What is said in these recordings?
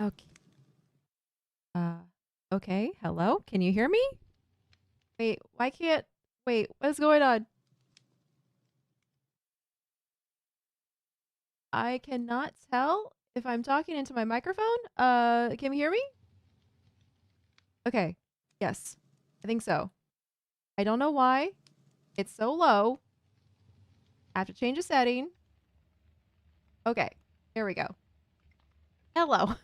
Okay. Uh, okay. Hello? Can you hear me? Wait, why can't... Wait, what's going on? I cannot tell if I'm talking into my microphone. Can you hear me? Okay. Yes. I think so. I don't know why. It's so low. I have to change a setting. Okay. Here we go. Hello.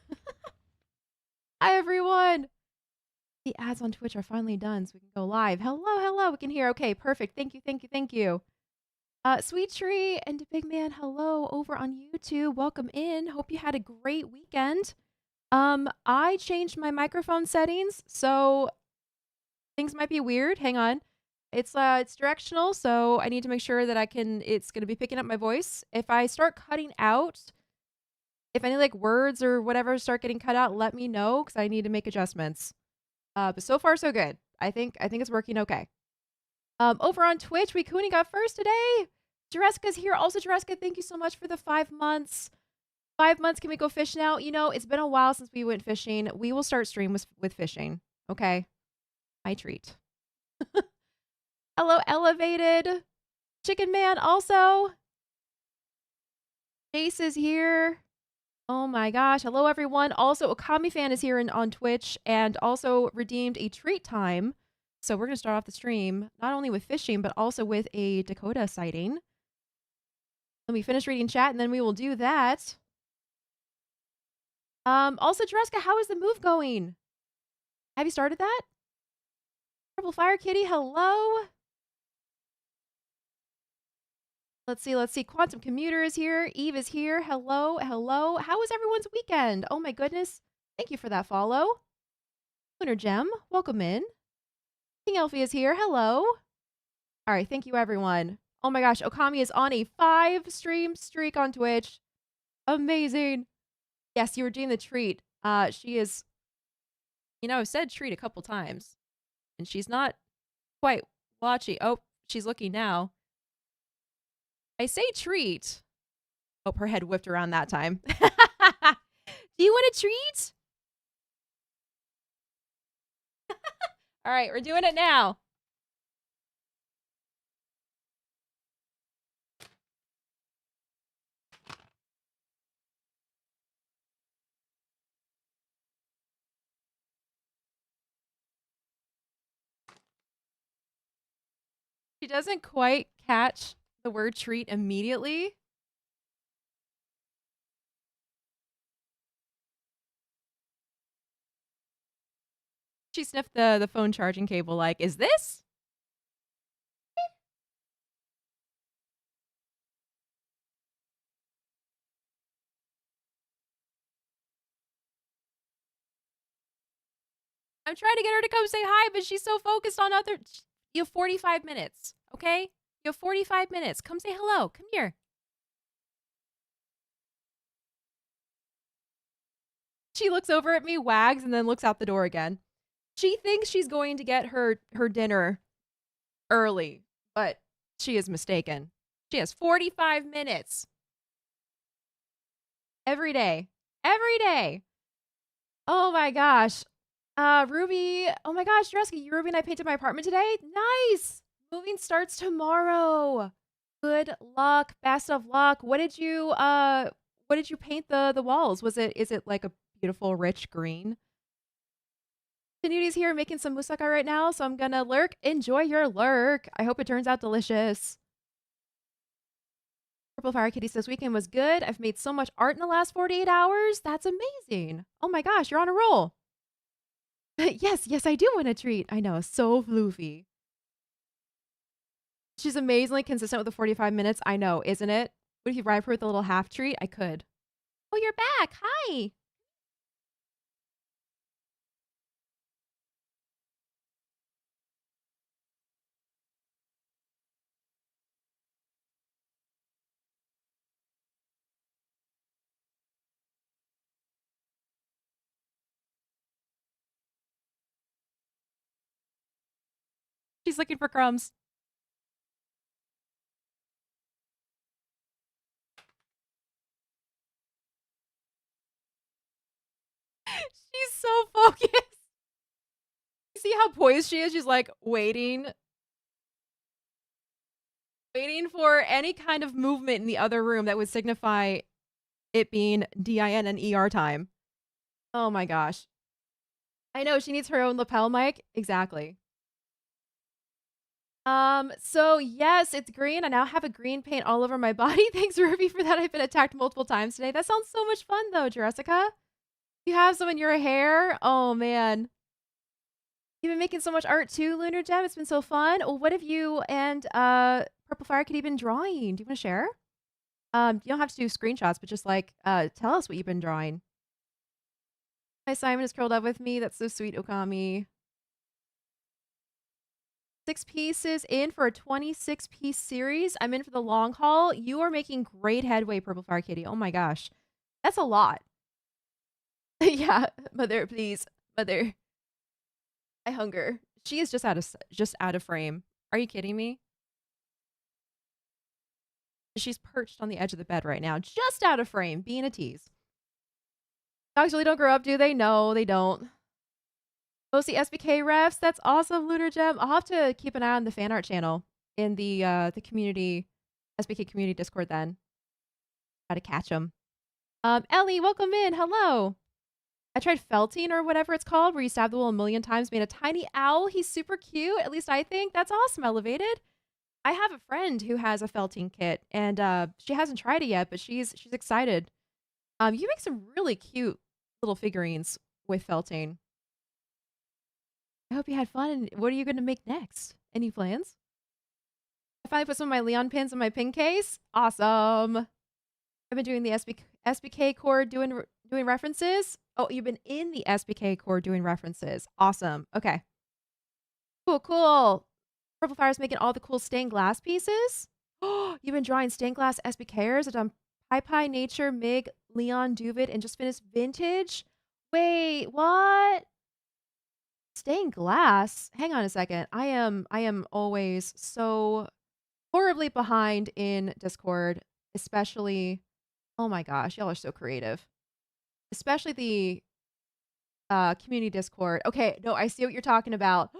Hi, everyone. The ads on Twitch are finally done, so we can go live. Hello, hello. We can hear. Okay, perfect. Thank you, thank you, thank you. Sweet Tree and Big Man, hello over on YouTube. Welcome in. Hope you had a great weekend. I changed my microphone settings, so things might be weird. Hang on. It's directional, so I need to make sure that it's gonna be picking up my voice. If I start cutting out, if any like words or whatever start getting cut out, let me know because I need to make adjustments. But so far so good. I think it's working okay. Over on Twitch, we Cooney got first today. Jessica's here. Also, Jessica, thank you so much for the 5 months. 5 months, can we go fish now? You know, it's been a while since we went fishing. We will start stream with fishing. Okay. My treat. Hello, Elevated. Chicken Man also. Jace is here. Oh my gosh. Hello, everyone. Also, Okami fan is here on Twitch and also redeemed a treat time. So we're going to start off the stream not only with fishing, but also with a Dakota sighting. Let me finish reading chat and then we will do that. Also, Dreska, how is the move going? Have you started that? Purple Fire Kitty, hello. Let's see. Quantum Commuter is here. Eve is here. Hello, hello. How was everyone's weekend? Oh my goodness. Thank you for that follow. Lunar Gem, welcome in. King Elfie is here. Hello. All right, thank you everyone. Oh my gosh, Okami is on a 5-stream streak on Twitch. Amazing. Yes, you were doing the treat. She is, I've said treat a couple times, and she's not quite watching. Oh, she's looking now. I say treat. Oh, her head whipped around that time. Do you want a treat? All right, we're doing it now. She doesn't quite catch the word treat immediately. She sniffed the phone charging cable like, is this? I'm trying to get her to come say hi, but she's so focused on other... You have 45 minutes, okay? You have 45 minutes. Come say hello. Come here. She looks over at me, wags, and then looks out the door again. She thinks she's going to get her dinner early, but she is mistaken. She has 45 minutes. Every day. Every day. Oh my gosh. Ruby. Oh my gosh, Dresky, Ruby and I painted my apartment today. Nice. Moving starts tomorrow. Good luck. Best of luck. What did you paint the walls? Is it like a beautiful rich green? Continuity's here making some moussaka right now, so I'm gonna lurk. Enjoy your lurk. I hope it turns out delicious. Purple Fire Kitty says weekend was good. I've made so much art in the last 48 hours. That's amazing. Oh my gosh, you're on a roll. Yes, I do want a treat. I know, so floofy. She's amazingly consistent with the 45 minutes. I know, isn't it? What if you ride her with a little half treat? I could. Oh, you're back. Hi. She's looking for crumbs. She's so focused. You see how poised she is? She's like waiting for any kind of movement in the other room that would signify it being DIN and ER time. Oh my gosh. I know she needs her own lapel mic. Exactly. So yes, it's green. I now have a green paint all over my body. Thanks, Ruby, for that. I've been attacked multiple times today. That sounds so much fun though, Jessica. You have some in your hair? Oh man. You've been making so much art too, Lunar Gem. It's been so fun. Well, what have you and Purple Fire Kitty been drawing? Do you want to share? You don't have to do screenshots, but just like tell us what you've been drawing. My Simon is curled up with me. That's so sweet, Okami. 6 pieces in for a 26-piece series. I'm in for the long haul. You are making great headway, Purple Fire Kitty. Oh my gosh. That's a lot. Yeah, mother, please. Mother. I hunger. She is just out of frame. Are you kidding me? She's perched on the edge of the bed right now, just out of frame, being a tease. Dogs really don't grow up, do they? No, they don't. Mostly SBK refs. That's awesome, Lunar Gem. I'll have to keep an eye on the fan art channel in the community, SBK community Discord then. Try to catch them. Ellie, welcome in. Hello. I tried felting or whatever it's called, where you stab the wool a million times, made a tiny owl. He's super cute. At least I think. That's awesome, Elevated. I have a friend who has a felting kit, and she hasn't tried it yet, but she's excited. You make some really cute little figurines with felting. I hope you had fun. What are you going to make next? Any plans? I finally put some of my Leon pins in my pin case. Awesome. I've been doing the SBK core doing references. Oh, you've been in the SBK core doing references. Awesome. Okay. Cool. Purple Fire's making all the cool stained glass pieces. Oh, you've been drawing stained glass SBKers. I've done Pie Nature, Mig, Leon, Duvid, and just finished Vintage. Wait, what? Stained glass? Hang on a second. I am always so horribly behind in Discord, especially. Oh my gosh, y'all are so creative. Especially the community Discord. Okay, no, I see what you're talking about.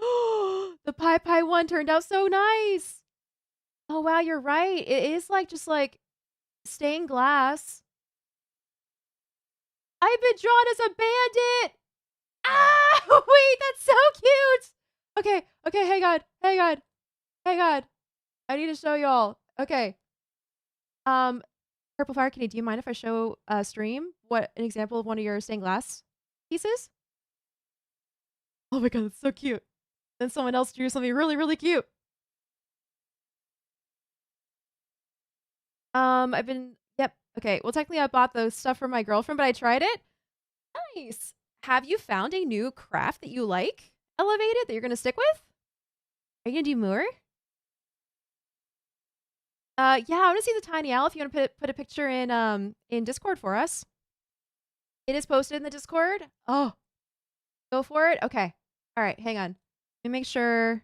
The Pie one turned out so nice. Oh wow, you're right. It is like just like stained glass. I've been drawn as a bandit. Ah, wait, that's so cute. Okay, hang on. I need to show y'all. Okay. Purple Fire Kitty, do you mind if I show stream what an example of one of your stained glass pieces? Oh my god, that's so cute. Then someone else drew something really, really cute. Yep. Okay. Well, technically I bought those stuff for my girlfriend, but I tried it. Nice. Have you found a new craft that you like, Elevated, that you're going to stick with? Are you going to do more? Yeah, I want to see the tiny owl if you want to put a picture in Discord for us. It is posted in the Discord. Oh, go for it. Okay. All right. Hang on. Let me make sure.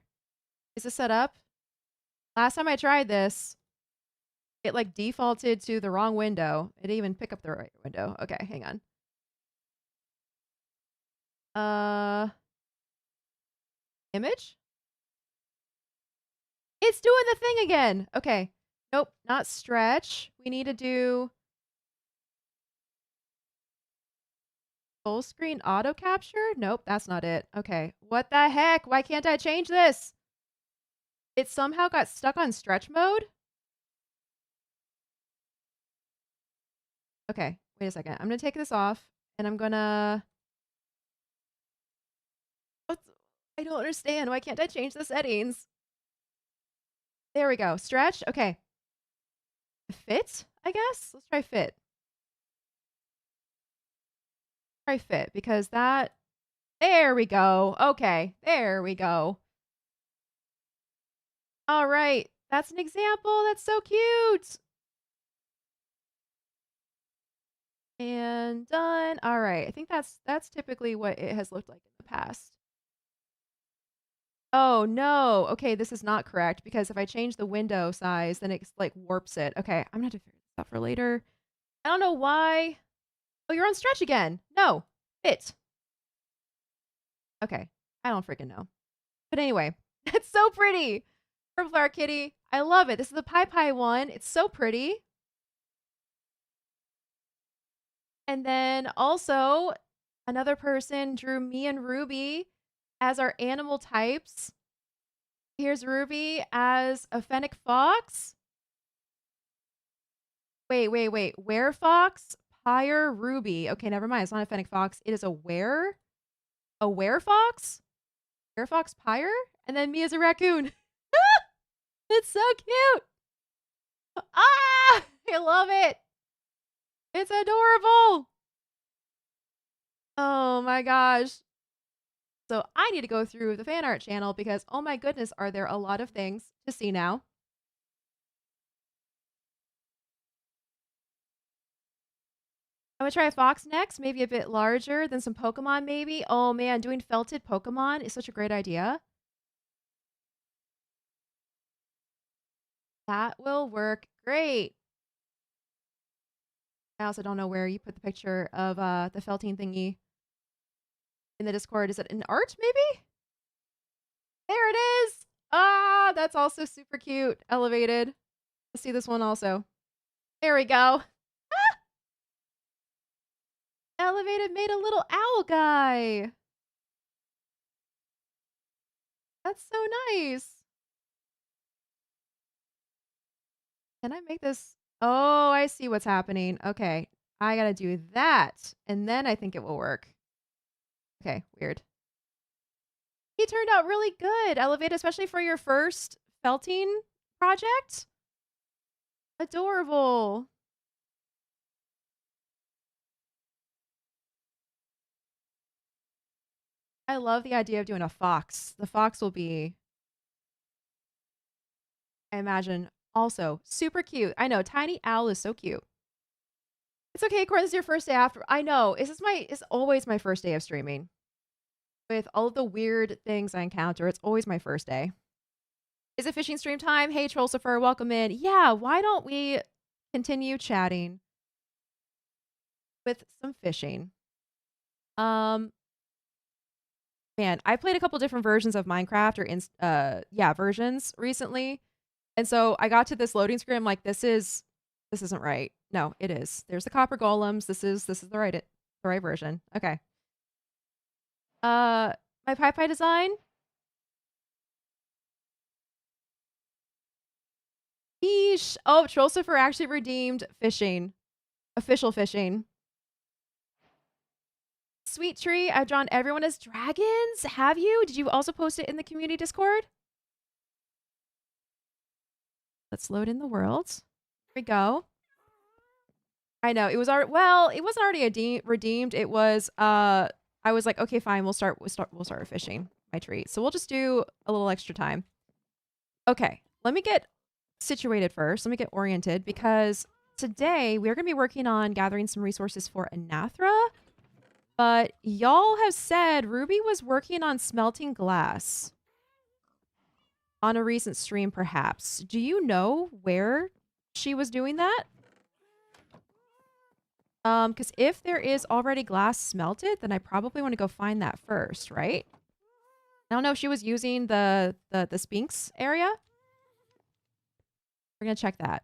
Is this set up? Last time I tried this, it like defaulted to the wrong window. It didn't even pick up the right window. Okay, hang on. Image? It's doing the thing again. Okay. Nope, not stretch. We need to do full screen auto capture? Nope, that's not it. Okay. What the heck? Why can't I change this? It somehow got stuck on stretch mode. Okay, wait a second. I'm gonna take this off and I'm gonna. I don't understand. Why can't I change the settings? There we go. Stretch. Okay. Fit, I guess? Let's try fit. Try fit because that. There we go. Okay. There we go. All right. That's an example. That's so cute. And done. All right. I think that's typically what it has looked like in the past. Oh, no. Okay, this is not correct because if I change the window size, then it like warps it. Okay, I'm gonna have to figure this out for later. I don't know why. Oh, you're on stretch again. No, fit. Okay. I don't freaking know. But anyway, it's so pretty. Purple Flower Kitty. I love it. This is the Pie Pie one. It's so pretty. And then also, another person drew me and Ruby as our animal types. Here's Ruby as a fennec fox. Wait. Werefox, pyre, Ruby. Okay, never mind. It's not a fennec fox. It is a werefox? Werefox pyre? And then me as a raccoon. It's so cute. Ah! I love it. It's adorable. Oh my gosh. So I need to go through the fan art channel because, oh my goodness, are there a lot of things to see now. I'm gonna try a fox next, maybe a bit larger than some Pokemon, maybe. Oh man, doing felted Pokemon is such a great idea. That will work great. I also don't know where you put the picture of the felting thingy in the Discord. Is it in art, maybe? There it is! Ah, that's also super cute. Elevated. Let's see this one also. There we go. Elevated made a little owl guy. That's so nice. Can I make this? Oh, I see what's happening. Okay. I gotta do that. And then I think it will work. Okay, weird. He turned out really good. Elevated, especially for your first felting project. Adorable. I love the idea of doing a fox. The fox will be, I imagine, also super cute. I know, tiny owl is so cute. It's okay, Cora, this is your first day after. I know. It's always my first day of streaming. With all of the weird things I encounter, it's always my first day. Is it fishing stream time? Hey, Trollsifer, welcome in. Yeah, why don't we continue chatting with some fishing? Man, I played a couple different versions of Minecraft or versions recently. And so I got to this loading screen. I'm like, this isn't right. No, it is. There's the copper golems. This is the right version. Okay. My pie design. Yeesh. Oh, Trollsifer actually redeemed fishing. Official fishing. Sweet Tree, I've drawn everyone as dragons. Have you? Did you also post it in the community Discord? Let's load in the world. Here we go. I know it was already, well, it wasn't already redeemed. It was I was like, okay, fine, we'll start fishing my treat. So we'll just do a little extra time. Okay, let me get situated first. Let me get oriented because today we're going to be working on gathering some resources for Anathra. But y'all have said Ruby was working on smelting glass on a recent stream, perhaps. Do you know where she was doing that? Because if there is already glass smelted, then I probably want to go find that first, right? I don't know if she was using the Sphinx area. We're gonna check that.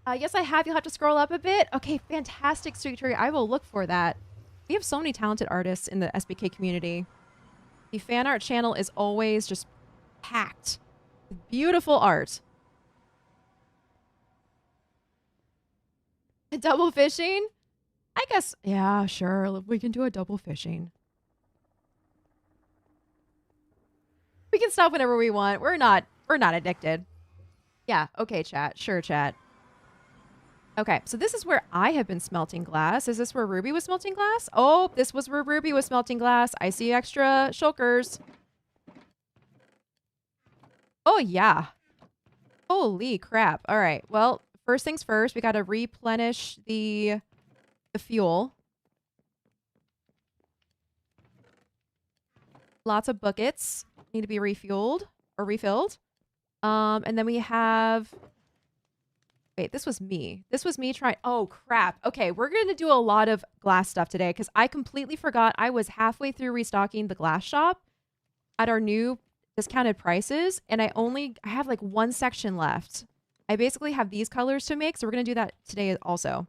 Yes, I have. You'll have to scroll up a bit. Okay, fantastic, Sweet Tree. I will look for that. We have so many talented artists in the SBK community. The fan art channel is always just packed with beautiful art. Double fishing? I guess, yeah, sure. We can do a double fishing. We can stop whenever we want. We're not addicted. Yeah, okay, chat. Sure, chat. Okay, so this is where I have been smelting glass. Is this where Ruby was smelting glass? Oh, this was where Ruby was smelting glass. I see extra shulkers. Oh, yeah. Holy crap. All right, well, first things first, we got to replenish the fuel. Lots of buckets need to be refueled or refilled. And then we have Wait, this was me. This was me trying. Oh, crap. Okay, we're going to do a lot of glass stuff today because I completely forgot I was halfway through restocking the glass shop at our new discounted prices, and I have like one section left. I basically have these colors to make, so we're going to do that today also.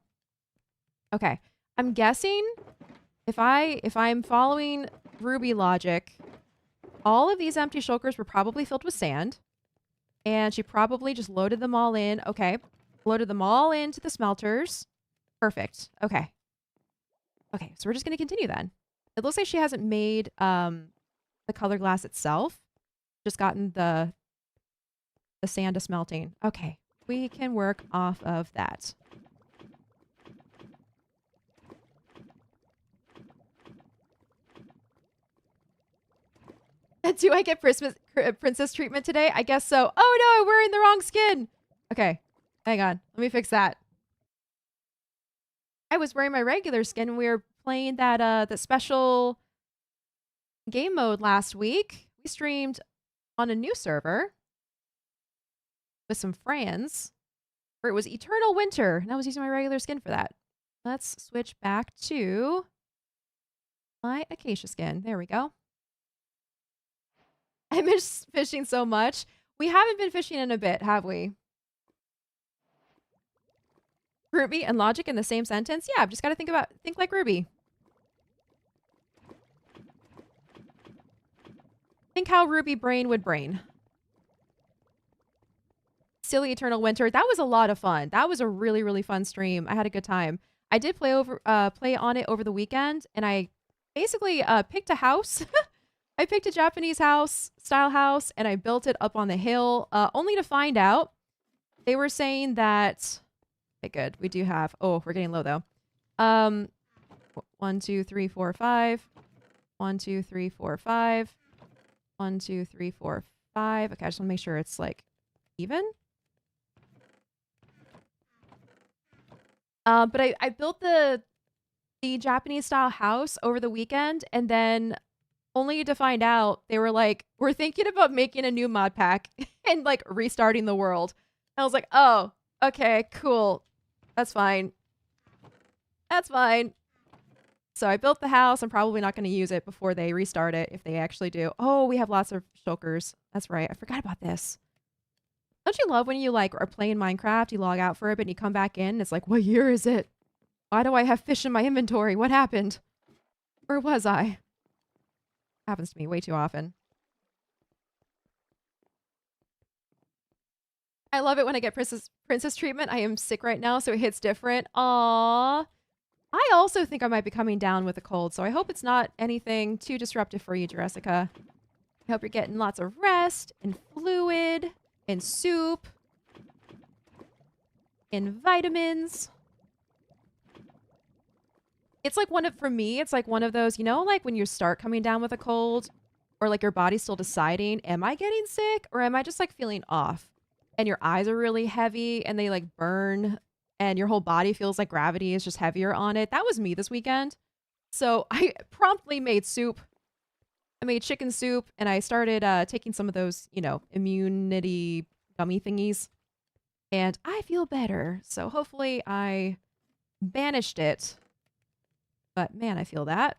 Okay, I'm guessing if I'm following Ruby logic, all of these empty shulkers were probably filled with sand, and she probably just loaded them all in. Okay. Loaded them all into the smelters. Perfect. Okay. Okay, so we're just going to continue then. It looks like she hasn't made the color glass itself. Just gotten the sand to smelting. Okay, we can work off of that. Do I get princess treatment today? I guess so. Oh no, I'm wearing the wrong skin. Okay. Hang on. Let me fix that. I was wearing my regular skin when we were playing that the special game mode last week. We streamed on a new server with some friends where it was Eternal Winter, and I was using my regular skin for that. Let's switch back to my acacia skin. There we go. I miss fishing so much. We haven't been fishing in a bit, have we? Ruby and logic in the same sentence? Yeah, I've just got to think like Ruby. Think how Ruby brain would brain. Silly Eternal Winter. That was a lot of fun. That was a really, really fun stream. I had a good time. I did play on it over the weekend, and I basically picked a house. I picked a Japanese style house, and I built it up on the hill, only to find out they were saying that. Okay, good. We do have. Oh, we're getting low though. 1, 2, 3, 4, 5. 1, 2, 3, 4, 5. 1, 2, 3, 4, 5. Okay, I just want to make sure it's like even. But I built the Japanese style house over the weekend, and then only to find out they were like, we're thinking about making a new mod pack and like restarting the world. And I was like, oh, okay, cool. That's fine. That's fine. So I built the house. I'm probably not going to use it before they restart it, if they actually do. Oh, we have lots of shulkers. That's right. I forgot about this. Don't you love when you like are playing Minecraft, you log out for a bit and you come back in, and it's like, what year is it? Why do I have fish in my inventory? What happened? Where was I? Happens to me way too often. I love it when I get princess treatment. I am sick right now, so it hits different. Aww. I also think I might be coming down with a cold, so I hope it's not anything too disruptive for you, Jessica. I hope you're getting lots of rest and fluid and soup and vitamins. It's like for me, it's like one of those, you know, like when you start coming down with a cold or like your body's still deciding, am I getting sick or am I just like feeling off? And your eyes are really heavy and they like burn and your whole body feels like gravity is just heavier on it. That was me this weekend. So I promptly made soup. I made chicken soup and I started taking some of those, you know, immunity gummy thingies. And I feel better. So hopefully I banished it. But man, I feel that.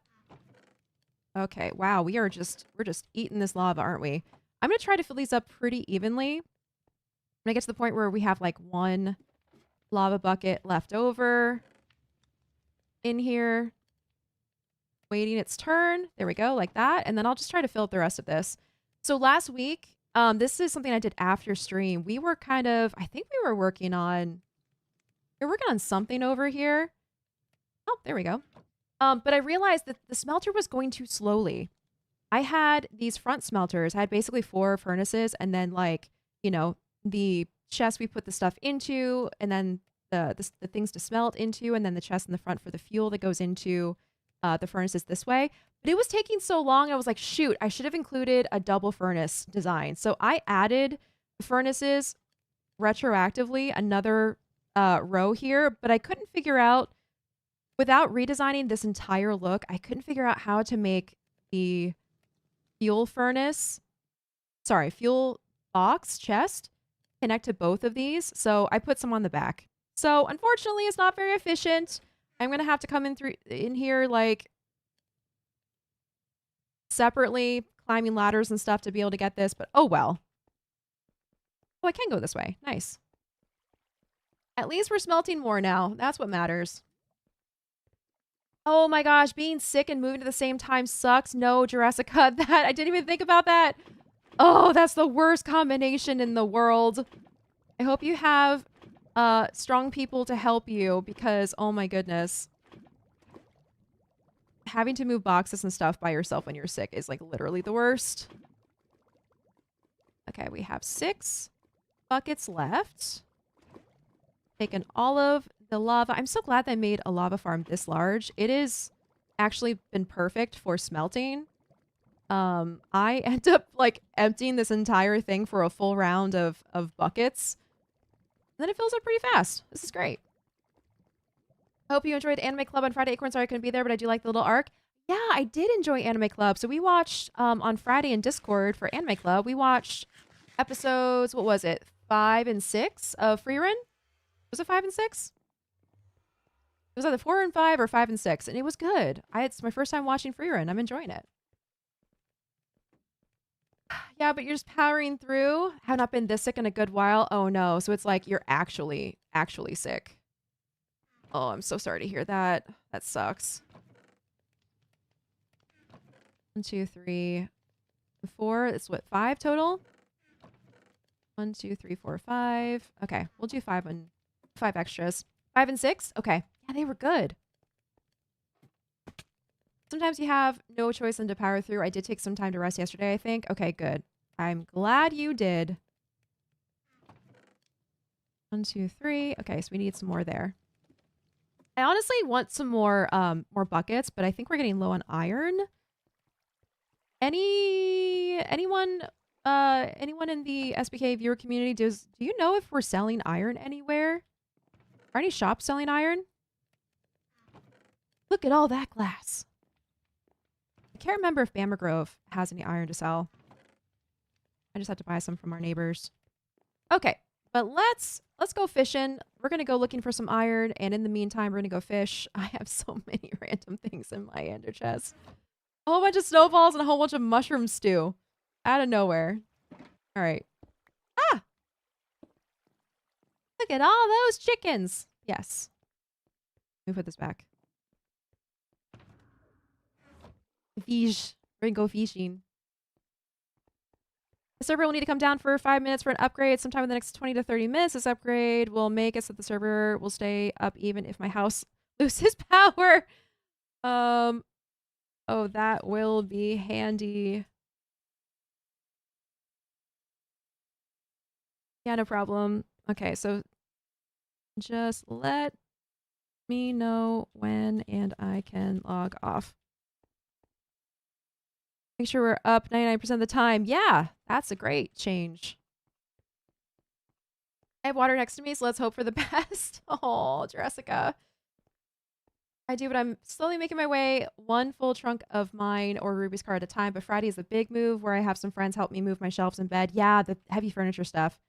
Okay, wow, we're just eating this lava, aren't we? I'm going to try to fill these up pretty evenly. When I get to the point where we have like one lava bucket left over in here, waiting its turn. There we go, like that. And then I'll just try to fill up the rest of this. So last week, this is something I did after stream. We were I think we were working on something over here. Oh, there we go. But I realized that the smelter was going too slowly. I had these front smelters. I had basically 4 furnaces and then like, you know, the chest we put the stuff into and then the things to smelt into and then the chest in the front for the fuel that goes into the furnaces this way. But it was taking so long. I was like, shoot, I should have included a double furnace design. So I added the furnaces retroactively, another row here, but I couldn't figure out, without redesigning this entire look, I couldn't figure out how to make the fuel box chest connect to both of these, so I put some on the back. So unfortunately, it's not very efficient. I'm gonna have to come in here like separately, climbing ladders and stuff to be able to get this, but oh well. Oh, I can go this way. Nice. At least we're smelting more now. That's what matters. Oh my gosh, being sick and moving at the same time sucks. No, Jurassica, that I didn't even think about that. Oh, that's the worst combination in the world. I hope you have strong people to help you because, oh my goodness. Having to move boxes and stuff by yourself when you're sick is like literally the worst. Okay, we have 6 buckets left. Taken all of the lava. I'm so glad they made a lava farm this large. It has actually been perfect for smelting. I end up like emptying this entire thing for a full round of buckets. And then it fills up pretty fast. This is great. Hope you enjoyed Anime Club on Friday. Acorn, sorry I couldn't be there, but I do like the little arc. Yeah, I did enjoy Anime Club. So we watched on Friday in Discord for Anime Club. We watched episodes, what was it? 5 and 6 of Freerun? Was it 5 and 6? It was either 4 and 5 or 5 and 6, and it was good. It's my first time watching Freerun. I'm enjoying it. Yeah, but you're just powering through. Have not been this sick in a good while. Oh no. So it's like you're actually sick. Oh, I'm so sorry to hear that. That sucks. 1, 2, 3, 4. It's what, 5 total? 1, 2, 3, 4, 5. Okay, we'll do 5 and 5 extras. 5 and 6? Okay. Yeah, they were good. Sometimes you have no choice than to power through. I did take some time to rest yesterday, I think. Okay, good. I'm glad you did. 1, 2, 3. Okay, so we need some more there. I honestly want some more buckets, but I think we're getting low on iron. Anyone in the SBK viewer community, do you know if we're selling iron anywhere? Are any shops selling iron? Look at all that glass. I can't remember if Bamber Grove has any iron to sell. I just have to buy some from our neighbors. Okay, but let's go fishing. We're gonna go looking for some iron, and in the meantime, we're gonna go fish. I have so many random things in my ender chest. A whole bunch of snowballs and a whole bunch of mushroom stew. Out of nowhere. All right. Ah! Look at all those chickens. Yes. Let me put this back. Fish. We're gonna go fishing. The server will need to come down for 5 minutes for an upgrade. Sometime in the next 20 to 30 minutes, this upgrade will make it so the server will stay up even if my house loses power. Oh, that will be handy. Yeah, no problem. Okay, so just let me know when and I can log off. Make sure we're up 99% of the time. Yeah, that's a great change. I have water next to me, so let's hope for the best. Oh, Jurassica. I do, but I'm slowly making my way 1 full trunk of mine or Ruby's car at a time. But Friday is a big move where I have some friends help me move my shelves in bed. Yeah, the heavy furniture stuff.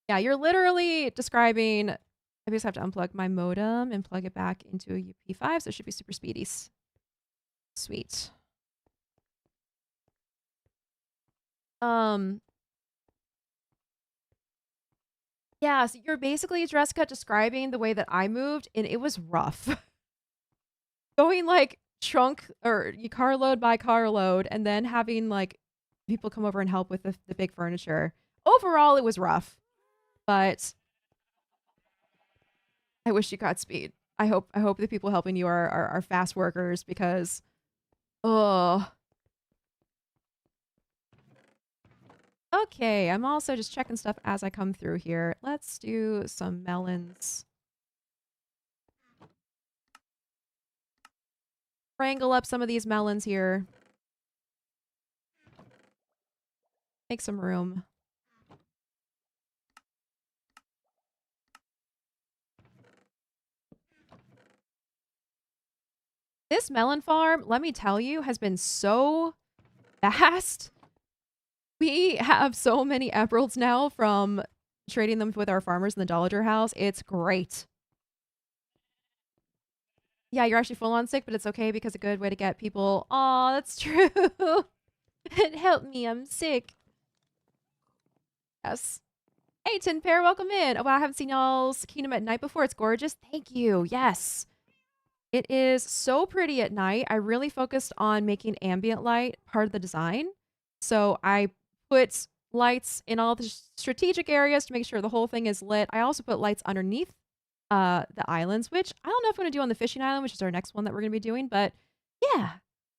Yeah, you're literally describing... I just have to unplug my modem and plug it back into a UP5, so it should be super speedy. Sweet. Yeah, so you're basically, Jessica, describing the way that I moved, and it was rough. Going like trunk or carload by carload, and then having like people come over and help with the big furniture. Overall, it was rough, but I wish you Godspeed. I hope the people helping you are fast workers because, oh. Okay, I'm also just checking stuff as I come through here. Let's do some melons. Wrangle up some of these melons here. Make some room. This melon farm, let me tell you, has been so fast. We have so many emeralds now from trading them with our farmers in the Dollar House. It's great. Yeah, you're actually full on sick, but it's okay because a good way to get people. Aw, that's true. Help me, I'm sick. Yes. Hey, Tin Pair, welcome in. Oh, wow, I haven't seen y'all's Kingdom at night before. It's gorgeous. Thank you. Yes. It is so pretty at night. I really focused on making ambient light part of the design. So I put lights in all the strategic areas to make sure the whole thing is lit. I also put lights underneath the islands, which I don't know if I'm going to do on the fishing island, which is our next one that we're going to be doing, but yeah.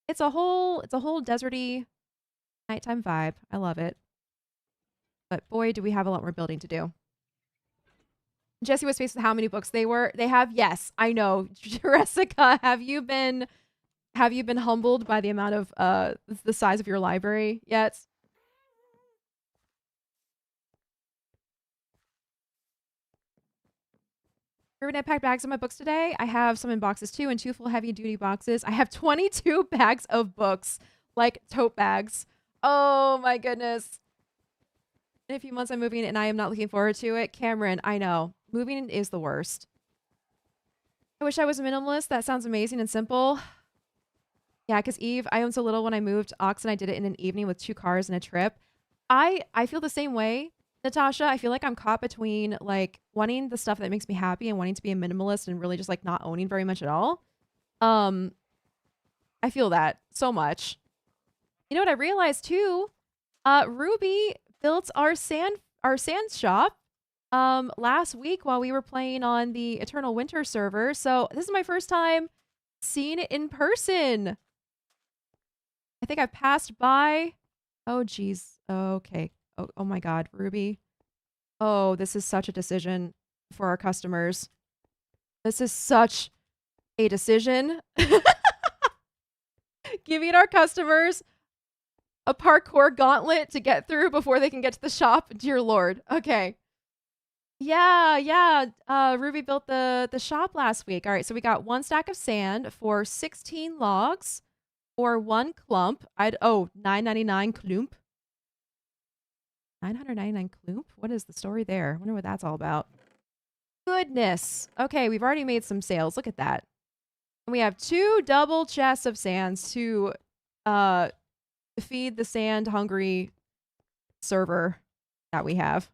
It's a whole deserty nighttime vibe. I love it. But boy, do we have a lot more building to do. Jesse was faced with how many books they have. Yes, I know. Jessica, have you been humbled by the amount of the size of your library yet? Ruben, I packed bags of my books today. I have some in boxes too, and 2 full heavy duty boxes. I have 22 bags of books, like tote bags. Oh my goodness. In a few months I'm moving and I am not looking forward to it. Cameron, I know. Moving is the worst. I wish I was a minimalist. That sounds amazing and simple. Yeah, because Eve, I owned so little when I moved. Ox and I did it in an evening with 2 cars and a trip. I feel the same way, Natasha. I feel like I'm caught between like wanting the stuff that makes me happy and wanting to be a minimalist and really just like not owning very much at all. I feel that so much. You know what I realized too? Ruby built our sand shop last week while we were playing on the Eternal Winter server. So this is my first time seeing it in person. I think I passed by. Oh geez. Okay. Oh my god, Ruby. Oh, this is such a decision for our customers. This is such a decision. Giving our customers a parkour gauntlet to get through before they can get to the shop. Dear Lord. Okay. Yeah. Ruby built the shop last week. All right, so we got 1 stack of sand for 16 logs or 1 clump. $9.99 clump. 999 clump? What is the story there? I wonder what that's all about. Goodness. Okay, we've already made some sales. Look at that. And we have 2 double chests of sands to feed the sand hungry server that we have.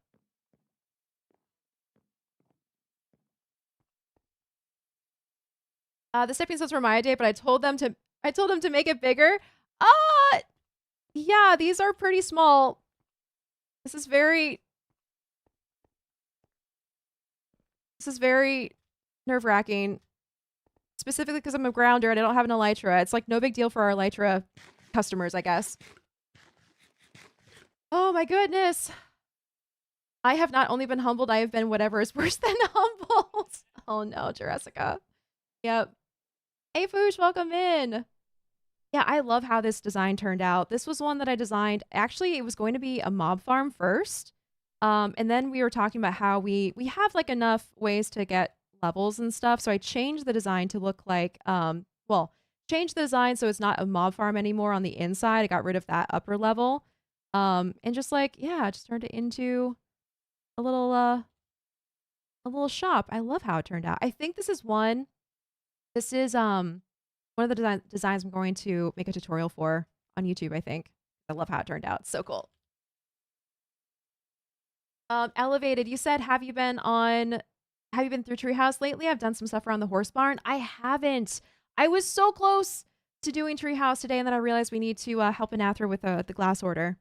The stepping stones were my idea, but I told them to make it bigger. Yeah, these are pretty small. This is very nerve-wracking. Specifically because I'm a grounder and I don't have an elytra. It's like no big deal for our elytra customers, I guess. Oh my goodness. I have not only been humbled, I have been whatever is worse than humbled. Oh no, Jessica. Yep. Hey Foosh, welcome in. Yeah, I love how this design turned out. This was one that I designed. Actually, it was going to be a mob farm first. And then we were talking about how we have like enough ways to get levels and stuff. So I changed the design to look like, changed the design so it's not a mob farm anymore on the inside. I got rid of that upper level. And just like, yeah, just turned it into a little shop. I love how it turned out. I think this is one of the designs I'm going to make a tutorial for on YouTube, I think. I love how it turned out. It's so cool. Elevated, you said, have you been through Treehouse lately? I've done some stuff around the horse barn. I haven't. I was so close to doing Treehouse today, and then I realized we need to help Anathra with the glass order.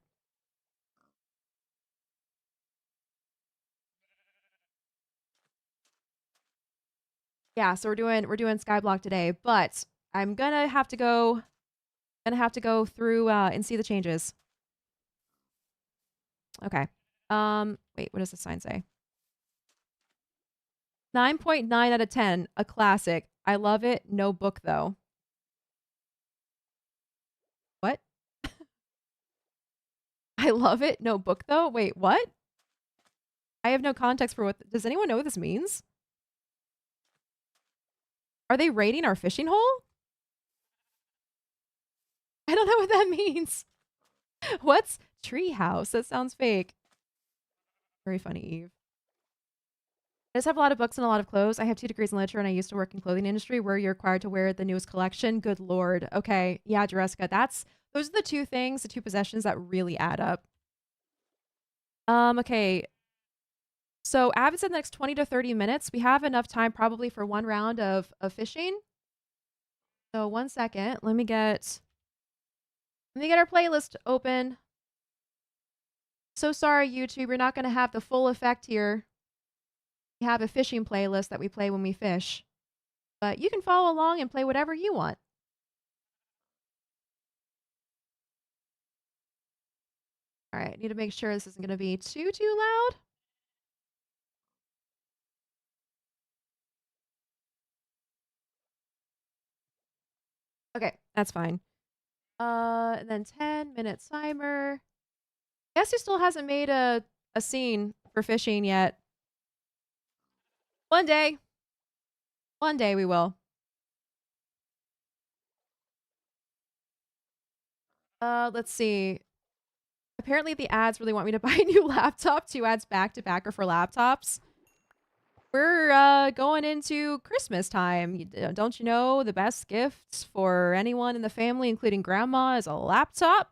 Yeah, so we're doing Skyblock today, but I'm gonna have to go through and see the changes. Okay. Wait, what does the sign say? 9.9 out of 10, a classic. I love it. No book though. What? I love it. No book though. Wait, what? I have no context for what. Does anyone know what this means? Are they raiding our fishing hole? I don't know what that means. What's treehouse? That sounds fake. Very funny, Eve. I just have a lot of books and a lot of clothes. I have 2 degrees in literature and I used to work in clothing industry where you're required to wear the newest collection. Good lord. Okay. Yeah, Jessica, those are the 2 things, the 2 possessions that really add up. Okay. So Avid said the next 20 to 30 minutes. We have enough time probably for 1 round of fishing. So 1 second. Let me get our playlist open. So sorry, YouTube, you're not going to have the full effect here. We have a fishing playlist that we play when we fish. But you can follow along and play whatever you want. All right, need to make sure this isn't going to be too loud. Okay, that's fine. And then 10-minute timer. Guess who still hasn't made a scene for fishing yet? One day. One day we will. Let's see. Apparently the ads really want me to buy a new laptop. 2 ads back to back are for laptops. We're going into Christmas time. Don't you know the best gifts for anyone in the family, including grandma, is a laptop?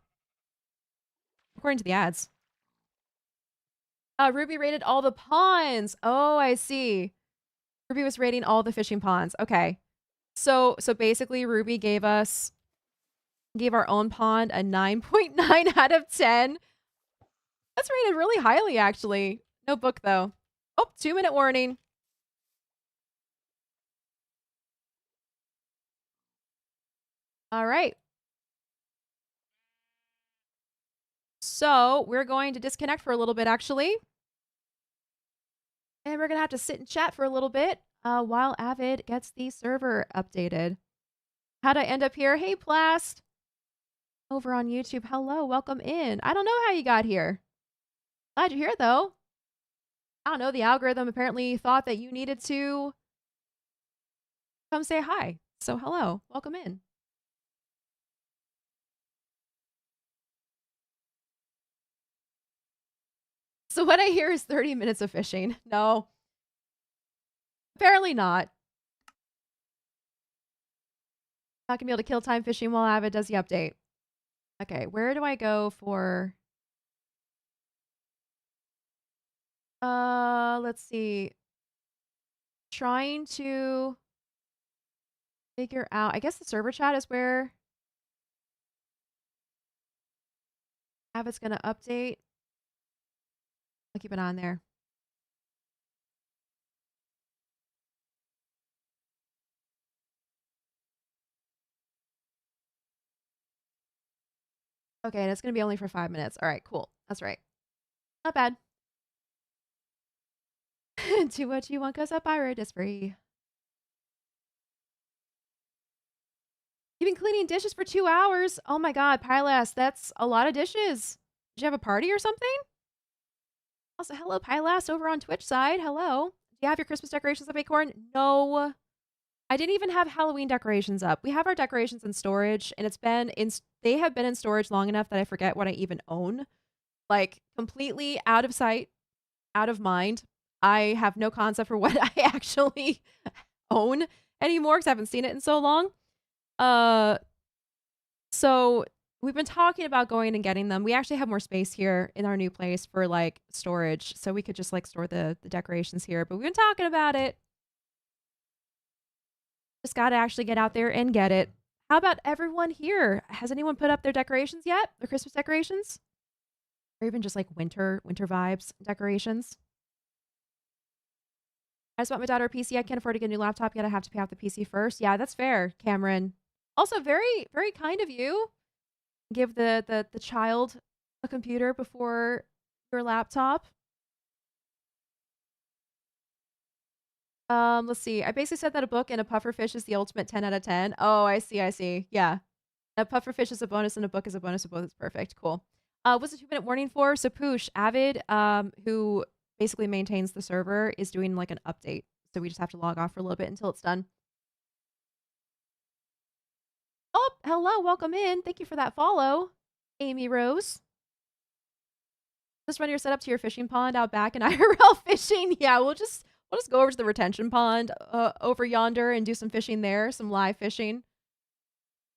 According to the ads. Ruby rated all the ponds. Oh, I see. Ruby was rating all the fishing ponds. Okay. So basically Ruby gave our own pond a 9.9 out of 10. That's rated really highly, actually. No book, though. Oh, 2-minute warning. All right. So we're going to disconnect for a little bit, actually. And we're going to have to sit and chat for a little bit while Avid gets the server updated. How'd I end up here? Hey, Plast. Over on YouTube. Hello, welcome in. I don't know how you got here. Glad you're here, though. I don't know. The algorithm apparently thought that you needed to come say hi. So hello, welcome in. So what I hear is 30 minutes of fishing. No. Apparently not. Not gonna be able to kill time fishing while Avid does the update. Okay, where do I go for... let's see. Trying to figure out... I guess the server chat is where Avid's gonna update. I'll keep an eye on there. Okay, and it's gonna be only for 5 minutes. All right, cool. That's right. Not bad. Do what you want, cause a pirate is free. You've been cleaning dishes for 2 hours. Oh my god, Pylas, that's a lot of dishes. Did you have a party or something? Also, hello, Pylas, over on Twitch side. Hello. Do you have your Christmas decorations up, Acorn? No. I didn't even have Halloween decorations up. We have our decorations in storage, and they have been in storage long enough that I forget what I even own. Like, completely out of sight, out of mind. I have no concept for what I actually own anymore because I haven't seen it in so long. So we've been talking about going and getting them. We actually have more space here in our new place for like storage, so we could just like store the decorations here. But we've been talking about it. Just got to actually get out there and get it. How about everyone here? Has anyone put up their decorations yet? Their Christmas decorations? Or even just like winter vibes decorations? I just bought my daughter a PC. I can't afford to get a new laptop yet. I have to pay off the PC first. Yeah, that's fair, Cameron. Also, very, very kind of you. Give the child a computer before your laptop. Let's see. I basically said that a book and a pufferfish is the ultimate 10 out of 10. Oh, I see. Yeah. A pufferfish is a bonus and a book is a bonus, so both is perfect. Cool. What's the 2-minute warning for? So Poosh, Avid, who basically maintains the server, is doing like an update. So we just have to log off for a little bit until it's done. Oh, hello, welcome in. Thank you for that follow, Amy Rose. Just run your setup to your fishing pond out back and IRL fishing. Yeah, we'll just We'll just go over to the retention pond over yonder and do some fishing there, some live fishing.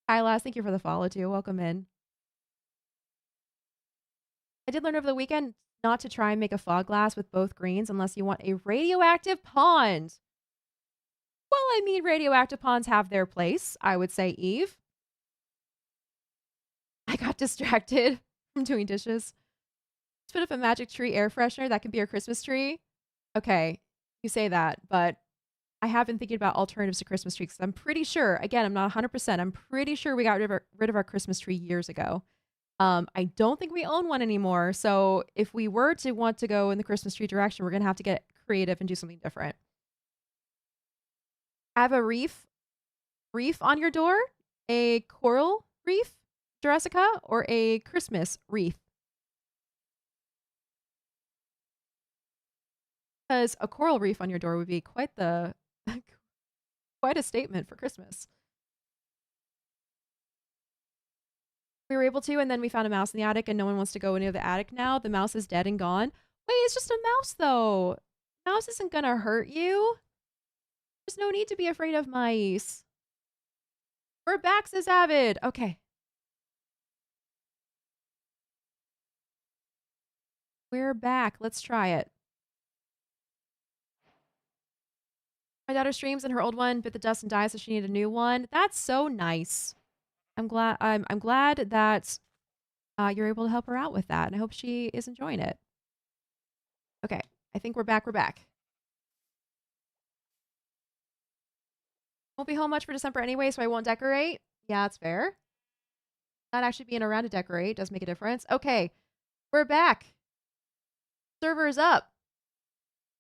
Kylas, thank you for the follow too. Welcome in. I did learn over the weekend not to try and make a fog glass with both greens unless you want a radioactive pond. Well, I mean, radioactive ponds have their place, I would say, Eve. I got distracted from doing dishes. Let's put up a magic tree air freshener. That could be our Christmas tree. Okay, you say that, but I have been thinking about alternatives to Christmas trees. I'm pretty sure, again, I'm not 100%, I'm pretty sure we got rid of our Christmas tree years ago. I don't think we own one anymore. So if we were to want to go in the Christmas tree direction, we're going to have to get creative and do something different. Have a reef on your door, a coral reef, Jurassica, or a Christmas wreath? Because a coral reef on your door would be quite a statement for Christmas. We were able to, and then we found a mouse in the attic, and no one wants to go into the attic now. The mouse is dead and gone. Wait, it's just a mouse, though. Mouse isn't gonna hurt you. There's no need to be afraid of mice. We're back, says Avid. Okay. We're back. Let's try it. My daughter streams and her old one bit the dust and died, so she needed a new one. That's so nice. I'm glad that you're able to help her out with that, and I hope she is enjoying it. Okay, I think we're back. Won't be home much for December anyway, so I won't decorate. Yeah, that's fair. Not actually being around to decorate does make a difference. Okay, we're back. Server's up.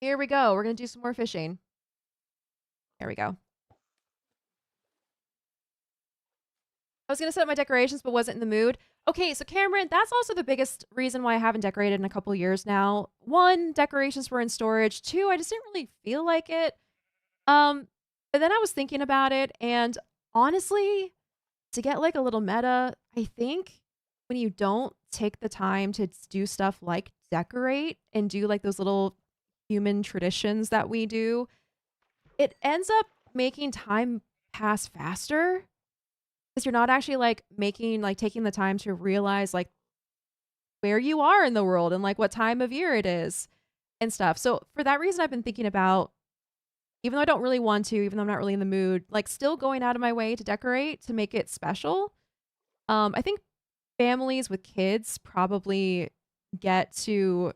Here we go. We're gonna do some more fishing. There we go. I was gonna set up my decorations, but wasn't in the mood. Okay, so Cameron, that's also the biggest reason why I haven't decorated in a couple years now. One, decorations were in storage. Two, I just didn't really feel like it. But then I was thinking about it, and honestly, to get like a little meta, I think when you don't take the time to do stuff like decorate and do like those little human traditions that we do, it ends up making time pass faster because you're not actually like taking the time to realize like where you are in the world and like what time of year it is and stuff. So for that reason, I've been thinking about, even though I don't really want to, even though I'm not really in the mood, like still going out of my way to decorate to make it special. I think families with kids probably get to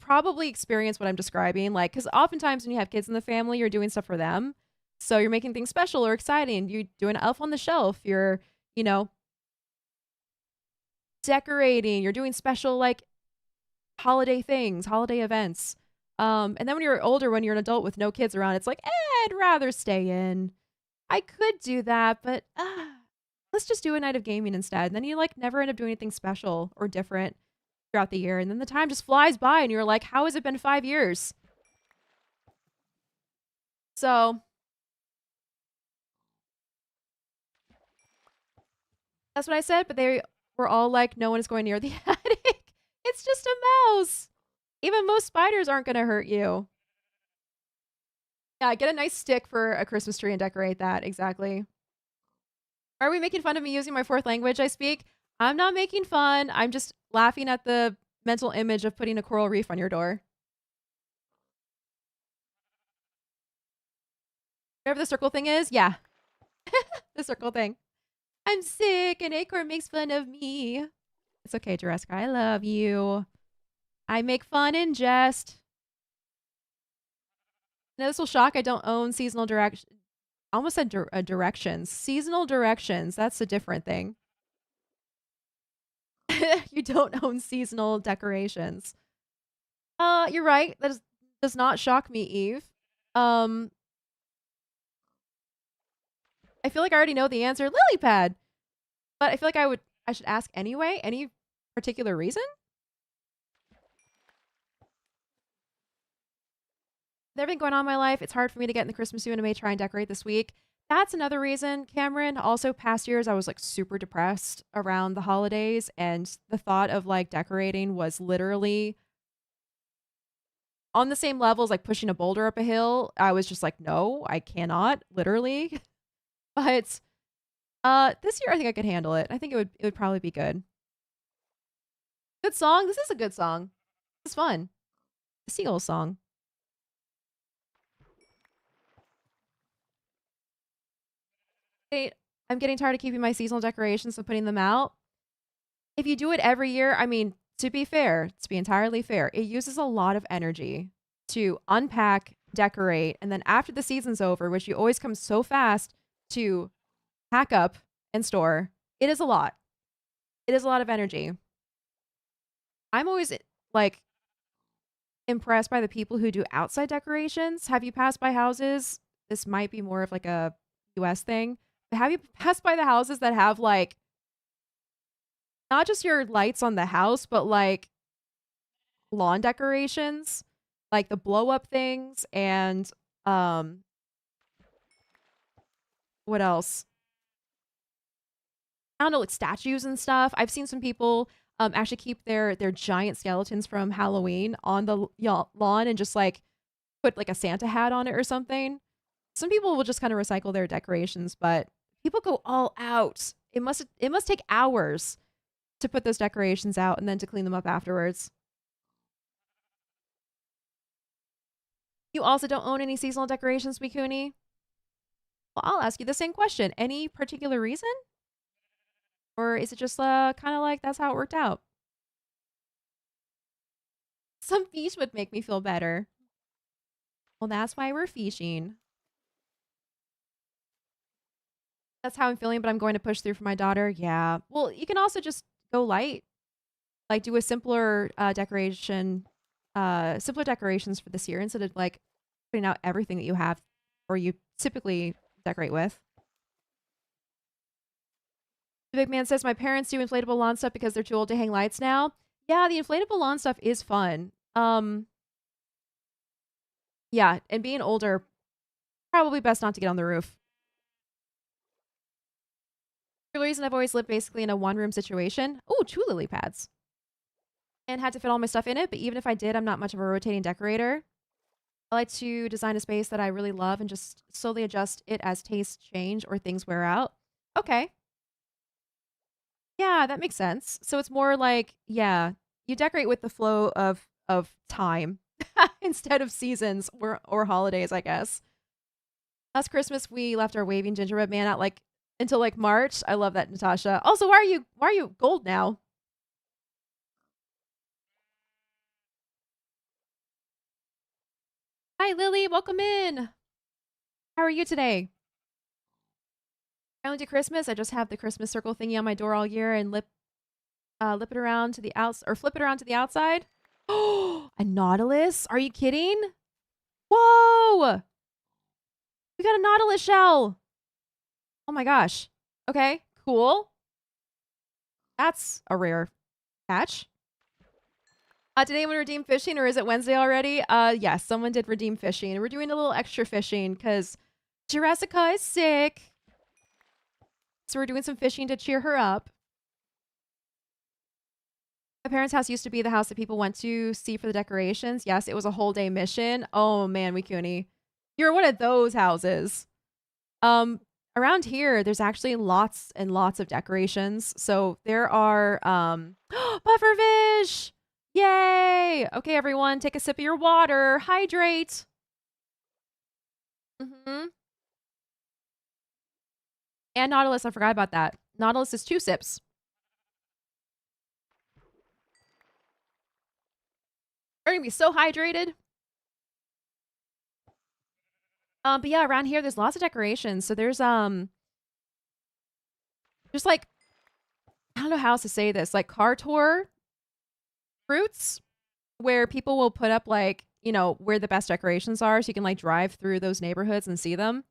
probably experience what I'm describing. Like, because oftentimes when you have kids in the family, you're doing stuff for them. So you're making things special or exciting. You're doing an elf on the shelf. You're, decorating. You're doing special like holiday things, holiday events. And then when you're older, when you're an adult with no kids around, it's like, I'd rather stay in. I could do that, but let's just do a night of gaming instead. And then you like never end up doing anything special or different throughout the year. And then the time just flies by and you're like, how has it been 5 years? So that's what I said, but they were all like, no one is going near the attic. It's just a mouse. Even most spiders aren't going to hurt you. Yeah, get a nice stick for a Christmas tree and decorate that. Exactly. Are we making fun of me using my fourth language I speak? I'm not making fun. I'm just laughing at the mental image of putting a coral reef on your door. Whatever the circle thing is, yeah. The circle thing. I'm sick and Acorn makes fun of me. It's okay, Jurassica. I love you. I make fun in jest. Now, this will shock. I don't own seasonal directions. Almost said directions. Seasonal directions. That's a different thing. You don't own seasonal decorations. You're right. That does not shock me, Eve. I feel like I already know the answer. Lily pad. But I feel like I should ask anyway. Any particular reason? With everything going on in my life, it's hard for me to get in the Christmas mood and I may try and decorate this week. That's another reason, Cameron. Also, past years, I was like super depressed around the holidays, and the thought of like decorating was literally on the same level as like pushing a boulder up a hill. I was just like, no, I cannot, literally. But this year I think I could handle it. I think it would probably be good. Good song. This is a good song. It's fun. The seagull song. Hey, I'm getting tired of keeping my seasonal decorations and putting them out. If you do it every year, I mean, to be fair, to be entirely fair, it uses a lot of energy to unpack, decorate, and then after the season's over, which you always come so fast to pack up and store, it is a lot. It is a lot of energy. I'm always like impressed by the people who do outside decorations. Have you passed by houses? This might be more of like a US thing. But have you passed by the houses that have like not just your lights on the house, but like lawn decorations, like the blow up things and um what else? I don't know, like statues and stuff. I've seen some people actually keep their giant skeletons from Halloween on the lawn and just like put like a Santa hat on it or something. Some people will just kind of recycle their decorations, but people go all out. It must take hours to put those decorations out and then to clean them up afterwards. You also don't own any seasonal decorations, Mikuni? Well, I'll ask you the same question. Any particular reason? Or is it just kind of like that's how it worked out? Some fish would make me feel better. Well, that's why we're fishing. That's how I'm feeling, but I'm going to push through for my daughter. Yeah. Well, you can also just go light. Like do a simpler simpler decorations for this year instead of like putting out everything that you have or you typically decorate with. The big man says, my parents do inflatable lawn stuff because they're too old to hang lights now. Yeah, the inflatable lawn stuff is fun. Yeah, and being older, probably best not to get on the roof. For the reason I've always lived basically in a one-room situation. Oh, 2 lily pads. And had to fit all my stuff in it, but even if I did, I'm not much of a rotating decorator. I like to design a space that I really love and just slowly adjust it as tastes change or things wear out. Okay. Yeah, that makes sense. So it's more like, yeah, you decorate with the flow of time instead of seasons or holidays, I guess. Last Christmas we left our waving gingerbread man out like until like March. I love that, Natasha. Also, why are you gold now? Hi Lily, welcome in. How are you today? I only do Christmas. I just have the Christmas circle thingy on my door all year and lip it around to the outs or flip it around to the outside. Oh, a nautilus? Are you kidding? Whoa! We got a nautilus shell. Oh my gosh. Okay, cool. That's a rare catch. Did anyone redeem fishing or is it Wednesday already? Yes, someone did redeem fishing. We're doing a little extra fishing because Jurassica is sick. So we're doing some fishing to cheer her up. My parents' house used to be the house that people went to see for the decorations. Yes, it was a whole day mission. Oh man, Mikuni. You're one of those houses. Um, Around here, there's actually lots and lots of decorations. So there are pufferfish. Yay! Okay, everyone, take a sip of your water. Hydrate. And Nautilus, I forgot about that. Nautilus is 2 sips. We're gonna be so hydrated. But yeah, around here there's lots of decorations. So there's like I don't know how else to say this, like car tour routes where people will put up like, you know, where the best decorations are so you can like drive through those neighborhoods and see them.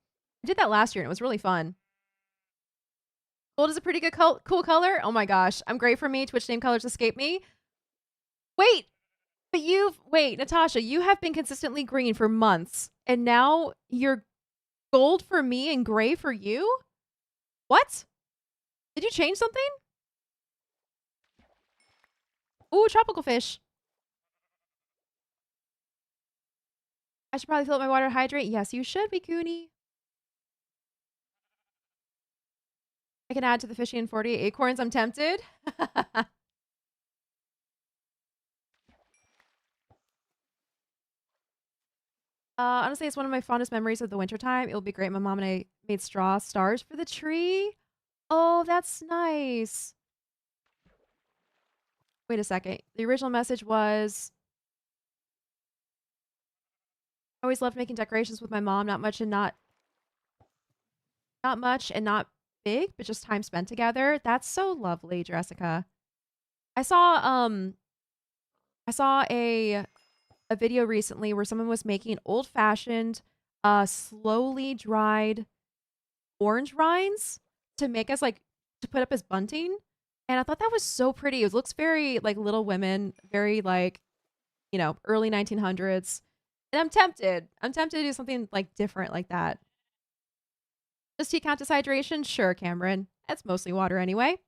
I did that last year and it was really fun. Gold is a pretty good cool color. Oh my gosh. I'm great for me. Twitch name colors escape me. Wait, but wait, Natasha, you have been consistently green for months and now you're gold for me and gray for you? What? Did you change something? Ooh, tropical fish. I should probably fill up my water to hydrate. Yes, you should be, Cooney. I can add to the fishing and 48 acorns. I'm tempted. Honestly, it's one of my fondest memories of the wintertime. It will be great. My mom and I made straw stars for the tree. Oh, that's nice. Wait a second. The original message was, I always loved making decorations with my mom. Not much and not much and not big, but just time spent together. That's so lovely, Jessica. I saw I saw a video recently where someone was making old-fashioned slowly dried orange rinds to make us like to put up as bunting. And I thought that was so pretty. It looks very like Little Women, very like, you know, early 1900s. And I'm tempted. I'm tempted to do something like different like that. Does tea count as hydration? Sure, Cameron. That's mostly water anyway.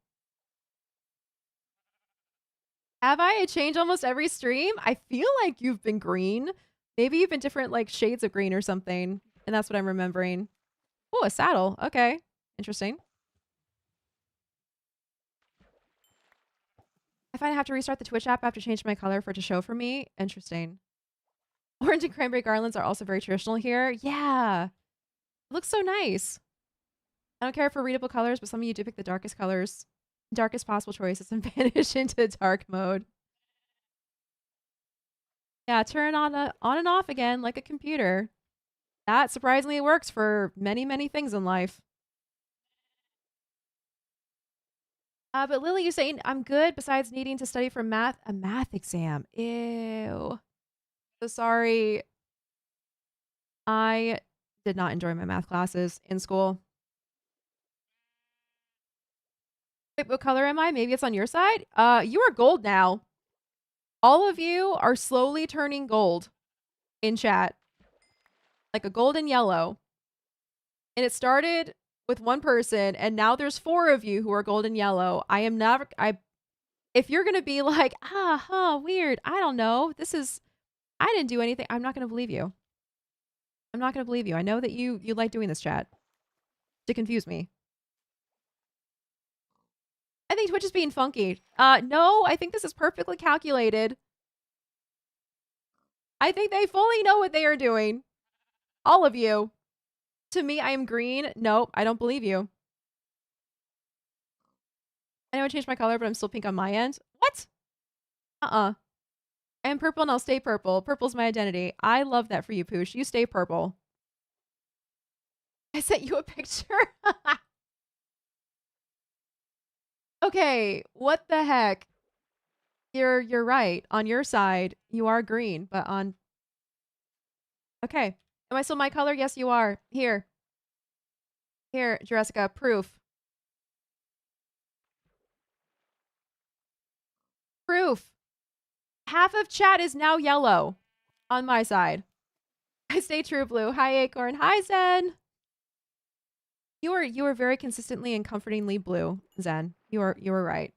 Have I? It changed almost every stream. I feel like you've been green. Maybe you've been different like shades of green or something. And that's what I'm remembering. Oh, a saddle. Okay. Interesting. I find I have to restart the Twitch app after changing my color for it to show for me. Interesting. Orange and cranberry garlands are also very traditional here. Yeah. It looks so nice. I don't care for readable colors, but some of you do pick the darkest colors. Darkest possible choices and vanish into dark mode. Yeah, turn on and off again like a computer. That surprisingly works for many, many things in life. But Lily, you saying I'm good besides needing to study for a math exam. Ew. So sorry. I did not enjoy my math classes in school. Wait, what color am I? Maybe it's on your side? You are gold now. All of you are slowly turning gold in chat. Like a golden yellow. And it started with one person, and now there's 4 of you who are golden yellow. I am never if you're gonna be like, weird, I don't know. I didn't do anything. I'm not gonna believe you. I'm not gonna believe you. I know that you like doing this, chat. To confuse me. I think Twitch is being funky. No, I think this is perfectly calculated. I think they fully know what they are doing. All of you. To me, I am green. Nope, I don't believe you. I know I changed my color, but I'm still pink on my end. What? I am purple and I'll stay purple. Purple's my identity. I love that for you, Poosh. You stay purple. I sent you a picture. Okay, what the heck? You're right. On your side, you are green, but on okay. Am I still my color? Yes, you are. Here. Here, Jessica, proof. Proof. Half of chat is now yellow on my side. I stay true blue. Hi, Acorn. Hi, Zen. You are very consistently and comfortingly blue, Zen. You are right.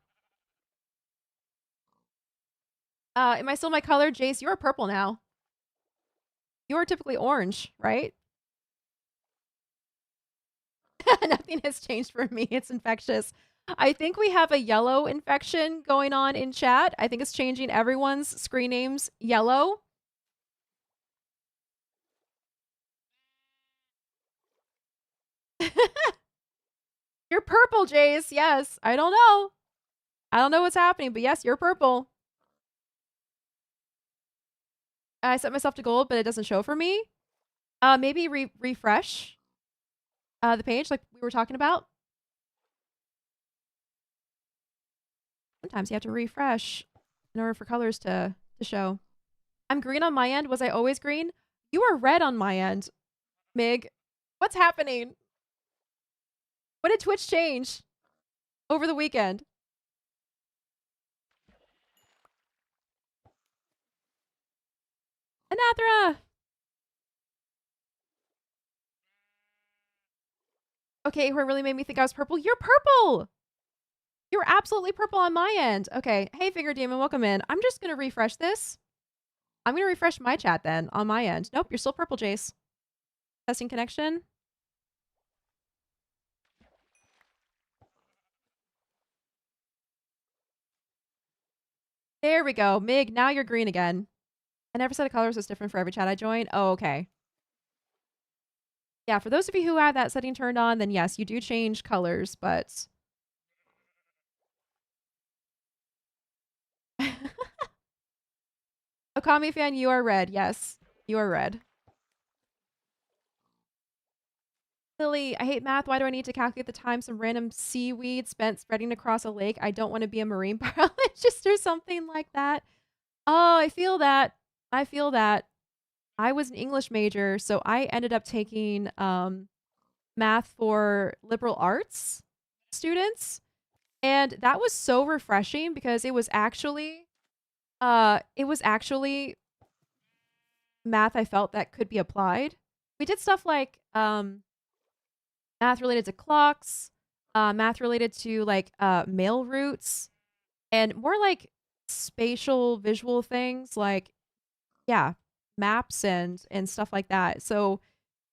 Am I still my color? Jace, you are purple now. You are typically orange, right? Nothing has changed for me. It's infectious. I think we have a yellow infection going on in chat. I think it's changing everyone's screen names yellow. You're purple, Jace. Yes. I don't know. I don't know what's happening, but yes, you're purple. I set myself to gold, but it doesn't show for me. Maybe refresh the page like we were talking about. Sometimes you have to refresh in order for colors to show. I'm green on my end. Was I always green? You are red on my end, Mig. What's happening? What did Twitch change over the weekend? Anathra! Okay, who really made me think I was purple. You're purple! You're absolutely purple on my end. Okay. Hey, Finger Demon, welcome in. I'm just going to refresh this. I'm gonna refresh my chat then on my end. Nope, you're still purple, Jace. Testing connection. There we go. Mig, now you're green again. And every set of colors is different for every chat I join. Oh, okay. Yeah, for those of you who have that setting turned on, then yes, you do change colors, but... Okami fan, you are red. Yes, you are red. Lily, I hate math. Why do I need to calculate the time some random seaweed spent spreading across a lake? I don't want to be a marine biologist or something like that. Oh, I feel that. I feel that. I was an English major, so I ended up taking math for liberal arts students. And that was so refreshing because it was actually math I felt that could be applied. We did stuff like math related to clocks, math related to like mail routes, and more like spatial visual things like yeah, maps and stuff like that. So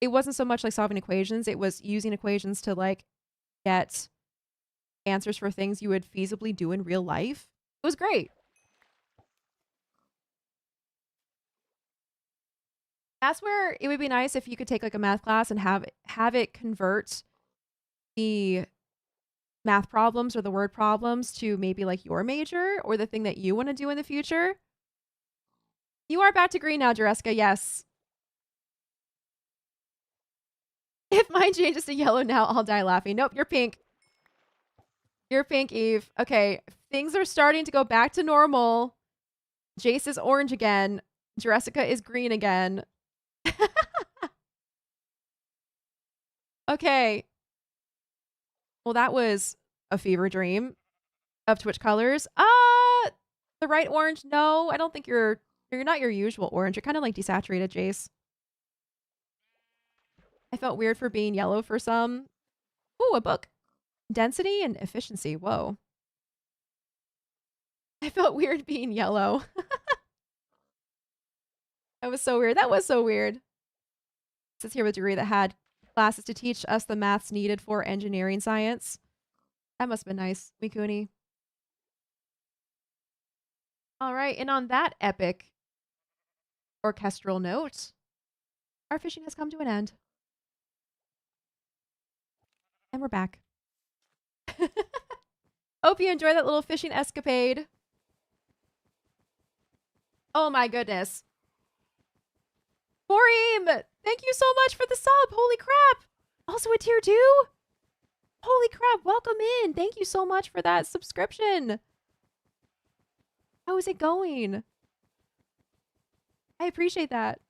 it wasn't so much like solving equations, it was using equations to like get answers for things you would feasibly do in real life. It was great. That's where it would be nice if you could take like a math class and have it convert the math problems or the word problems to maybe like your major or the thing that you want to do in the future. You are back to green now, Jareska. Yes. If mine changes to yellow now, I'll die laughing. Nope, you're pink. You're pink, Eve. Okay, things are starting to go back to normal. Jace is orange again. Jessica is green again. Okay. Well, that was a fever dream of Twitch colors. The right orange. No, I don't think you're not your usual orange. You're kind of like desaturated, Jace. I felt weird for being yellow for some. Ooh, a book. Density and efficiency. Whoa. I felt weird being yellow. That was so weird. That was so weird. It says here with a degree that had classes to teach us the maths needed for engineering science. That must have been nice, Mikuni. All right, and on that epic orchestral note, our fishing has come to an end. And we're back. Hope you enjoyed that little fishing escapade. Oh my goodness. Boreem, thank you so much for the sub. Holy crap. Also a tier 2? Holy crap, welcome in. Thank you so much for that subscription. How is it going? I appreciate that.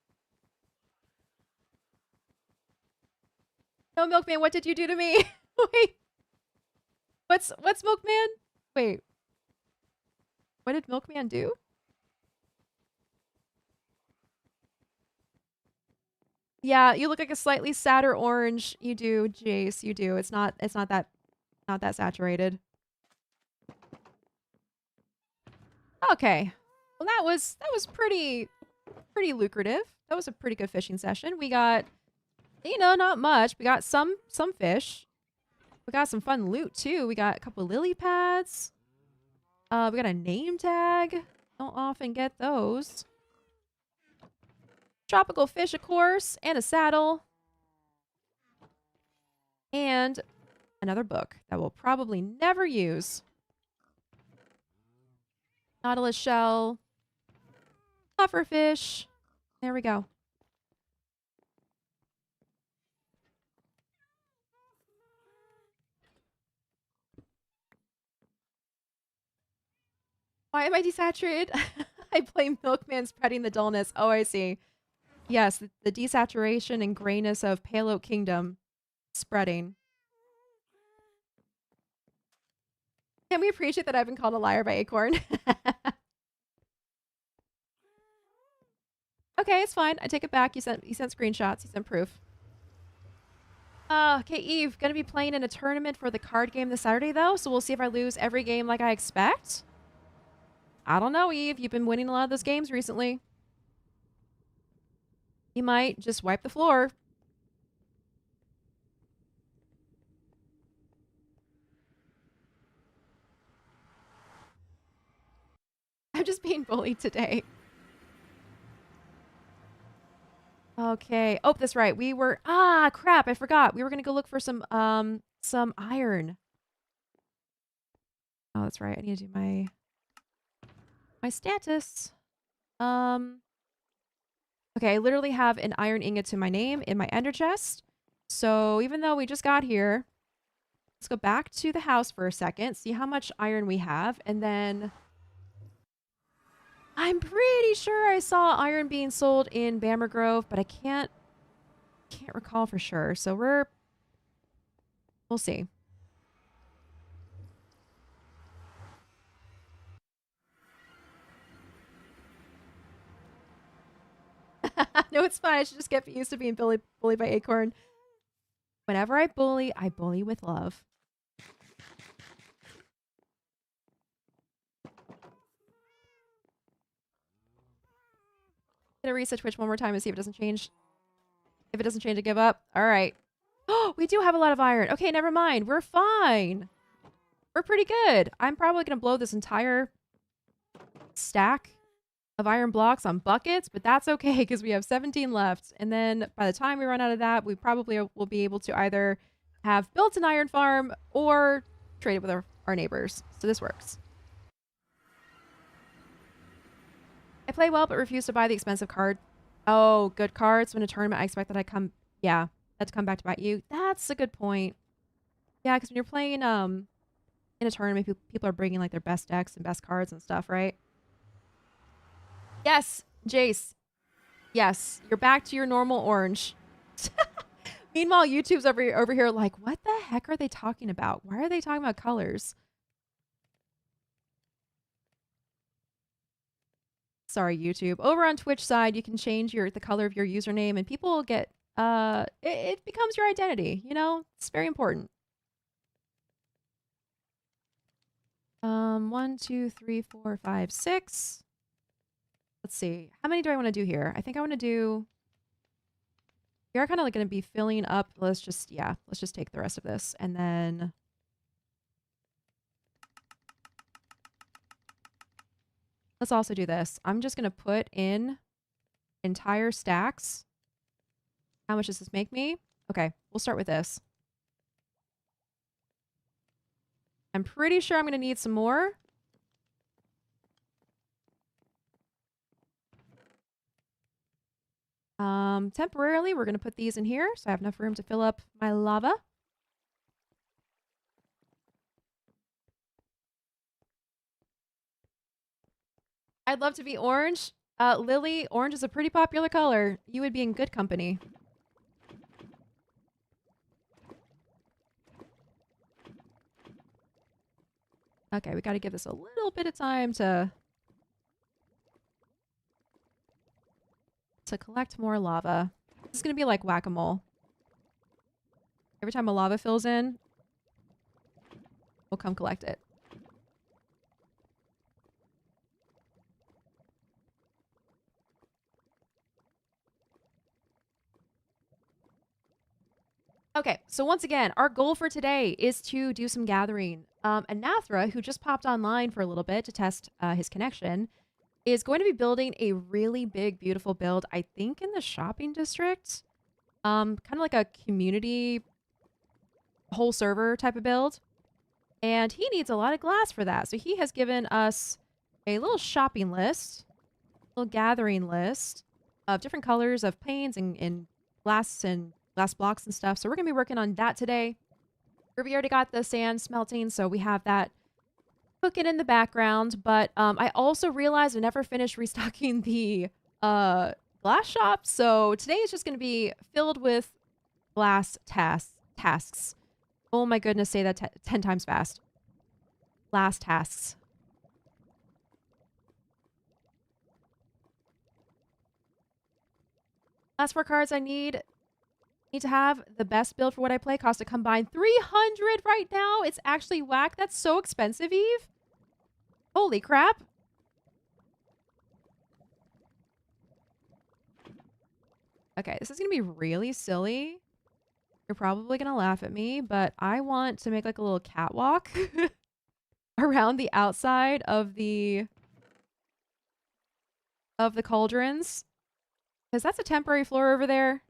No, Milkman, what did you do to me? Wait. What's Milkman? Wait. What did Milkman do? Yeah, you look like a slightly sadder orange. You do, Jace. You do. It's not that saturated. Okay. Well, that was pretty lucrative. That was a pretty good fishing session. We got, you know, not much. We got some fish. We got some fun loot too. We got a couple lily pads. We got a name tag. Don't often get those. Tropical fish, of course, and a saddle. And another book that we'll probably never use. Nautilus shell. Pufferfish. There we go. Why am I desaturated? I blame Milkman spreading the dullness. Oh, I see. Yes, the desaturation and grayness of Pale Oak Kingdom spreading. Can we appreciate that I've been called a liar by Acorn? Okay, it's fine. I take it back. You sent screenshots. You sent proof. Okay, Eve, gonna be playing in a tournament for the card game this Saturday though, so we'll see if I lose every game like I expect. I don't know, Eve. You've been winning a lot of those games recently. he might just wipe the floor. I'm just being bullied today. Okay. Oh, that's right. We were crap, I forgot. We were gonna go look for some iron. Oh, that's right. I need to do my status. Okay, I literally have an iron ingot to my name in my ender chest. So even though we just got here, let's go back to the house for a second, see how much iron we have, and then I'm pretty sure I saw iron being sold in Bamber Grove, but I can't recall for sure. So we'll see. No, it's fine. I should just get used to being bullied by Acorn. Whenever I bully with love. Gonna reset Twitch one more time and see if it doesn't change. If it doesn't change, I give up. All right. Oh, we do have a lot of iron. Okay, never mind. We're fine. We're pretty good. I'm probably gonna blow this entire stack of iron blocks on buckets, but that's okay because we have 17 left. And then by the time we run out of that, we probably will be able to either have built an iron farm or trade it with our neighbors. So this works. I play well, but refuse to buy the expensive card. Oh, good cards. When a tournament, I expect that that to come back to bite you. That's a good point. Yeah, because when you're playing in a tournament, people are bringing like their best decks and best cards and stuff, right? Yes, Jace. Yes, you're back to your normal orange. Meanwhile, YouTube's over here like, what the heck are they talking about? Why are they talking about colors? Sorry, YouTube. Over on Twitch side, you can change the color of your username, and people will get it becomes your identity. You know, it's very important. 1, 2, 3, 4, 5, 6. Let's see. How many do I want to do here? I think I want to do. We are kind of like going to be filling up. Let's just take the rest of this, and then. Let's also do this. I'm just going to put in entire stacks. How much does this make me? Okay, we'll start with this. I'm pretty sure I'm going to need some more. Temporarily, we're going to put these in here so I have enough room to fill up my lava. I'd love to be orange. Lily, orange is a pretty popular color. You would be in good company. Okay, we got to give this a little bit of time to collect more lava. This is going to be like whack-a-mole. Every time a lava fills in, we'll come collect it. Okay, so once again, our goal for today is to do some gathering. And Nathra, who just popped online for a little bit to test his connection, is going to be building a really big, beautiful build, I think in the shopping district. Kind of like a community whole server type of build. And he needs a lot of glass for that. So he has given us a little shopping list, a little gathering list of different colors of panes and glass blocks and stuff. So we're going to be working on that today. We already got the sand smelting, so we have that cooking in the background. But I also realized I never finished restocking the glass shop. So today is just going to be filled with glass tasks. Oh my goodness, say that 10 times fast. Glass tasks. Last 4 cards I need to have the best build for what I play. Cost a combined 300 right now. It's actually whack. That's so expensive, Eve. Holy crap. Okay, this is gonna be really silly. You're probably gonna laugh at me, but I want to make like a little catwalk around the outside of the cauldrons. Because that's a temporary floor over there.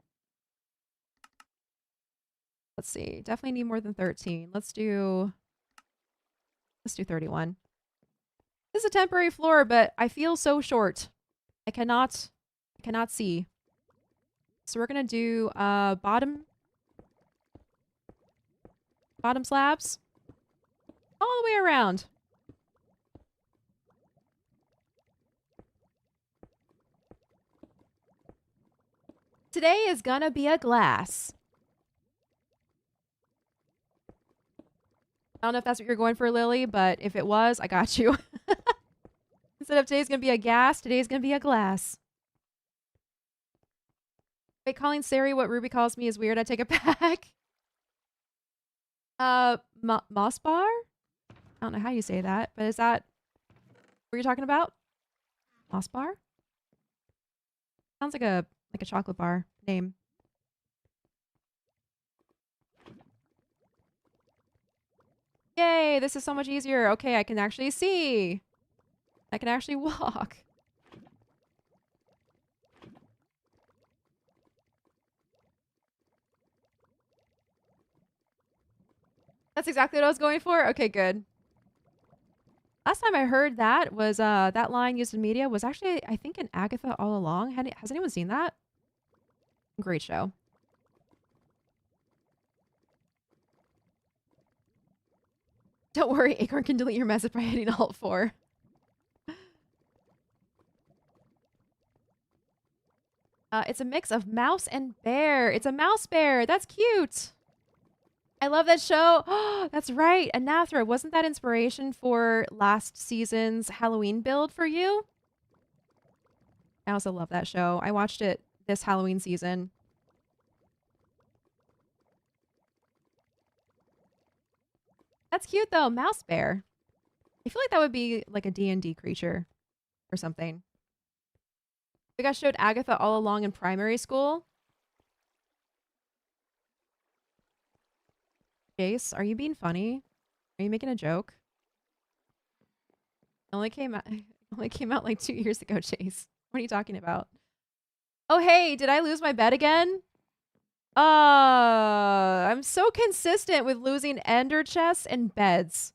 Let's see. Definitely need more than 13. Let's do 31. This is a temporary floor, but I feel so short. I cannot see. So we're gonna do bottom slabs all the way around. Today is gonna be a glass. I don't know if that's what you're going for, Lily, but if it was, I got you. Instead of today's gonna be a gas, today's gonna be a glass. Wait, calling Sari what Ruby calls me is weird. I take it back. Moss bar? I don't know how you say that, but is that what you're talking about? Moss bar? Sounds like a chocolate bar name. Yay, this is so much easier. Okay, I can actually see. I can actually walk. That's exactly what I was going for? Okay, good. Last time I heard that was that line used in media was actually, I think, in Agatha All Along. Has anyone seen that? Great show. Don't worry, Acorn can delete your message by hitting Alt 4. It's a mix of mouse and bear. It's a mouse bear. That's cute. I love that show. Oh, that's right. Anathra, wasn't that inspiration for last season's Halloween build for you? I also love that show. I watched it this Halloween season. That's cute though. Mouse bear. I feel like that would be like a D&D creature or something. I think I showed Agatha All Along in primary school. Jace, are you being funny? Are you making a joke? It only came out like 2 years ago, Chase. What are you talking about? Oh, hey, did I lose my bet again? I'm so consistent with losing ender chests and beds.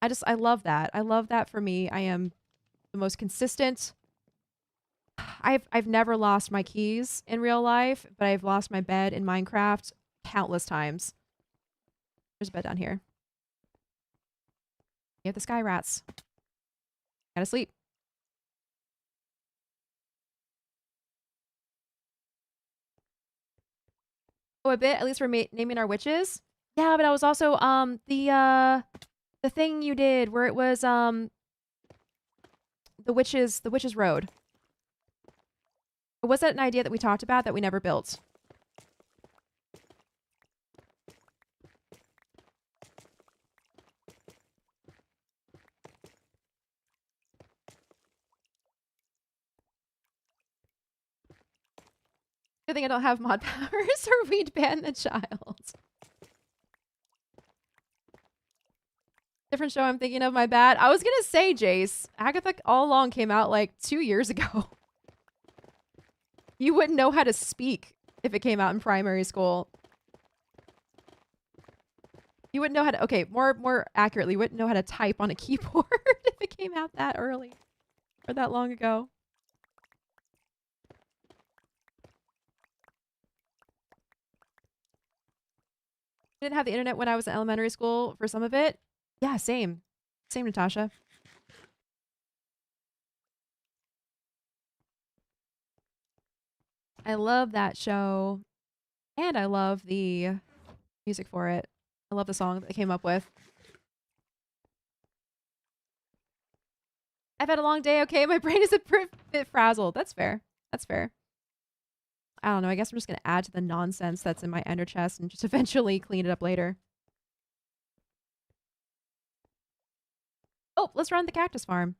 I love that. I love that for me. I am the most consistent. I've never lost my keys in real life, but I've lost my bed in Minecraft countless times. There's a bed down here. You have the sky rats. Gotta sleep. Oh, a bit. At least we're naming our witches. Yeah, but I was also the thing you did where it was the witches road. Or was that an idea that we talked about that we never built? Good thing I don't have mod powers or we'd ban the child. Different show I'm thinking of, my bad. I was gonna say, Jace, Agatha All Along came out like 2 years ago. You wouldn't know how to speak if it came out in primary school. You wouldn't know how to, okay, more accurately, you wouldn't know how to type on a keyboard if it came out that early or that long ago. I didn't have the internet when I was in elementary school for some of it. Yeah, same. Same, Natasha. I love that show. And I love the music for it. I love the song that they came up with. I've had a long day, okay? My brain is a bit frazzled. That's fair. That's fair. I don't know. I guess I'm just going to add to the nonsense that's in my ender chest and just eventually clean it up later. Oh, let's run the cactus farm.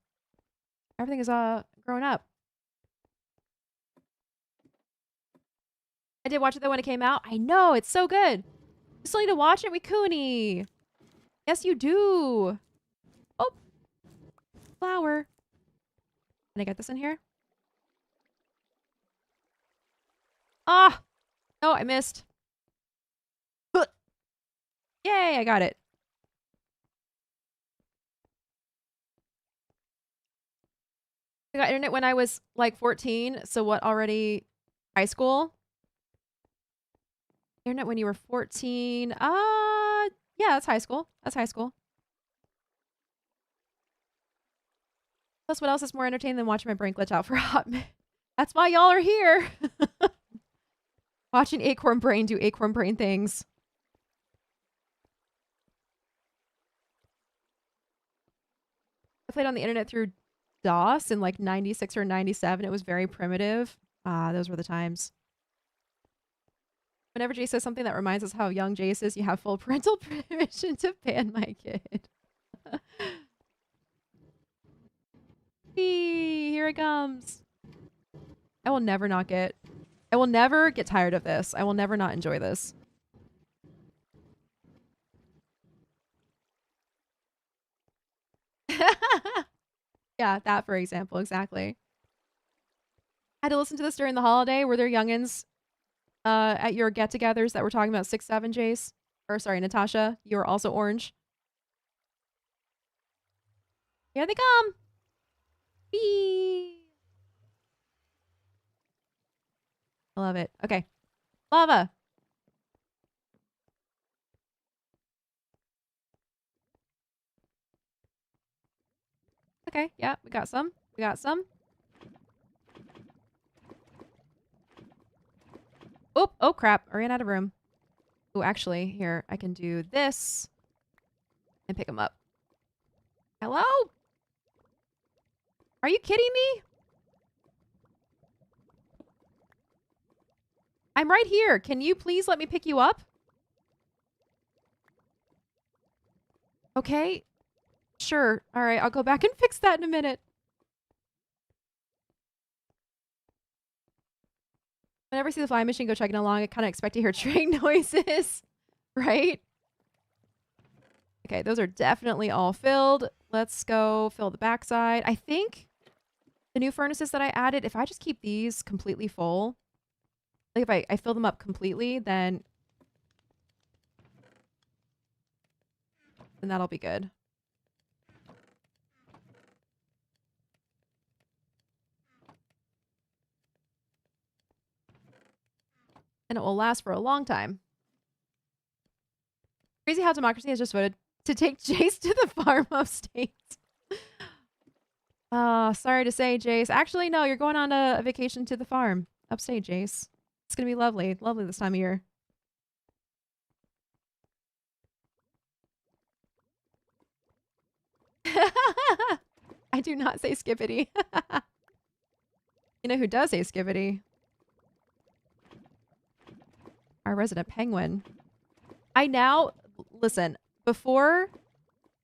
Everything is grown up. I did watch it though when it came out. I know, it's so good. You still need to watch it with Cooney. Yes, you do. Oh, flower. Can I get this in here? Ah! No, I missed. Yay, I got it. I got internet when I was like 14. So what already? High school? Internet when you were 14. Yeah, that's high school. That's high school. Plus, what else is more entertaining than watching my brain glitch out for a hot minute? That's why y'all are here. Watching Acorn Brain do Acorn Brain things. I played on the internet through DOS in like 96 or 97. It was very primitive. Those were the times. Whenever Jace says something that reminds us how young Jace is, you have full parental permission to ban my kid. Here it comes. I will never not get... I will never get tired of this. I will never not enjoy this. Yeah, that for example, exactly. I had to listen to this during the holiday. Were there youngins at your get-togethers that were talking about 6-7, Jace? Or sorry, Natasha, you were also orange. Here they come. Whee! I love it. Okay. Lava. Okay, yeah, we got some. We got some. Oh crap. I ran out of room. Oh, actually, here, I can do this and pick them up. Hello? Are you kidding me? I'm right here. Can you please let me pick you up? Okay. Sure. All right, I'll go back and fix that in a minute. Whenever I see the flying machine go chugging along, I kind of expect to hear train noises, right? Okay, those are definitely all filled. Let's go fill the backside. I think the new furnaces that I added, if I just keep these completely full, like if I fill them up completely, then that'll be good. And it will last for a long time. Crazy how democracy has just voted to take Jace to the farm upstate. Sorry to say, Jace. Actually, no, you're going on a vacation to the farm upstate, Jace. It's gonna be lovely. Lovely this time of year. I do not say skibbity. You know who does say skibbity? Our resident penguin. Listen, before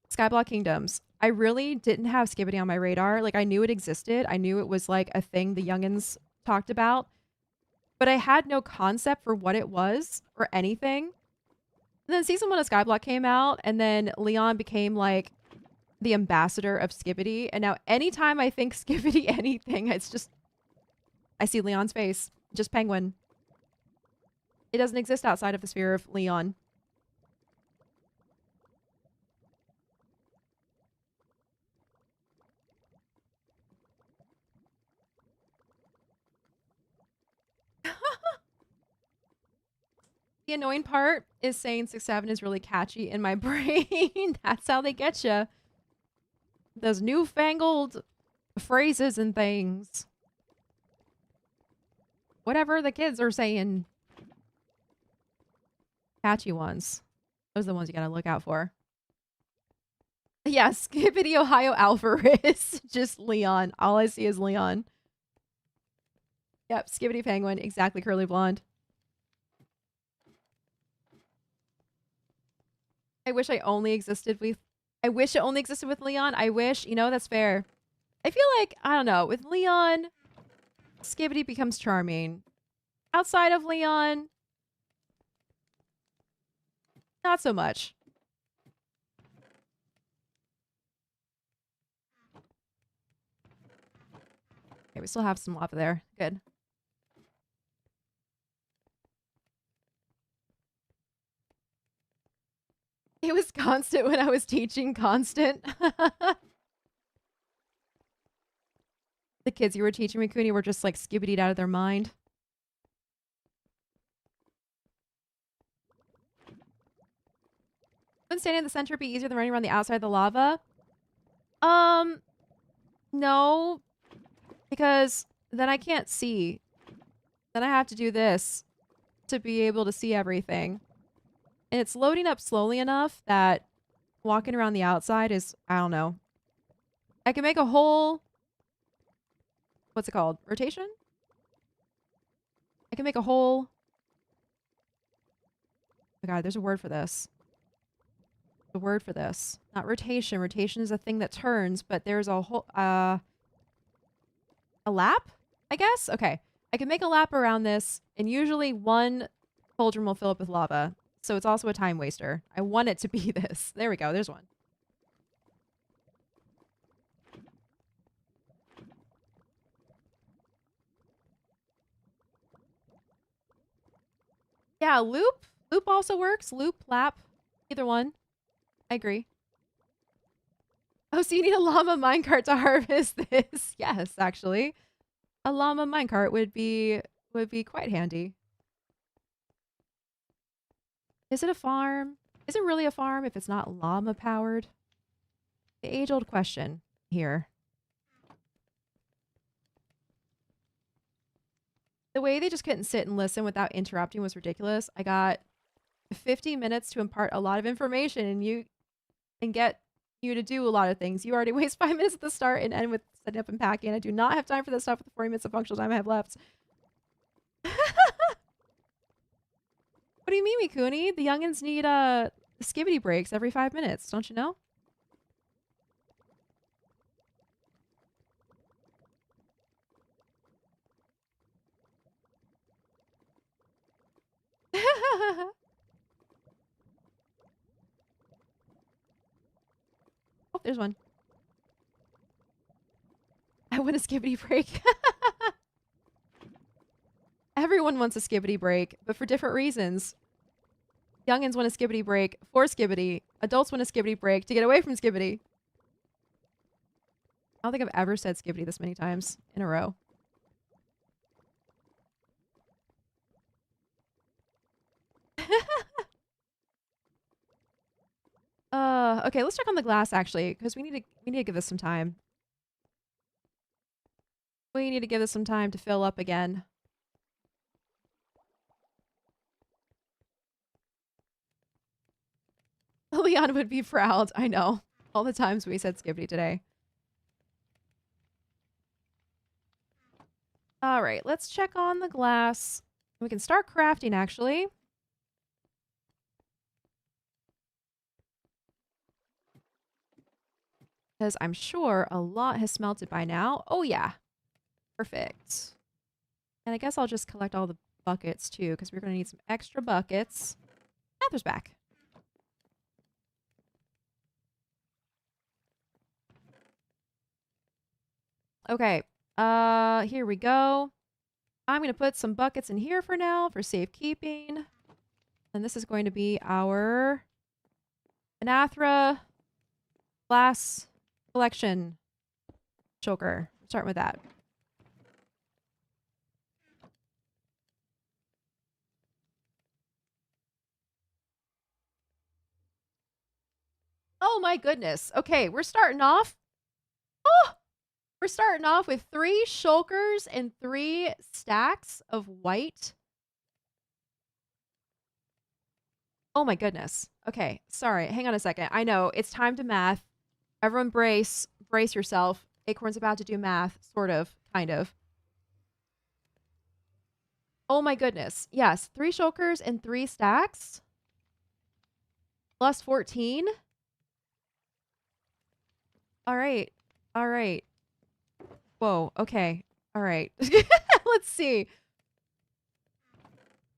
SkyBlock Kingdoms, I really didn't have skibbity on my radar. Like, I knew it existed. I knew it was like a thing the youngins talked about. But I had no concept for what it was or anything. And then season 1 of SkyBlock came out, and then Leon became like the ambassador of skibbity. And now anytime I think skibbity anything, it's just... I see Leon's face. Just penguin. It doesn't exist outside of the sphere of Leon. The annoying part is saying 6-7 is really catchy in my brain. That's how they get you. Those newfangled phrases and things. Whatever the kids are saying. Catchy ones. Those are the ones you gotta look out for. Yeah, Skibbity Ohio Alvarez. Just Leon. All I see is Leon. Yep, Skibbity Penguin. Exactly, curly blonde. I wish it only existed with Leon. I wish, that's fair. I feel like, I don't know, with Leon, Skibbity becomes charming. Outside of Leon, not so much. Okay, we still have some lava there. Good. It was constant when I was teaching constant. The kids you were teaching me, Cooney, were just like skibbitied out of their mind. Wouldn't standing in the center be easier than running around the outside of the lava? No, because then I can't see. Then I have to do this to be able to see everything. And it's loading up slowly enough that walking around the outside is, I don't know. I can make a whole, what's it called? Rotation? I can make a whole, oh my God, there's a word for this. The word for this. Not rotation. Rotation is a thing that turns, but there's a whole, a lap, I guess? Okay. I can make a lap around this, and usually one cauldron will fill up with lava. So it's also a time waster. I want it to be this. There we go. There's one. Yeah, loop. Loop also works. Loop, lap, either one. I agree. Oh, so you need a llama minecart to harvest this? Yes, actually. A llama minecart would be quite handy. Is it a farm? Is it really a farm if it's not llama powered? The age-old question here. The way they just couldn't sit and listen without interrupting was ridiculous. I got 15 minutes to impart a lot of information and get you to do a lot of things. You already waste 5 minutes at the start and end with setting up and packing. I do not have time for this stuff with the 40 minutes of functional time I have left. What do you mean, Mikuni? The youngins need skibbity breaks every 5 minutes, don't you know? Oh, there's one. I want a skibbity break. Everyone wants a skibbity break, but for different reasons. Youngins want a skibbity break for skibbity. Adults want a skibbity break to get away from skibbity. I don't think I've ever said skibbity this many times in a row. Okay, let's check on the glass actually, because we need to give this some time. We need to give this some time to fill up again. Leon would be proud. I know. All the times we said skibbity today. All right, let's check on the glass. We can start crafting actually. Because I'm sure a lot has smelted by now. Oh yeah. Perfect. And I guess I'll just collect all the buckets too, because we're going to need some extra buckets. Panther's back. Okay. Here we go. I'm going to put some buckets in here for now for safekeeping. And this is going to be our Anathra glass collection choker. Start with that. Oh my goodness. Okay, we're starting off. Oh, we're starting off with 3 shulkers and 3 stacks of white. Oh my goodness. Okay, sorry. Hang on a second. I know it's time to math. Everyone brace yourself. Acorn's about to do math, sort of, kind of. Oh my goodness. Yes, 3 shulkers and 3 stacks. Plus 14. All right. All right. Whoa. Okay. All right. Let's see.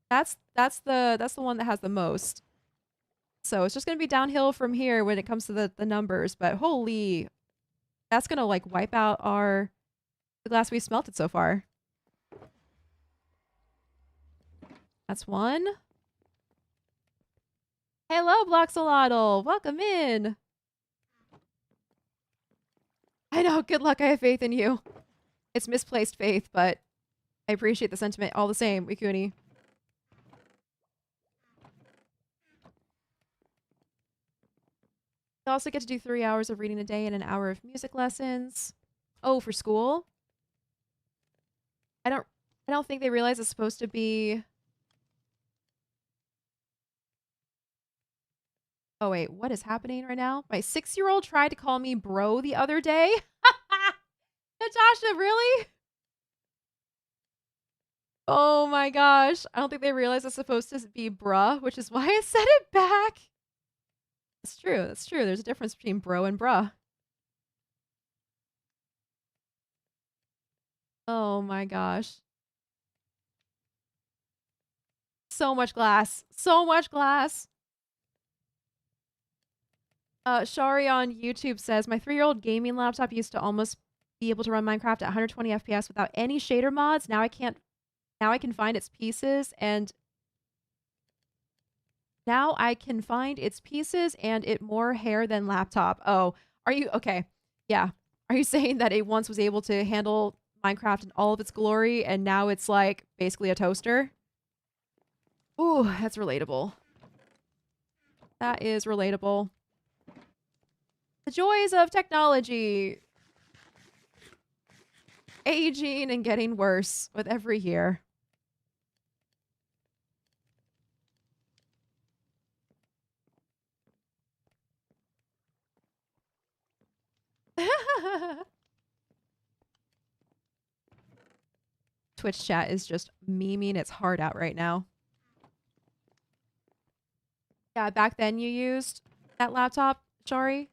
That's the one that has the most. So it's just gonna be downhill from here when it comes to the numbers. But holy, that's gonna like wipe out the glass we smelted so far. That's one. Hello, Bloxolotl. Welcome in. I know. Good luck. I have faith in you. It's misplaced faith, but I appreciate the sentiment all the same, Wikuni. You also get to do 3 hours of reading a day and an hour of music lessons. Oh, for school? I don't think they realize it's supposed to be. Oh wait, what is happening right now? My 6-year-old tried to call me bro the other day. Natasha, really? Oh my gosh. I don't think they realize it's supposed to be bruh, which is why I said it back. That's true. That's true. There's a difference between bro and bruh. Oh my gosh. So much glass. So much glass. Shari on YouTube says, my 3-year-old gaming laptop used to almost be able to run Minecraft at 120 FPS without any shader mods. Now I can't. Now I can find its pieces and it more hair than laptop. Oh, are you okay? Yeah. Are you saying that it once was able to handle Minecraft in all of its glory and now it's like basically a toaster? Ooh, that's relatable. That is relatable. The joys of technology. Aging and getting worse with every year. Twitch chat is just memeing its heart out right now. Yeah, back then you used that laptop, Shari?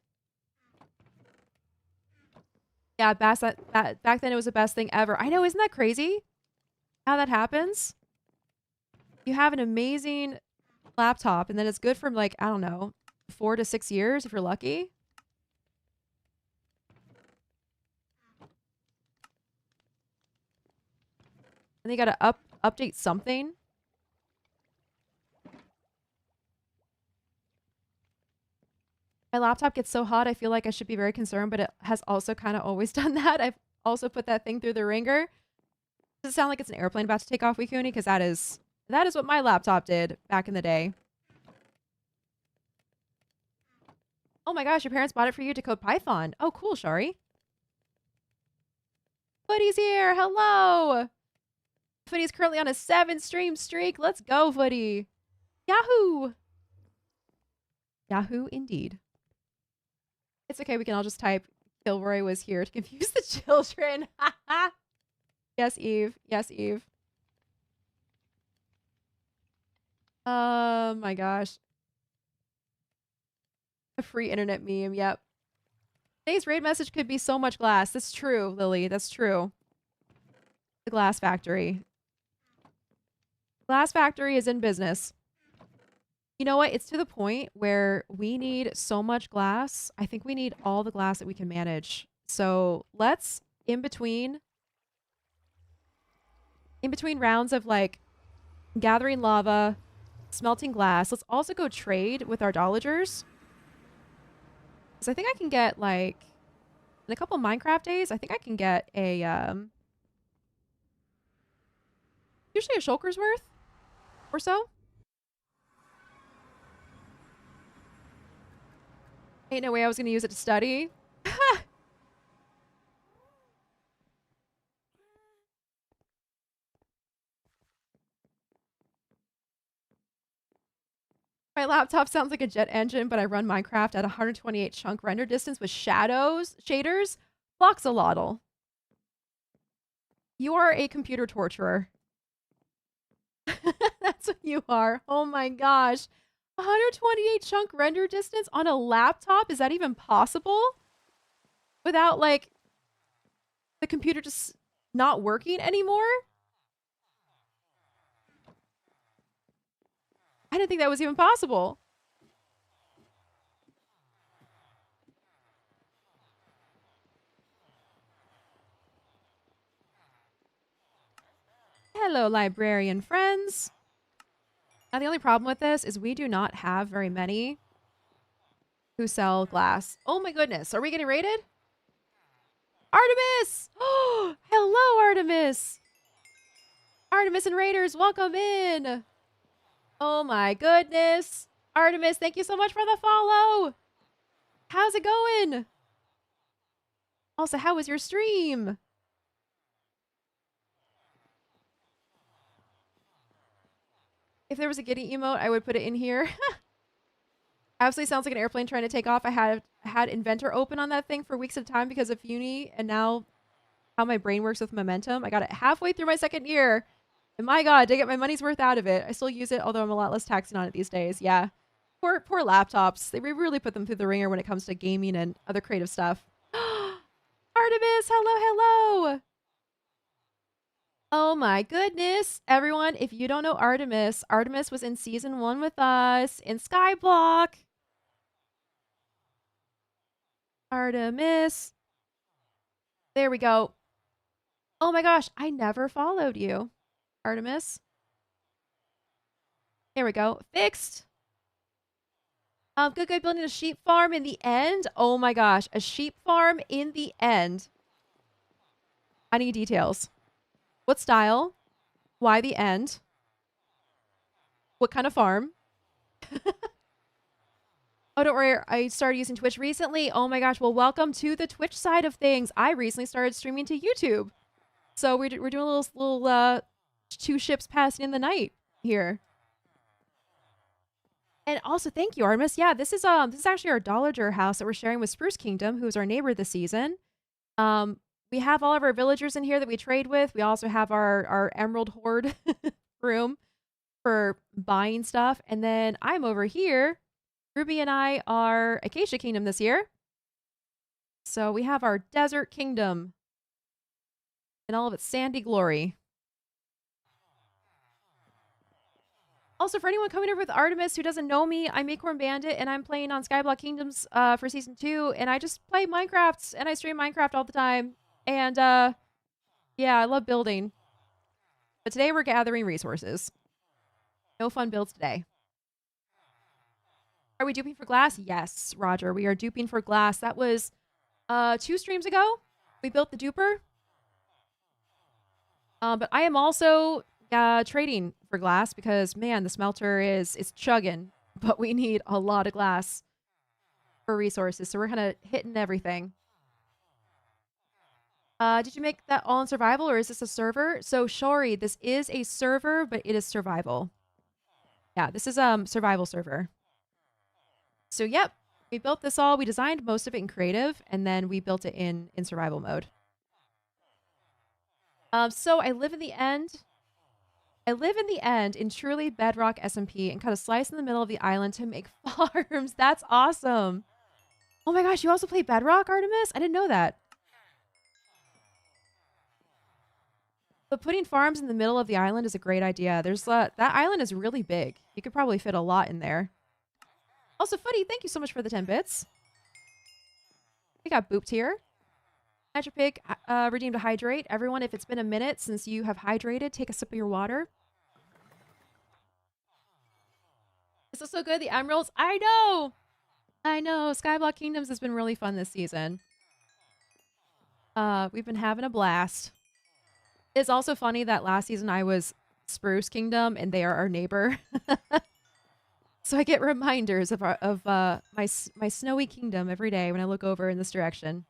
Yeah, back then it was the best thing ever. I know, isn't that crazy? How that happens? You have an amazing laptop and then it's good for like, I don't know, 4 to 6 years if you're lucky. And they gotta update something. My laptop gets so hot, I feel like I should be very concerned, but it has also kind of always done that. I've also put that thing through the ringer. Does it sound like it's an airplane about to take off, Wikuni? Because that is what my laptop did back in the day. Oh my gosh, your parents bought it for you to code Python. Oh, cool, Shari. Footy's here. Hello. Footy's currently on a 7-stream streak. Let's go, Footy. Yahoo. Yahoo indeed. It's okay. We can all just type Kilroy was here to confuse the children. Yes, Eve. Yes, Eve. Oh my gosh. A free internet meme. Yep. Today's raid message could be so much glass. That's true, Lily. That's true. The glass factory. Glass factory is in business. You know what? It's to the point where we need so much glass. I think we need all the glass that we can manage. So let's, in between rounds of like gathering lava, smelting glass, let's also go trade with our dollagers. Because I think I can get like, in a couple Minecraft days, I think I can get a, usually a shulker's worth or so. Ain't no way I was going to use it to study. My laptop sounds like a jet engine, but I run Minecraft at 128 chunk render distance with shaders. Bloxolotl. You are a computer torturer. That's what you are. Oh my gosh. 128 chunk render distance on a laptop? Is that even possible? Without, like, the computer just not working anymore? I didn't think that was even possible. Hello, librarian friends. Now, the only problem with this is we do not have very many who sell glass. Oh my goodness. Are we getting raided? Artemis! Oh, hello, Artemis. Artemis and Raiders, welcome in. Oh my goodness. Artemis, thank you so much for the follow. How's it going? Also, how was your stream? If there was a giddy emote, I would put it in here. Absolutely sounds like an airplane trying to take off. I had Inventor open on that thing for weeks at a time because of uni, and now how my brain works with momentum. I got it halfway through my second year, and my God, to get my money's worth out of it. I still use it, although I'm a lot less taxing on it these days. Yeah, poor laptops. They really put them through the ringer when it comes to gaming and other creative stuff. Artemis, hello. Oh my goodness. Everyone, if you don't know Artemis, Artemis was in season 1 with us in Skyblock. Artemis. There we go. Oh my gosh, I never followed you, Artemis. There we go. Fixed. Good. Building a sheep farm in the end. Oh my gosh, a sheep farm in the end. I need details. What style? Why the end? What kind of farm? Oh, don't worry. I started using Twitch recently. Oh my gosh. Well, welcome to the Twitch side of things. I recently started streaming to YouTube. So we're doing a little two ships passing in the night here. And also, thank you, Artemis. Yeah, this is actually our Dollager house that we're sharing with Spruce Kingdom, who's our neighbor this season. We have all of our villagers in here that we trade with. We also have our Emerald Hoard room for buying stuff. And then I'm over here. Ruby and I are Acacia Kingdom this year. So we have our Desert Kingdom in all of its sandy glory. Also, for anyone coming over with Artemis who doesn't know me, I'm Acorn Bandit, and I'm playing on SkyBlock Kingdoms for Season 2, and I just play Minecraft, and I stream Minecraft all the time. And, yeah, I love building. But today we're gathering resources. No fun builds today. Are we duping for glass? Yes, Roger. We are duping for glass. That was 2 streams ago. We built the duper. But I am also trading for glass because, man, the smelter is chugging. But we need a lot of glass for resources. So we're kind of hitting everything. Did you make that all in survival or is this a server? So, Shori, this is a server, but it is survival. Yeah, this is survival server. So, yep, we built this all. We designed most of it in creative, and then we built it in survival mode. So I live in the end. I live in the end in truly bedrock SMP and cut a slice in the middle of the island to make farms. That's awesome. Oh my gosh, you also play bedrock, Artemis? I didn't know that. But putting farms in the middle of the island is a great idea. There's that island is really big. You could probably fit a lot in there. Also, Footy, thank you so much for the 10 bits. We got booped here. Magic Pig redeemed a hydrate. Everyone, if it's been a minute since you have hydrated, take a sip of your water. This is so good. The emeralds. I know. Skyblock Kingdoms has been really fun this season. We've been having a blast. It's also funny that last season I was Spruce Kingdom and they are our neighbor. So I get reminders of my snowy kingdom every day when I look over in this direction.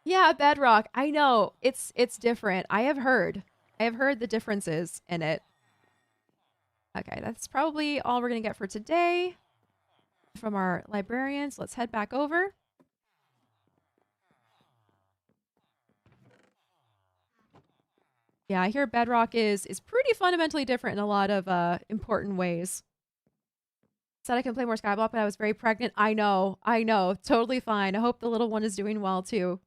Yeah, bedrock. I know. It's different. I have heard the differences in it. Okay, that's probably all we're going to get for today from our librarians. Let's head back over. Yeah, I hear bedrock is pretty fundamentally different in a lot of important ways. Said I can play more Skyblock, but I was very pregnant. I know. Totally fine. I hope the little one is doing well too.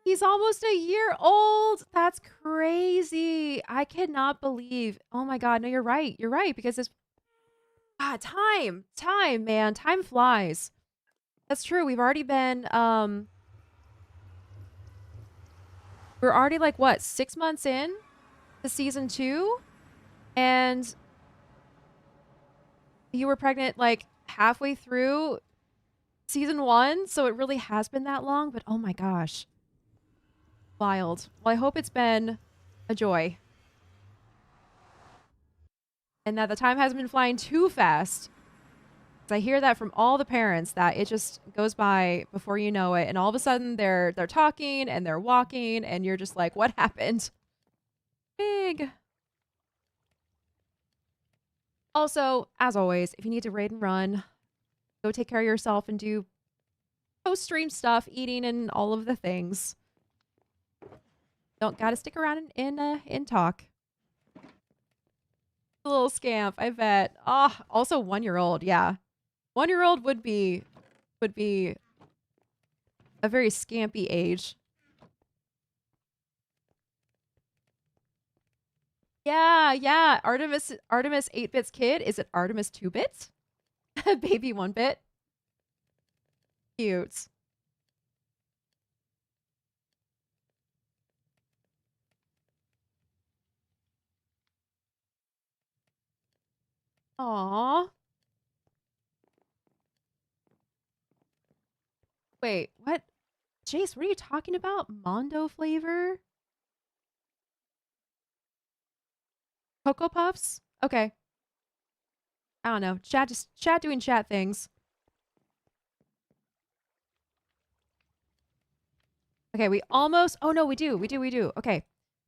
He's almost a year old. That's crazy. I cannot believe. Oh my God. No, you're right. You're right. Because it's time, man. Time flies. That's true. We've already been, we're already like what, 6 months in to season 2? And you were pregnant like halfway through season 1. So it really has been that long. But oh my gosh. Wild. Well, I hope it's been a joy. And that the time hasn't been flying too fast. I hear that from all the parents that it just goes by before you know it, and all of a sudden they're talking and they're walking, and you're just like, "What happened?" Big. Also, as always, if you need to raid and run, go take care of yourself and do post-stream stuff, eating and all of the things. Don't gotta stick around in talk. A little scamp, I bet. Oh, also 1-year-old, yeah. 1-year-old would be a very scampy age. Yeah. Artemis 8-bit's kid. Is it Artemis 2-bit? Baby 1-bit. Cute. Aww. Wait, what? Jace, what are you talking about? Mondo flavor? Cocoa Puffs? Okay. I don't know. Chat doing chat things. Okay, we almost... Oh, no, we do. Okay.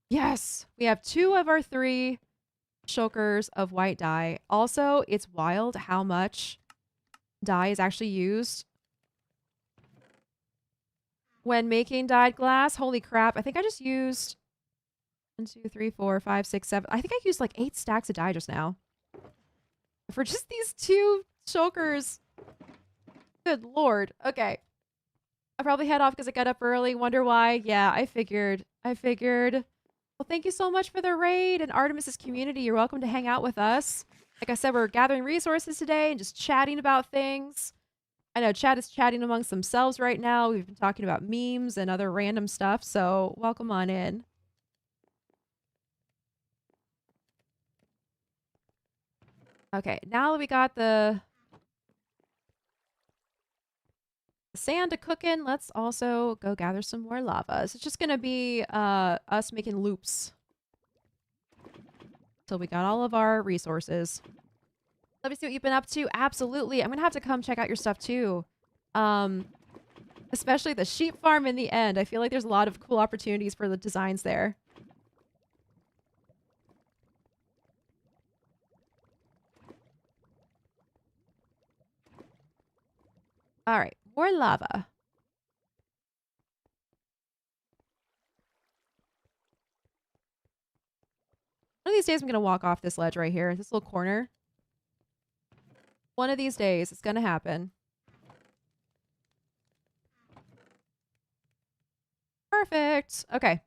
Yes! We have 2 of our 3 shulkers of white dye. Also, it's wild how much dye is actually used when making dyed glass. Holy crap. I think I just used 1, 2, 3, 4, 5, 6, 7. I think I used like 8 stacks of dye just now. For just these 2 shulkers. Good lord. Okay. I'll probably head off because I got up early. Wonder why. Yeah, I figured. Well, thank you so much for the raid and Artemis's community. You're welcome to hang out with us. Like I said, we're gathering resources today and just chatting about things. I know chat is chatting amongst themselves right now. We've been talking about memes and other random stuff, so welcome on in. Okay, now that we got the sand to cook in, let's also go gather some more lava. So it's just gonna be us making loops till we got all of our resources. Let me see what you've been up to. Absolutely. I'm gonna have to come check out your stuff too. Especially the sheep farm in the end. I feel like there's a lot of cool opportunities for the designs there. All right, more lava. One of these days I'm gonna walk off this ledge right here, this little corner. One of these days it's gonna happen. Perfect. Okay.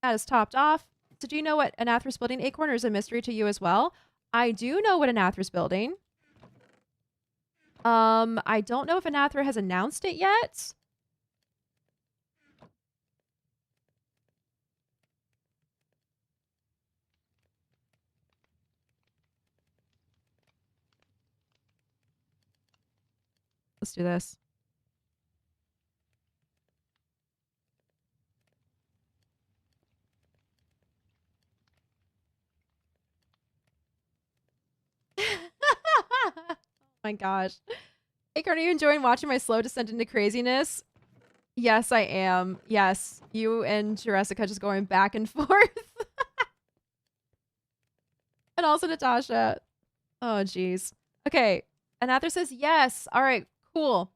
That is topped off. So do you know what Anathra's building? Acorn, or is a mystery to you as well? I do know what Anathra's building. I don't know if Anathra has announced it yet. Let's do this. Oh my gosh. Acorn, are you enjoying watching my slow descent into craziness? Yes, I am. Yes. You and Jessica just going back and forth. And also Natasha. Oh, geez. Okay. Anathra says yes. All right, cool.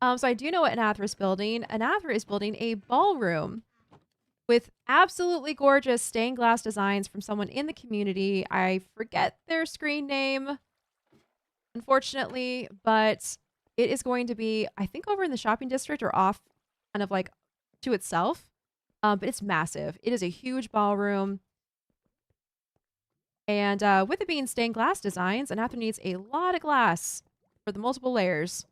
So I do know what Anathra is building. Anathra is building a ballroom. with absolutely gorgeous stained glass designs from someone in the community. I forget their screen name, unfortunately, but it is going to be, I think, over in the shopping district or off kind of like to itself. But it's massive. It is a huge ballroom. And with it being stained glass designs, Anathra needs a lot of glass for the multiple layers.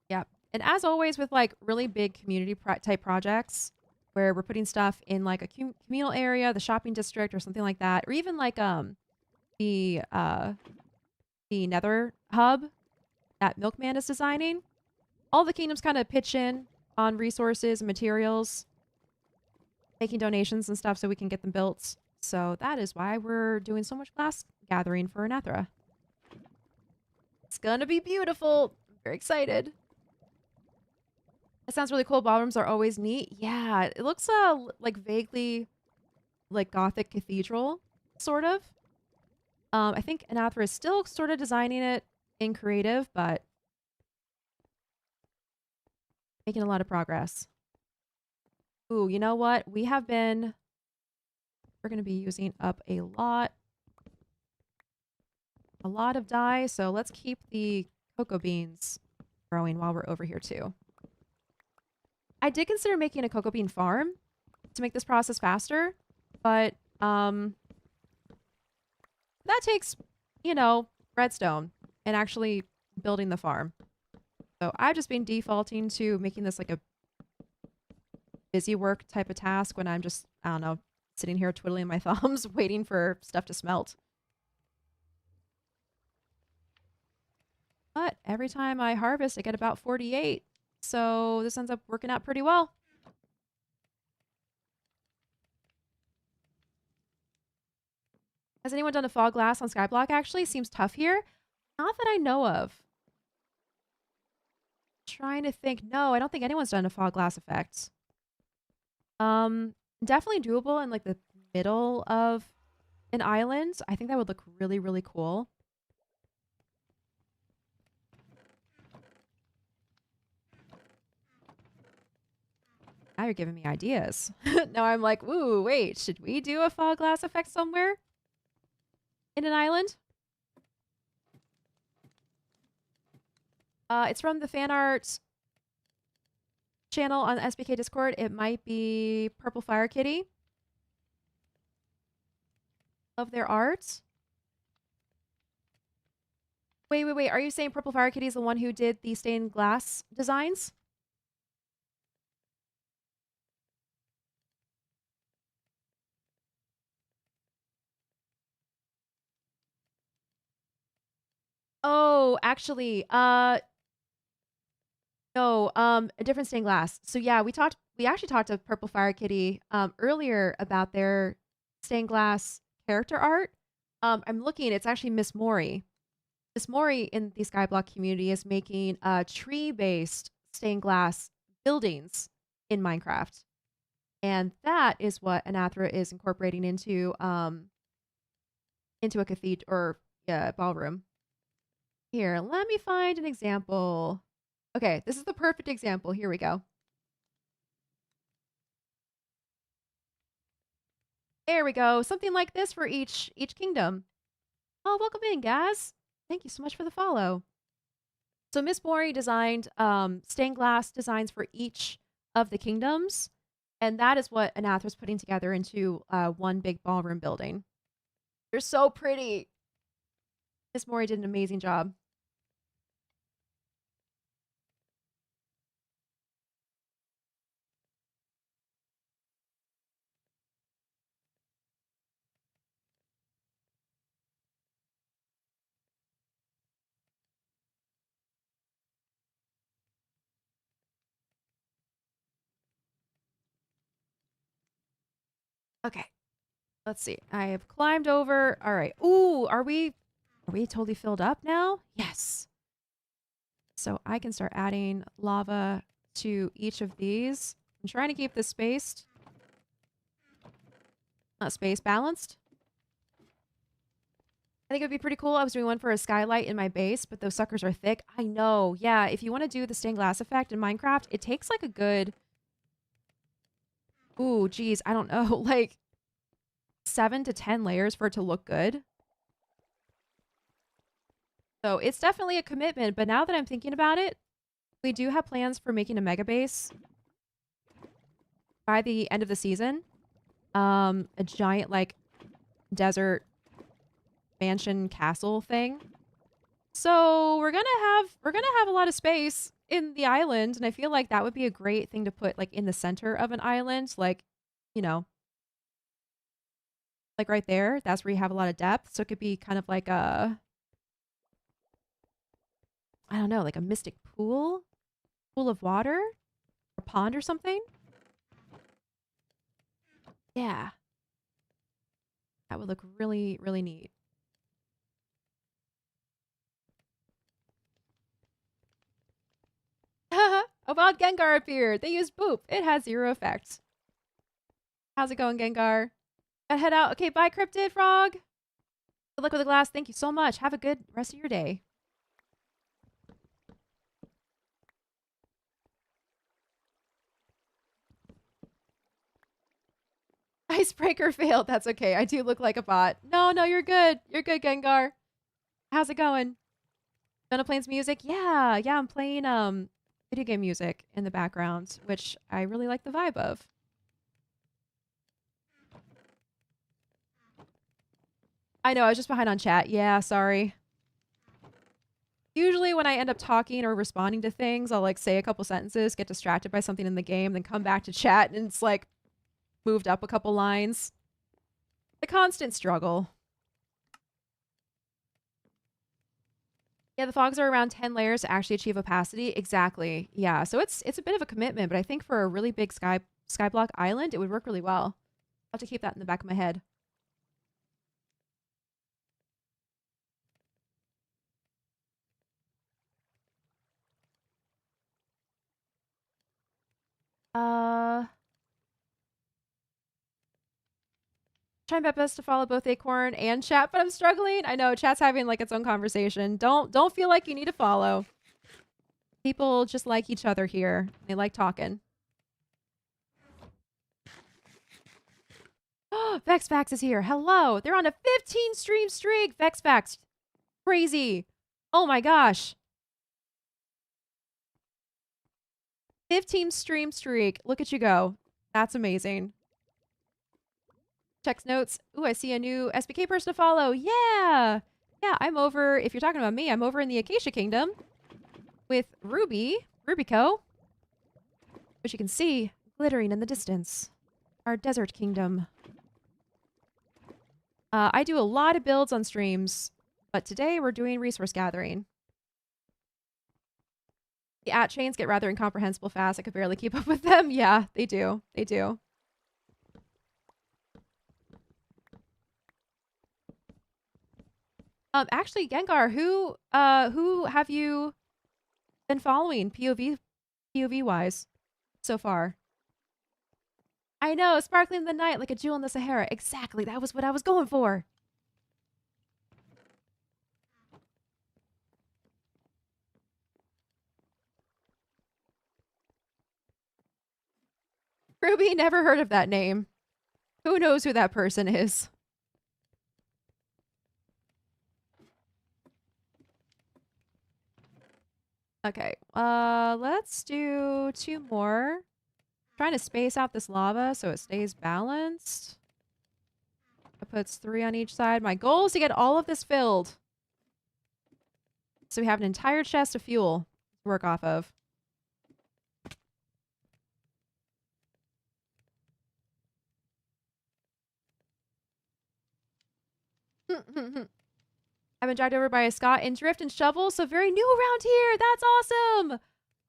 Yep. And as always with like really big community type projects where we're putting stuff in like a communal area, the shopping district or something like that, or even like the nether hub that Milkman is designing, all the kingdoms kind of pitch in on resources and materials, making donations and stuff so we can get them built. So that is why we're doing so much glass gathering for Anathra. It's gonna be beautiful. I'm very excited. It sounds really cool. Ballrooms are always neat. Yeah, it looks like vaguely like Gothic cathedral, sort of. I think Anathra is still sort of designing it in creative, but making a lot of progress. Ooh, you know what? We're going to be using up a lot of dye, so let's keep the cocoa beans growing while we're over here too. I did consider making a cocoa bean farm to make this process faster, but that takes, you know, redstone and actually building the farm. So I've just been defaulting to making this like a busy work type of task when I'm just, I don't know, sitting here twiddling my thumbs waiting for stuff to smelt. But every time I harvest, I get about 48. So this ends up working out pretty well. Has anyone done a fog glass on Skyblock actually? Seems tough here. Not that I know of. Trying to think. No, I don't think anyone's done a fog glass effect. Definitely doable in like the middle of an island. I think that would look really, really cool. Now you're giving me ideas. Now I'm like, ooh, wait, should we do a fog glass effect somewhere? In an island? It's from the fan art channel on the SBK Discord. It might be Purple Fire Kitty. Love their art. Wait. Are you saying Purple Fire Kitty is the one who did the stained glass designs? Oh, actually, no, a different stained glass. So yeah, we actually talked to Purple Fire Kitty earlier about their stained glass character art. I'm looking, it's actually Miss Mori. Miss Mori in the Skyblock community is making tree-based stained glass buildings in Minecraft. And that is what Anathra is incorporating into a cathedral or ballroom. Here, let me find an example. Okay, this is the perfect example. Here we go. There we go. Something like this for each kingdom. Oh, welcome in, guys. Thank you so much for the follow. So Miss Mori designed stained glass designs for each of the kingdoms, and that is what Anathra's putting together into one big ballroom building. They're so pretty. Miss Mori did an amazing job. Okay. Let's see. I have climbed over. All right. Ooh, are we totally filled up now? Yes. So I can start adding lava to each of these. I'm trying to keep this spaced. Not space balanced. I think it would be pretty cool. I was doing one for a skylight in my base, but those suckers are thick. I know. Yeah, if you want to do the stained glass effect in Minecraft, it takes like a good... Ooh, geez, I don't know. Like 7 to 10 layers for it to look good. So it's definitely a commitment, but now that I'm thinking about it, we do have plans for making a mega base by the end of the season. A giant like desert mansion castle thing. So we're gonna have a lot of space in the island, and I feel like that would be a great thing to put like in the center of an island, like, you know, like right there. That's where you have a lot of depth. So it could be kind of like a, I don't know, like a mystic pool of water, or pond or something. Yeah, that would look really, really neat. A wild Gengar appeared. They used Boop. It has 0 effect. How's it going, Gengar? Gotta head out. Okay, bye, Cryptid Frog. Good luck with the glass. Thank you so much. Have a good rest of your day. Icebreaker failed. That's okay. I do look like a bot. No, you're good. You're good, Gengar. How's it going? Gonna play some music? Yeah, I'm playing video game music in the background, which I really like the vibe of. I know, I was just behind on chat. Yeah, sorry. Usually when I end up talking or responding to things, I'll like say a couple sentences, get distracted by something in the game, then come back to chat and it's like moved up a couple lines. The constant struggle. Yeah, the fogs are around 10 layers to actually achieve opacity. Exactly. Yeah, so it's a bit of a commitment, but I think for a really big skyblock island, it would work really well. I'll have to keep that in the back of my head. Trying my best to follow both Acorn and chat, but I'm struggling. I know chat's having like its own conversation. Don't feel like you need to follow. People just like each other here. They like talking. Oh, VexVax is here. Hello. They're on a 15 stream streak. VexVax. Crazy. Oh my gosh. 15 stream streak. Look at you go. That's amazing. Checks notes. Ooh, I see a new SBK person to follow. Yeah. Yeah, I'm over, if you're talking about me, I'm over in the Acacia Kingdom with Rubico, which you can see glittering in the distance. Our desert kingdom. I do a lot of builds on streams, but today we're doing resource gathering. The @ chains get rather incomprehensible fast. I could barely keep up with them. Yeah, they do. They do. Actually, Gengar, who have you been following POV wise so far? I know, sparkling in the night like a jewel in the Sahara. Exactly, that was what I was going for. Ruby, never heard of that name. Who knows who that person is? Okay, let's do 2 more. Trying to space out this lava so it stays balanced. It puts 3 on each side. My goal is to get all of this filled, so we have an entire chest of fuel to work off of. I've been dragged over by a Scott in Drift and Shovel, so very new around here. That's awesome.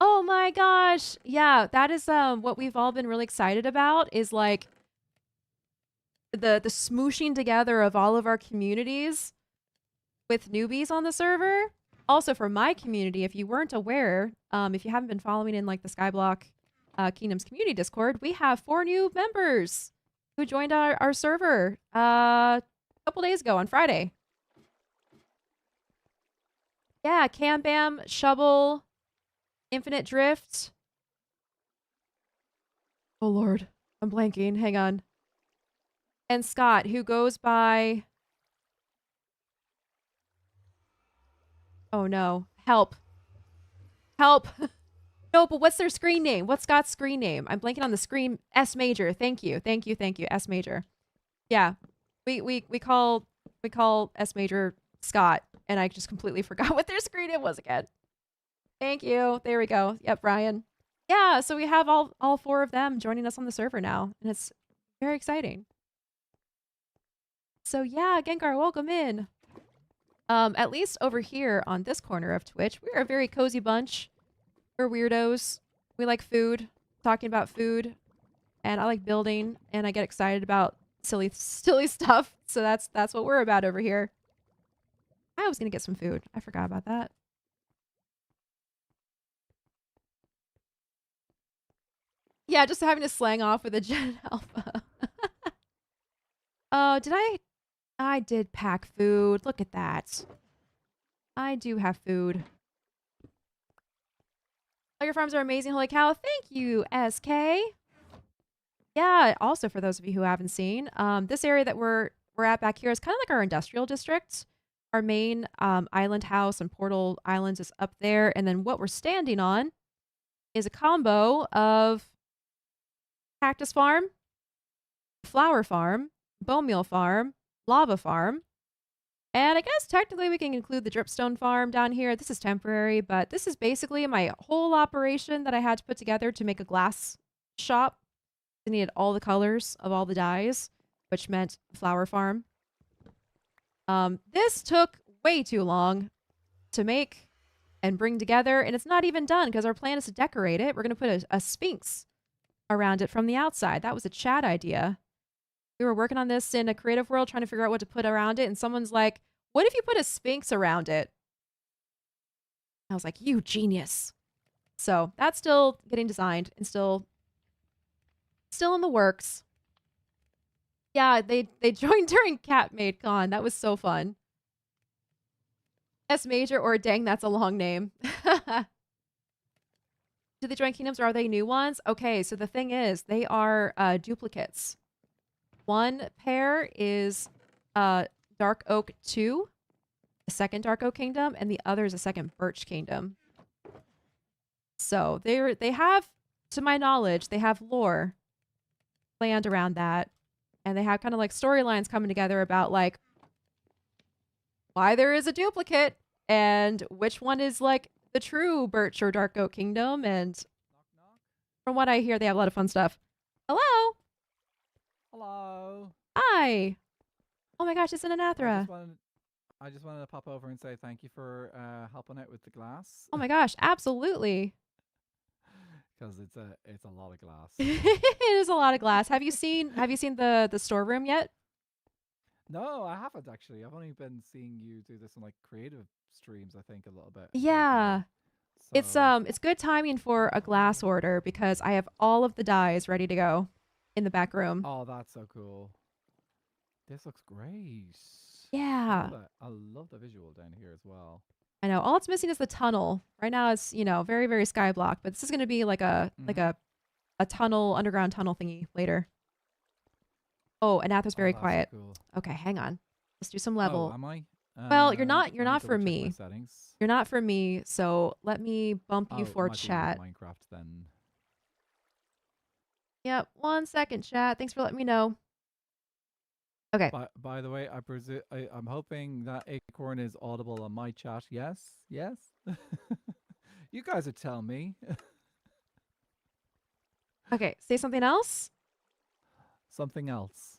Oh my gosh. Yeah, that is what we've all been really excited about, is like the smooshing together of all of our communities with newbies on the server. Also for my community, if you weren't aware, if you haven't been following in like the SkyBlock Kingdoms community Discord, we have 4 new members who joined our server a couple days ago on Friday. Yeah, Cam Bam, Shovel, Infinite Drift. Oh lord, I'm blanking. Hang on. And Scott, who goes by oh no, help, help. No, but what's their screen name? What's Scott's screen name? I'm blanking on the screen. S Major. Thank you, thank you, thank you. S Major. Yeah, we call S Major Scott, and I just completely forgot what their screen name was again. Thank you. There we go. Yep, Brian. Yeah, so we have all four of them joining us on the server now, and it's very exciting. So yeah, Gengar, welcome in. At least over here on this corner of Twitch, we're a very cozy bunch. We're weirdos. We like food, talking about food, and I like building, and I get excited about silly stuff. So that's what we're about over here. I was gonna get some food. I forgot about that. Yeah, just having to slang off with a Gen Alpha. Oh, did I? I did pack food. Look at that. I do have food. Oh, your farms are amazing. Holy cow. Thank you, SK. Yeah, also for those of you who haven't seen, this area that we're at back here is kind of like our industrial district. Our main island house and Portal Islands is up there, and then what we're standing on is a combo of cactus farm, flower farm, bone meal farm, lava farm, and I guess technically we can include the dripstone farm down here. This is temporary, but this is basically my whole operation that I had to put together to make a glass shop. I needed all the colors of all the dyes, which meant flower farm. This took way too long to make and bring together, and it's not even done because our plan is to decorate it. We're going to put a sphinx around it from the outside. That was a Chad idea. We were working on this in a creative world trying to figure out what to put around it, and someone's like, what if you put a sphinx around it? I was like, you genius. So that's still getting designed and still in the works. Yeah, they joined during Cat Made Con. That was so fun. S Major or dang, that's a long name. Do they join kingdoms or are they new ones? Okay, so the thing is, they are duplicates. One pair is Dark Oak 2, the second Dark Oak Kingdom, and the other is a second Birch Kingdom. So they have, to my knowledge, they have lore planned around that. And they have kind of like storylines coming together about like why there is a duplicate and which one is like the true Birch or Dark Oak Kingdom. And from what I hear, they have a lot of fun stuff. Hello. Hello. Hi. Oh my gosh, it's an Anathra. I just wanted to pop over and say thank you for helping out with the glass. Oh my gosh, absolutely. Because it's a lot of glass. It is a lot of glass. Have you seen the storeroom yet? No, I haven't actually. I've only been seeing you do this on like creative streams, I think, a little bit. Yeah. So It's good timing for a glass order because I have all of the dyes ready to go in the back room. oh, that's so cool. This looks great. Yeah. I love the visual down here as well. I know. All it's missing is the tunnel. Right now it's, very, very skyblock, but this is gonna be like a tunnel, underground tunnel thingy later. Oh, Anathra's very Oh, that's so quiet. cool. Okay, hang on. Let's do some Oh, level. am I? Well, you're Let me not for double check my me. settings. You're not for me, so let me bump you Oh, it for might be chat. Minecraft then. Yep, 1 second, chat. Thanks for letting me know. Okay. By the way, I'm hoping that Acorn is audible on my chat. Yes, yes. You guys would tell me. Okay, say something else. Something else.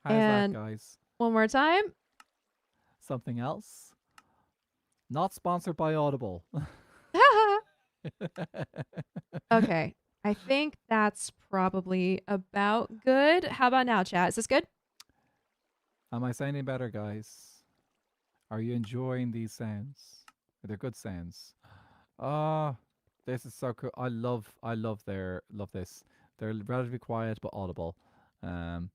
How's And that, guys? one more time. Something else. Not sponsored by Audible. Okay. I think that's probably about good. How about now, chat? Is this good? Am I sounding better, guys? Are you enjoying these sounds? They're good sounds. Ah, this is so cool. I love this. They're relatively quiet but audible. Um,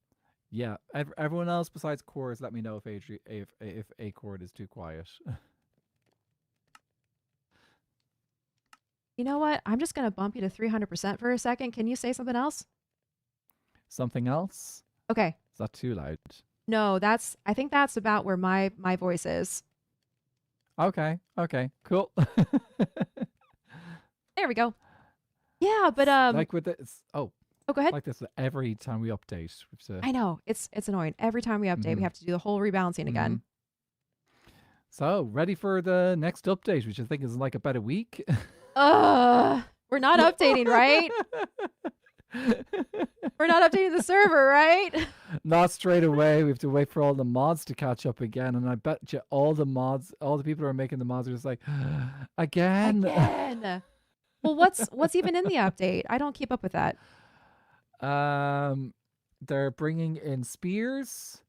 Yeah, everyone else besides Cores, let me know if Acord is too quiet. You know what? I'm just gonna bump you to 300% for a second. Can you say something else? Something else? Okay. Is that too loud? No, I think that's about where my voice is. Okay, okay, cool. There we go. Yeah, but Like with this, oh, go ahead. like this every time we update. We have to, I know. It's annoying. Every time we update, we mm-hmm, have to do the whole rebalancing mm-hmm. again. So ready for the next update, which I think is in like about a week. We're not updating, right? We're not updating the server, right? Not straight away. We have to wait for all the mods to catch up again. And I bet you all the mods, all the people who are making the mods are just like, again. Again. Well, what's even in the update? I don't keep up with that. They're bringing in spears,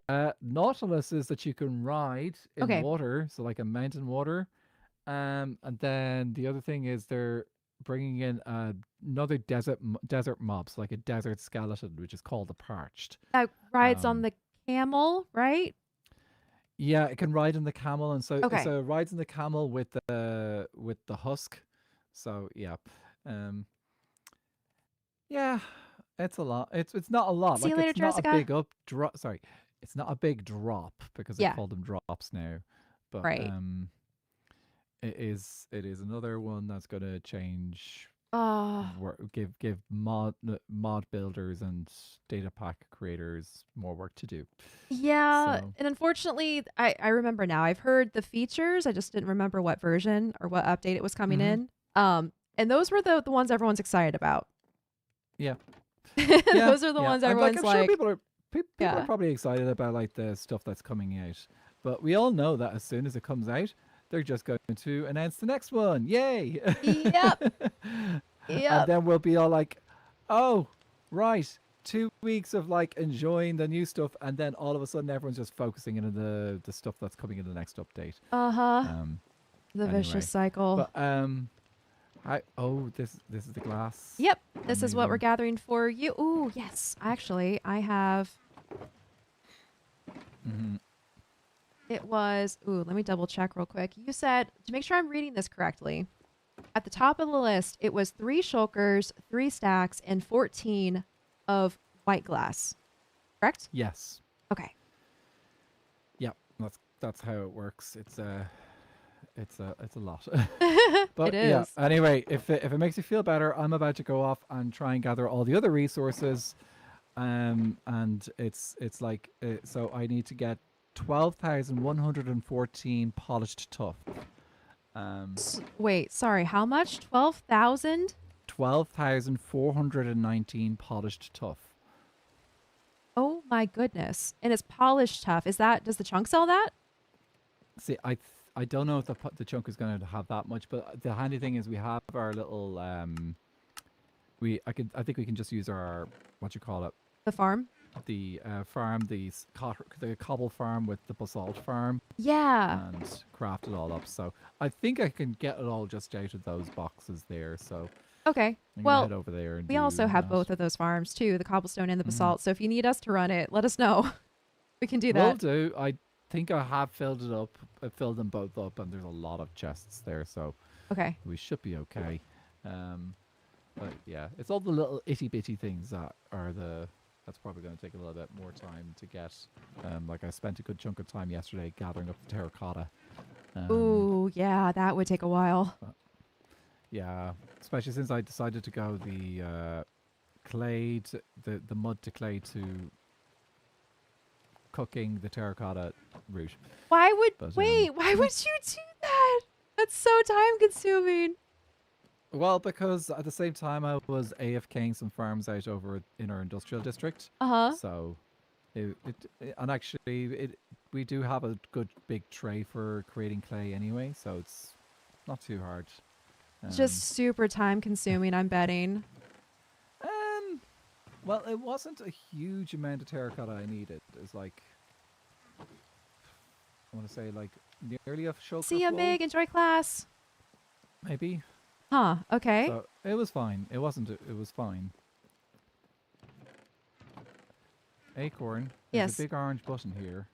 nautiluses that you can ride in Okay. water, so like a mountain water. And then the other thing is they're bringing in another desert mob, so like a desert skeleton, which is called the parched. That rides on Um, the camel, right? yeah, it can ride on the camel, and Okay. so it rides on the camel with the husk. So yeah, um, yeah, it's a lot. It's not a lot. See you Like later, it's not a Jessica. big up drop. Sorry, it's not a big drop because they Yeah, call them drops now. But right. it is another one that's going to change. Uh, Give mod builders and data pack creators more work to do. yeah, So and unfortunately, I remember now. I've heard the features. I just didn't remember what version or what update it was coming hmm in. And those were the ones everyone's excited about. yeah, yeah, Those are the yeah. ones And like everyone's I'm sure like, people are yeah. probably excited about like the stuff that's coming out. But we all know that as soon as it comes out, they're just going to announce the next one. Yay! Yep. And Yep. then we'll be all like, "Oh, right. 2 weeks of like enjoying the new stuff, and then all of a sudden everyone's just focusing on the stuff that's coming in the next update." Uh-huh. Um. The vicious Anyway, cycle. but this is the glass. Yep. This is what we're Amazing. gathering for you. Ooh, yes. Actually, I have hmm it was ooh, let me double check real quick. You said to make sure I'm reading this correctly. At the top of the list, it was 3 shulkers, 3 stacks, and 14 of white glass. Correct? Yes. Okay. Yep. That's how it works. It's a lot. It But yeah. is. Anyway, if it makes you feel better, I'm about to go off and try and gather all the other resources. And it's like so I need to get 12,114 polished tuff. Um, Wait, sorry. How much? 12,000? 12,419 polished tuff. Oh my goodness. And it's polished tough. Does the chunk sell that? See, I don't know if the chunk is going to have that much, but the handy thing is we have our little I think we can just use our what you call it, The farm? the farm, the cobble farm with the basalt farm, Yeah. and craft it all up. So I think I can get it all just out of those boxes there. So Okay. I'm gonna head Well, over there and we do also have that. both of those farms too, the cobblestone and the hmm basalt. So if you need us to run it, let us know. We can do Will that. do. I think I have filled it up. I filled them both up, and there's a lot of chests there, so Okay. we should be okay. But yeah, it's all the little itty bitty things that's probably going to take a little bit more time to get. Like I spent a good chunk of time yesterday gathering up the terracotta. Ooh, yeah, that would take a while. But yeah, especially since I decided to go the the mud to clay to cooking the terracotta route. But Why would you do that? That's so time consuming. well, because at the same time I was AFKing some farms out over in our industrial district, Uh-huh. so and actually we do have a good big tray for creating clay anyway, so it's not too hard. Just Um, super time consuming, I'm betting. um, well, it wasn't a huge amount of terracotta I needed. It was like I want to say like nearly a shulker See ya, full, Mig. Enjoy class. maybe. Huh. Okay. So it was fine. It wasn't. It was fine. Acorn. There's Yes. a big orange button here.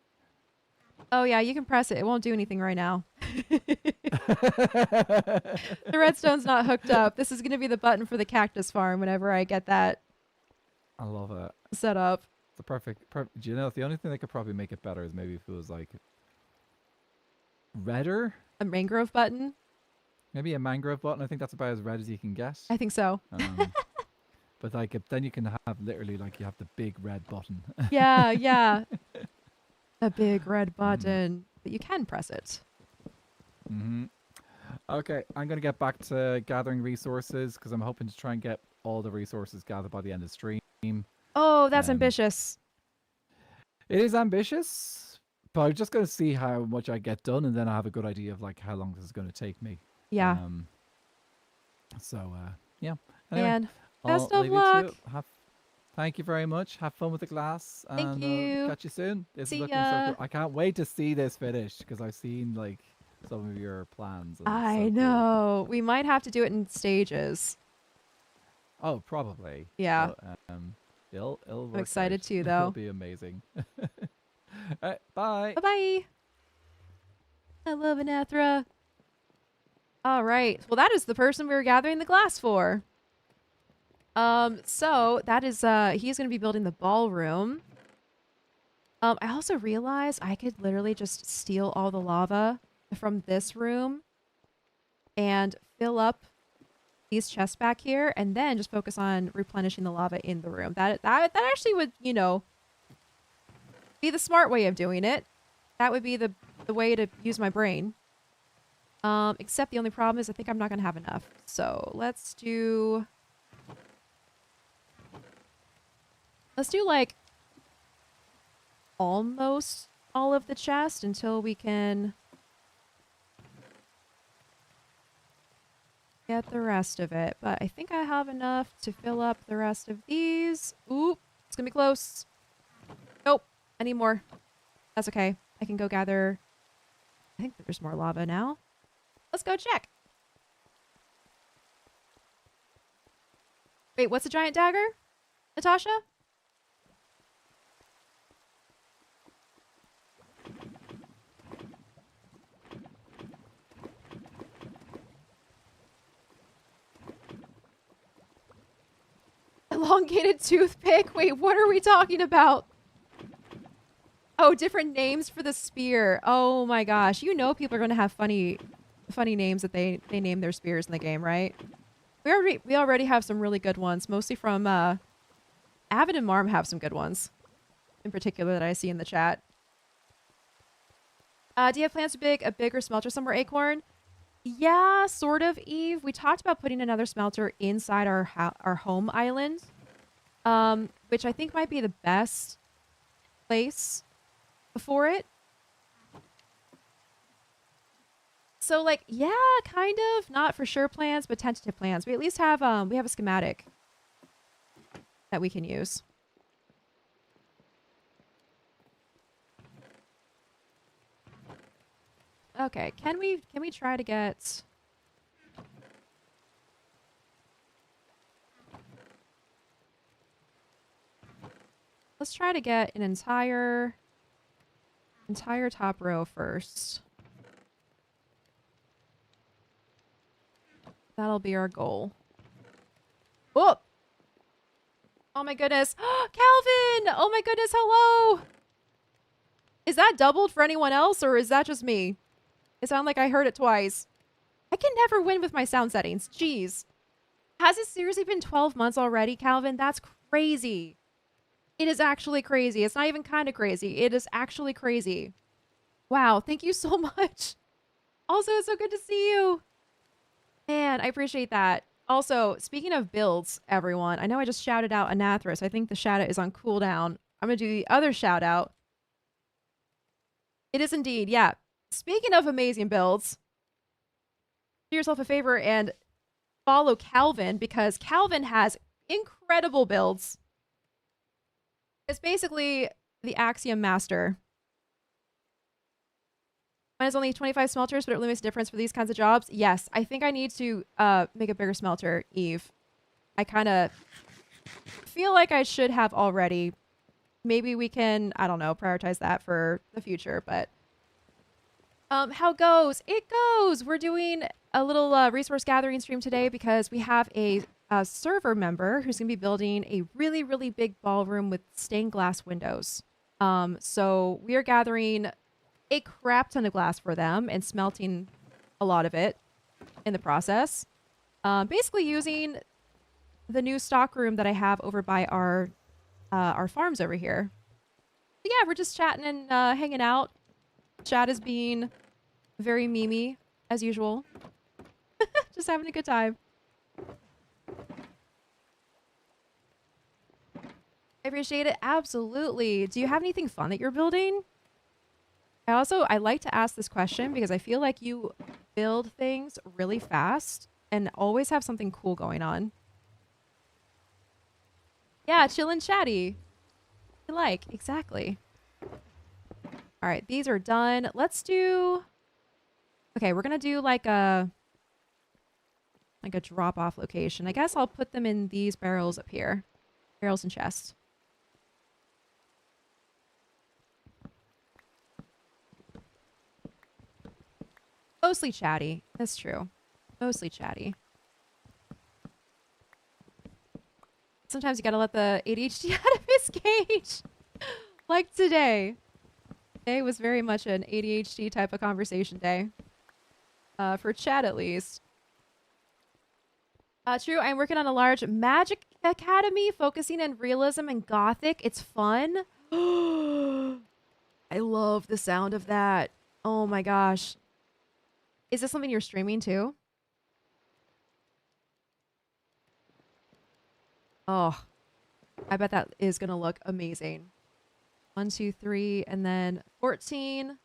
Oh yeah, you can press it. It won't do anything right now. The redstone's not hooked up. This is going to be the button for the cactus farm whenever I get that I love it. set up. The perfect. Do you know the only thing that could probably make it better is maybe if it was like redder? A mangrove button? Maybe a mangrove button. I think that's about as red as you can get. I think so. But like then you can have literally like you have the big red button. Yeah, yeah. A big red button. But you can press it. Okay, I'm going to get back to gathering resources because I'm hoping to try and get all the resources gathered by the end of the stream. Oh, that's ambitious. It is ambitious, but I'm just going to see how much I get done, and then I have a good idea of like how long this is going to take me. Yeah. Yeah. Anyway, And I'll best of leave you to luck. it. Thank you very much. Have fun with the glass. Thank And you. catch you soon. This See is looking ya. so cool. I can't wait to see this finished because I've seen like some of your plans. And it's I so cool. know. We might have to do it in stages. Oh, probably. Yeah. But, it'll work I'm excited out. too, It'll though. be amazing. All right, bye. Bye-bye. I love Anathra. All right. Well, that is the person we were gathering the glass for. So that is, he's going to be building the ballroom. I also realized I could literally just steal all the lava from this room and fill up these chests back here and then just focus on replenishing the lava in the room. That actually would, you know, be the smart way of doing it. That would be the way to use my brain. Except the only problem is I think I'm not going to have enough. So let's do like almost all of the chest until we can get the rest of it. But I think I have enough to fill up the rest of these. Oop, it's gonna be close. Nope, I need more. That's okay. I can go gather. I think there's more lava now. Let's go check. Wait, what's a giant dagger, Natasha? Elongated toothpick? Wait, what are we talking about? Oh, different names for the spear. Oh my gosh. You know people are going to have funny names that they name their spears in the game, right? We already have some really good ones, mostly from Avid and Marm have some good ones in particular that I see in the chat. Do you have plans to build a bigger smelter somewhere, Acorn? Yeah, sort of, Eve. We talked about putting another smelter inside our home island, which I think might be the best place for it. So, like, yeah, kind of. Not for sure plans, but tentative plans. We at least have we have a schematic that we can use. Okay, can we try to get let's try to get an entire top row first. That'll be our goal. Oh! Oh my goodness. Calvin! Oh my goodness, hello! Is that doubled for anyone else or is that just me? It sounded like I heard it twice. I can never win with my sound settings. Jeez. Has it seriously been 12 months already, Calvin? That's crazy. It is actually crazy. It's not even kind of crazy. It is actually crazy. Wow, thank you so much. Also, it's so good to see you. Man, I appreciate that. Also, speaking of builds, everyone, I know I just shouted out Anathra, so I think the shout out is on cooldown. I'm going to do the other shout out. It is indeed, yeah. Speaking of amazing builds, do yourself a favor and follow Calvin because Calvin has incredible builds. It's basically the Axiom Master. Mine is only 25 smelters, but it really makes a difference for these kinds of jobs. Yes, I think I need to make a bigger smelter, Eve. I kind of feel like I should have already, maybe we can, I don't know, prioritize that for the future. But how goes? It goes. We're doing a little resource gathering stream today because we have a server member who's going to be building a really, really big ballroom with stained glass windows. So we are gathering a crap ton of glass for them and smelting a lot of it in the process. Basically using the new stock room that I have over by our farms over here. But yeah, we're just chatting and hanging out. Chat is being very memey as usual. Just having a good time. I appreciate it. Absolutely. Do you have anything fun that you're building? I like to ask this question because I feel like you build things really fast and always have something cool going on. Yeah, chill and chatty. You like, exactly. All right, these are done. Let's do... Okay, we're gonna do like a drop-off location. I guess I'll put them in these barrels up here. Barrels and chests. Mostly chatty. That's true. Mostly chatty. Sometimes you gotta let the ADHD out of his cage. Like today. Today was very much an ADHD type of conversation day. For chat at least. True, I'm working on a large magic academy focusing on realism and gothic. It's fun. I love the sound of that. Oh my gosh. Is this something you're streaming too? Oh, I bet that is going to look amazing. 1, 2, 3, and then 14.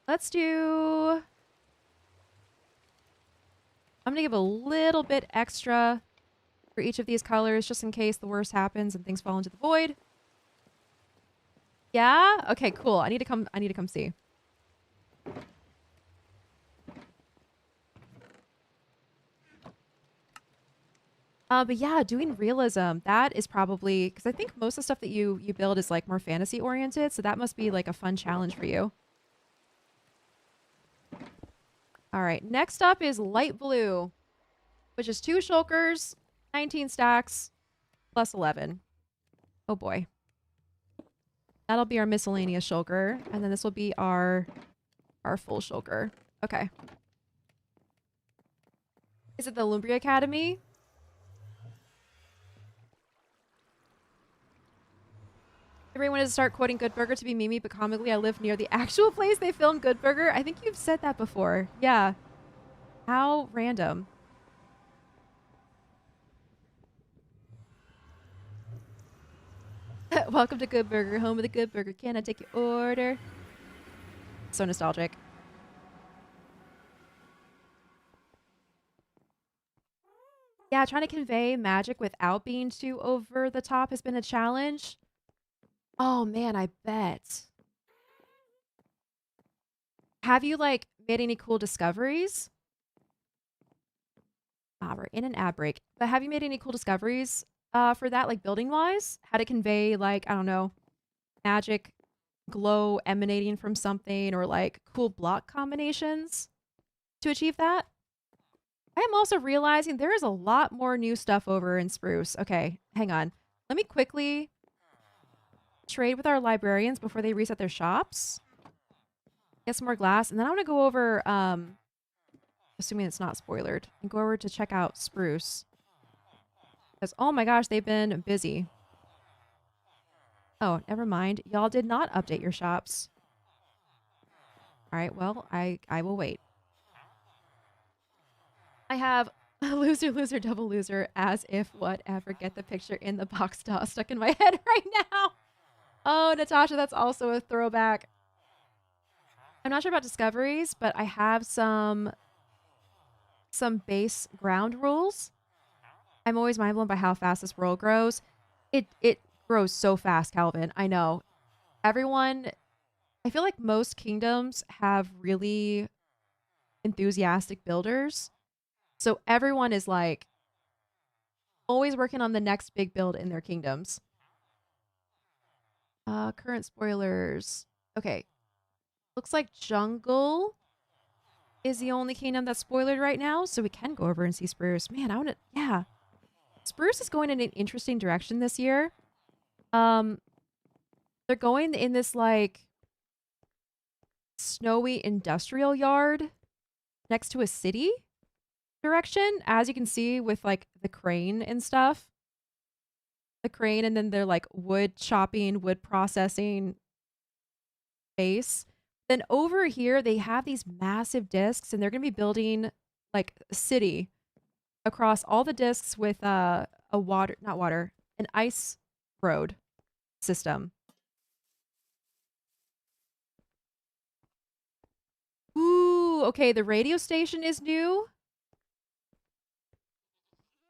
Let's do... I'm going to give a little bit extra for each of these colors just in case the worst happens and things fall into the void. Yeah? Okay, cool. I need to come see. But yeah, doing realism, that is probably, because I think most of the stuff that you build is like more fantasy oriented, so that must be like a fun challenge for you. All right, next up is light blue, which is 2 shulkers, 19 stacks, plus 11. Oh boy. That'll be our miscellaneous shulker, and then this will be our full shulker. Okay. Is it the Lumbria Academy? Everyone wanted to start quoting Good Burger to be Mimi, but comically I live near the actual place they filmed Good Burger. I think you've said that before. Yeah. How random. Welcome to Good Burger, home of the Good Burger. Can I take your order? So nostalgic. Yeah, trying to convey magic without being too over the top has been a challenge. Oh man, I bet. Have you like made any cool discoveries? Ah, we're in an ad break. But have you made any cool discoveries for that, like building wise? How to convey like, I don't know, magic glow emanating from something or like cool block combinations to achieve that? I am also realizing there is a lot more new stuff over in Spruce. Okay, hang on. Let me quickly trade with our librarians before they reset their shops. Get some more glass, and then I want to go over, assuming it's not spoilered, and go over to check out Spruce. Because, oh my gosh, they've been busy. Oh, never mind. Y'all did not update your shops. All right, well, I will wait. I have a loser, loser, double loser, as if whatever. Get the picture in the box stuck in my head right now. Oh, Natasha, that's also a throwback. I'm not sure about discoveries, but I have some base ground rules. I'm always mind blown by how fast this world grows. It grows so fast, Calvin. I know. Everyone, I feel like most kingdoms have really enthusiastic builders. So everyone is like always working on the next big build in their kingdoms. Current spoilers. Okay. Looks like jungle is the only kingdom that's spoiled right now, so we can go over and see Spruce. Man, I want to, yeah. Spruce is going in an interesting direction this year. Um, they're going in this like snowy industrial yard next to a city direction, as you can see with like the crane and stuff. The crane, and then they're like wood chopping, wood processing base. Then over here, they have these massive discs, and they're going to be building like a city across all the discs with a water, not water, an ice road system. Ooh, okay, the radio station is new.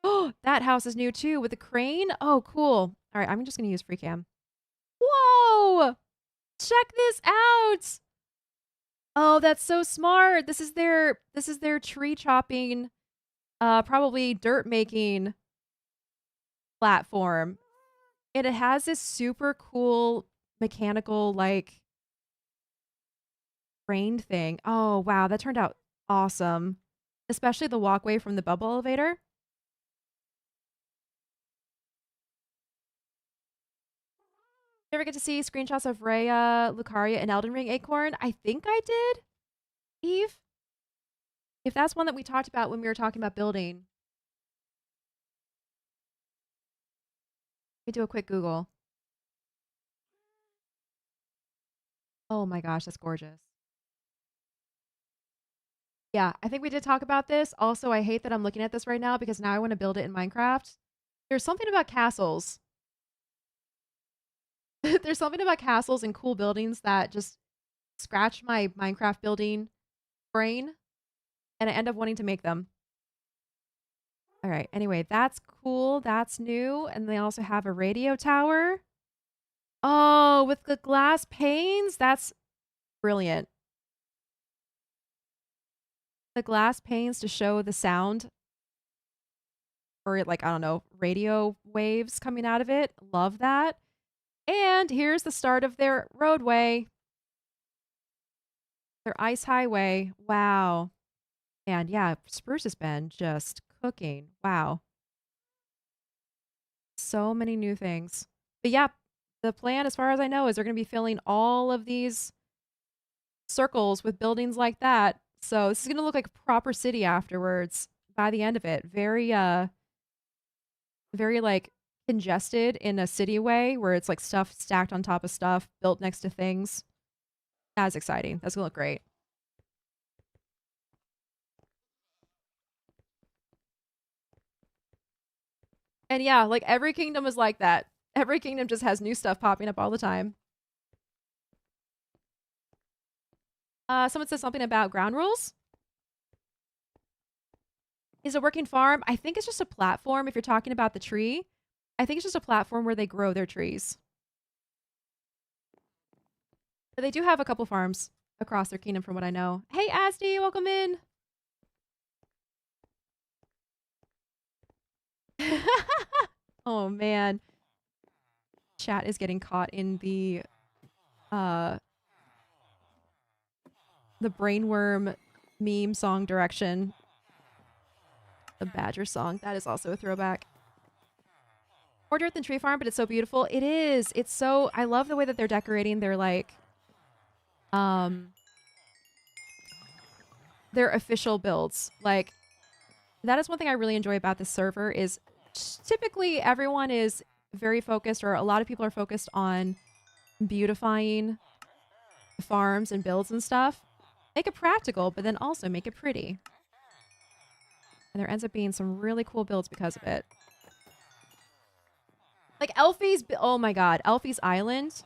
Oh, that house is new too with the crane. Oh, cool. All right, I'm just going to use free cam. Whoa! Check this out. Oh, that's so smart. This is their tree chopping, probably dirt making platform. And it has this super cool mechanical like crane thing. Oh, wow, that turned out awesome. Especially the walkway from the bubble elevator. You ever get to see screenshots of Rhea, Lucaria, and Elden Ring Acorn? I think I did, Eve. If that's one that we talked about when we were talking about building. We do a quick Google. Oh my gosh, that's gorgeous. Yeah, I think we did talk about this. Also, I hate that I'm looking at this right now because now I want to build it in Minecraft. There's something about castles. There's something about castles and cool buildings that just scratch my Minecraft building brain, and I end up wanting to make them. All right, anyway, that's cool. That's new. And they also have a radio tower. Oh, with the glass panes? That's brilliant. The glass panes to show the sound, or like, I don't know, radio waves coming out of it. Love that. And here's the start of their roadway, their ice highway. Wow. And yeah, Spruce has been just cooking. Wow. So many new things. But yeah, the plan, as far as I know, is they're going to be filling all of these circles with buildings like that. So this is going to look like a proper city afterwards by the end of it. Very like congested in a city way where it's like stuff stacked on top of stuff built next to things. That's exciting. That's gonna look great. And yeah, like every kingdom is like that. Every kingdom just has new stuff popping up all the time. Someone says something about ground rules. Is a working farm? I think it's just a platform if you're talking about the tree. I think it's just a platform where they grow their trees. But they do have a couple farms across their kingdom from what I know. Hey, Asdi, welcome in. Oh, man. Chat is getting caught in uh the brainworm meme song direction. The Badger song. That is also a throwback. More dirt than tree farm, but it's so beautiful. It is. It's so, I love the way that they're decorating their like their official builds. Like that is one thing I really enjoy about this server is typically everyone is very focused, or a lot of people are focused on beautifying farms and builds and stuff. Make it practical, but then also make it pretty. And there ends up being some really cool builds because of it. Like Elfie's, oh my god, Elfie's Island.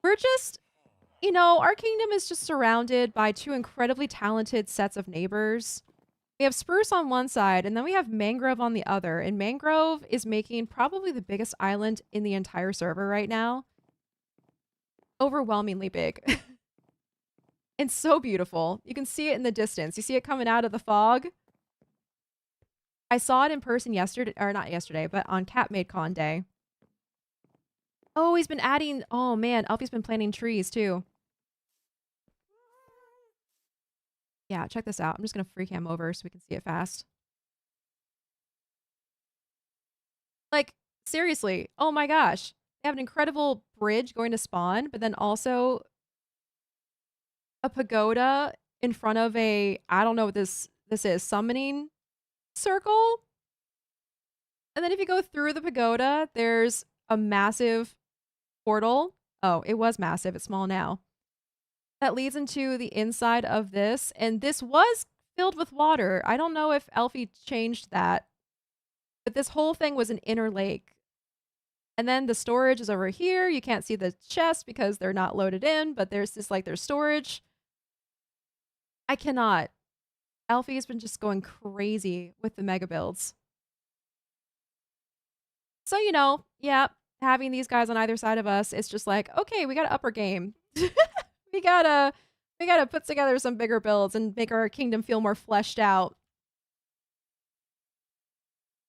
We're just, you know, our kingdom is just surrounded by two incredibly talented sets of neighbors. We have Spruce on one side, and then we have Mangrove on the other. And Mangrove is making probably the biggest island in the entire server right now. Overwhelmingly big. And so beautiful. You can see it in the distance. You see it coming out of the fog. I saw it in person yesterday, or not yesterday, but on CapMadeCon Day. Oh, he's been adding. Oh man, Alfie's been planting trees too. Yeah, check this out. I'm just gonna free cam over so we can see it fast. Like, seriously. Oh my gosh. They have an incredible bridge going to spawn, but then also a pagoda in front of a, I don't know what this is, summoning circle. And then if you go through the pagoda, there's a massive portal. Oh, it was massive. It's small now. That leads into the inside of this. And this was filled with water. I don't know if Elfie changed that, but this whole thing was an inner lake. And then the storage is over here. You can't see the chests because they're not loaded in, but there's this like there's storage. I cannot. Alfie has been just going crazy with the mega builds. So, you know, yeah, having these guys on either side of us, it's just like, okay, we got to up our game. we gotta put together some bigger builds and make our kingdom feel more fleshed out.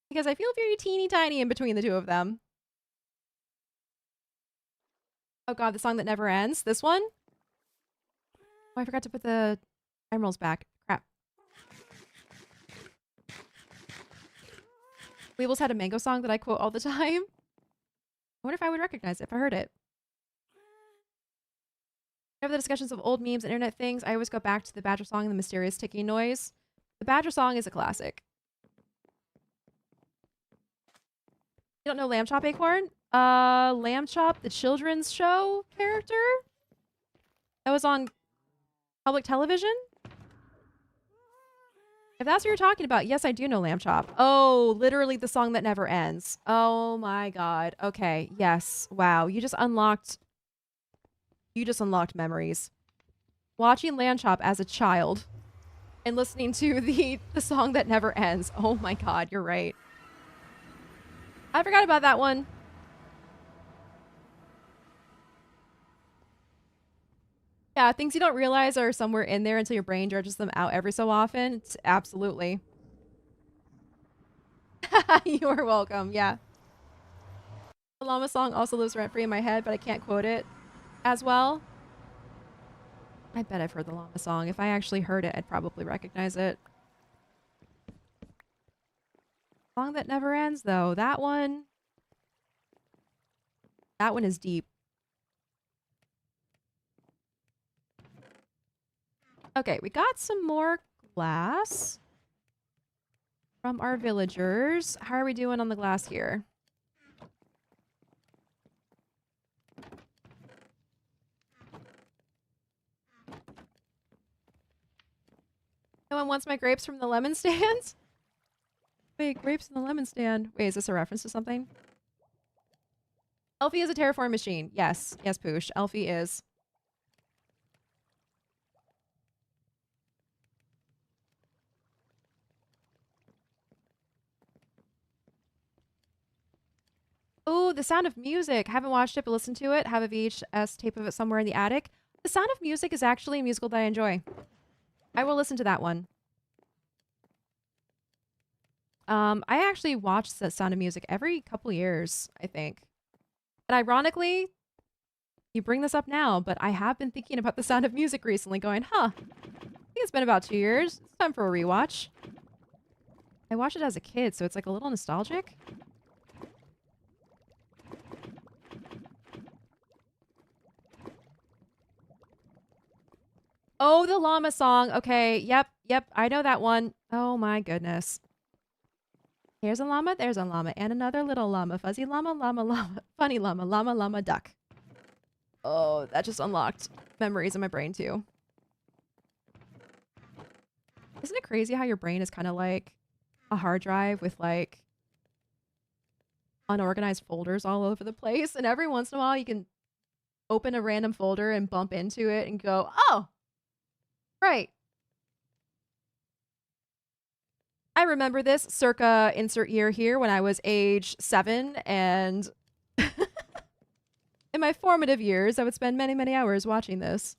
Because I feel very teeny tiny in between the two of them. Oh god, the song that never ends. This one? Oh, I forgot to put the emeralds back. Crap. Weebles had a mango song that I quote all the time. I wonder if I would recognize it if I heard it. Whenever the discussions of old memes and internet things, I always go back to the Badger song and the mysterious ticking noise. The Badger song is a classic. You don't know Lamb Chop Acorn? Lamb Chop, the children's show character? That was on public television? If that's what you're talking about, yes, I do know Lamb Chop. Oh, literally the song that never ends. Oh my god. Okay, yes. Wow, you just unlocked memories. Watching Lamb Chop as a child and listening to the song that never ends. Oh my god, you're right. I forgot about that one. Yeah, things you don't realize are somewhere in there until your brain dredges them out every so often. It's absolutely. You're welcome. Yeah. The llama song also lives rent free in my head, but I can't quote it as well. I bet I've heard the llama song. If I actually heard it, I'd probably recognize it. Song that never ends, though. That one is deep. Okay, we got some more glass from our villagers. How are we doing on the glass here? No one wants my grapes from the lemon stand? Wait, grapes in the lemon stand. Wait, is this a reference to something? Elfie is a terraform machine. Yes. Yes, Poosh. Elfie is. Oh, The Sound of Music. Haven't watched it, but listened to it. Have a VHS tape of it somewhere in the attic. The Sound of Music is actually a musical that I enjoy. I will listen to that one. I actually watch The Sound of Music every couple years, I think. And ironically, you bring this up now, but I have been thinking about The Sound of Music recently, going, huh, I think it's been about 2 years. It's time for a rewatch. I watched it as a kid, so it's like a little nostalgic. Oh, the llama song. Okay, yep, I know that one. Oh my goodness. Here's a llama, there's a llama, and another little llama. Fuzzy llama, llama, llama. Funny llama, llama, llama, duck. Oh, that just unlocked memories in my brain too. Isn't it crazy how your brain is kind of like a hard drive with like unorganized folders all over the place? And every once in a while you can open a random folder and bump into it and go, oh, right. I remember this circa insert year here when I was age 7 and in my formative years, I would spend many, many hours watching this.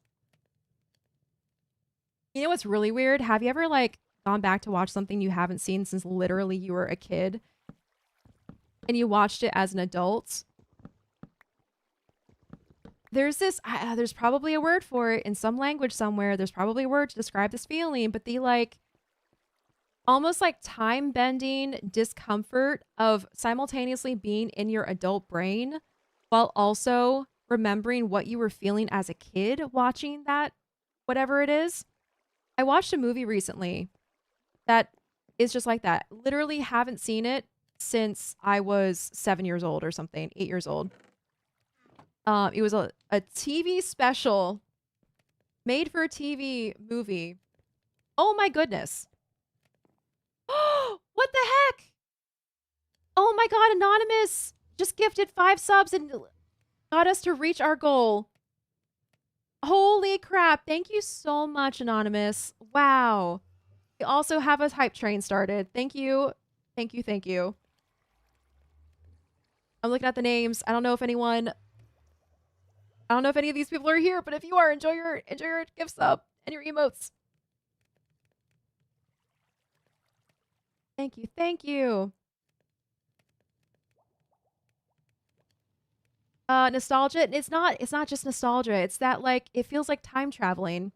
You know what's really weird? Have you ever like gone back to watch something you haven't seen since literally you were a kid and you watched it as an adult there's this, there's probably a word for it in some language somewhere. There's probably a word to describe this feeling, but the like, almost like time bending discomfort of simultaneously being in your adult brain while also remembering what you were feeling as a kid watching that, whatever it is. I watched a movie recently that is just like that. Literally haven't seen it since I was 7 years old or something, 8 years old. It was a TV special made for a TV movie. Oh my goodness. What the heck? Oh my god, Anonymous just gifted 5 subs and got us to reach our goal. Holy crap. Thank you so much, Anonymous. Wow. We also have a hype train started. Thank you. Thank you. Thank you. I'm looking at the names. I don't know if any of these people are here, but if you are, enjoy your gift sub and your emotes. Thank you. Thank you. Nostalgia. It's not just nostalgia. It's that like it feels like time traveling.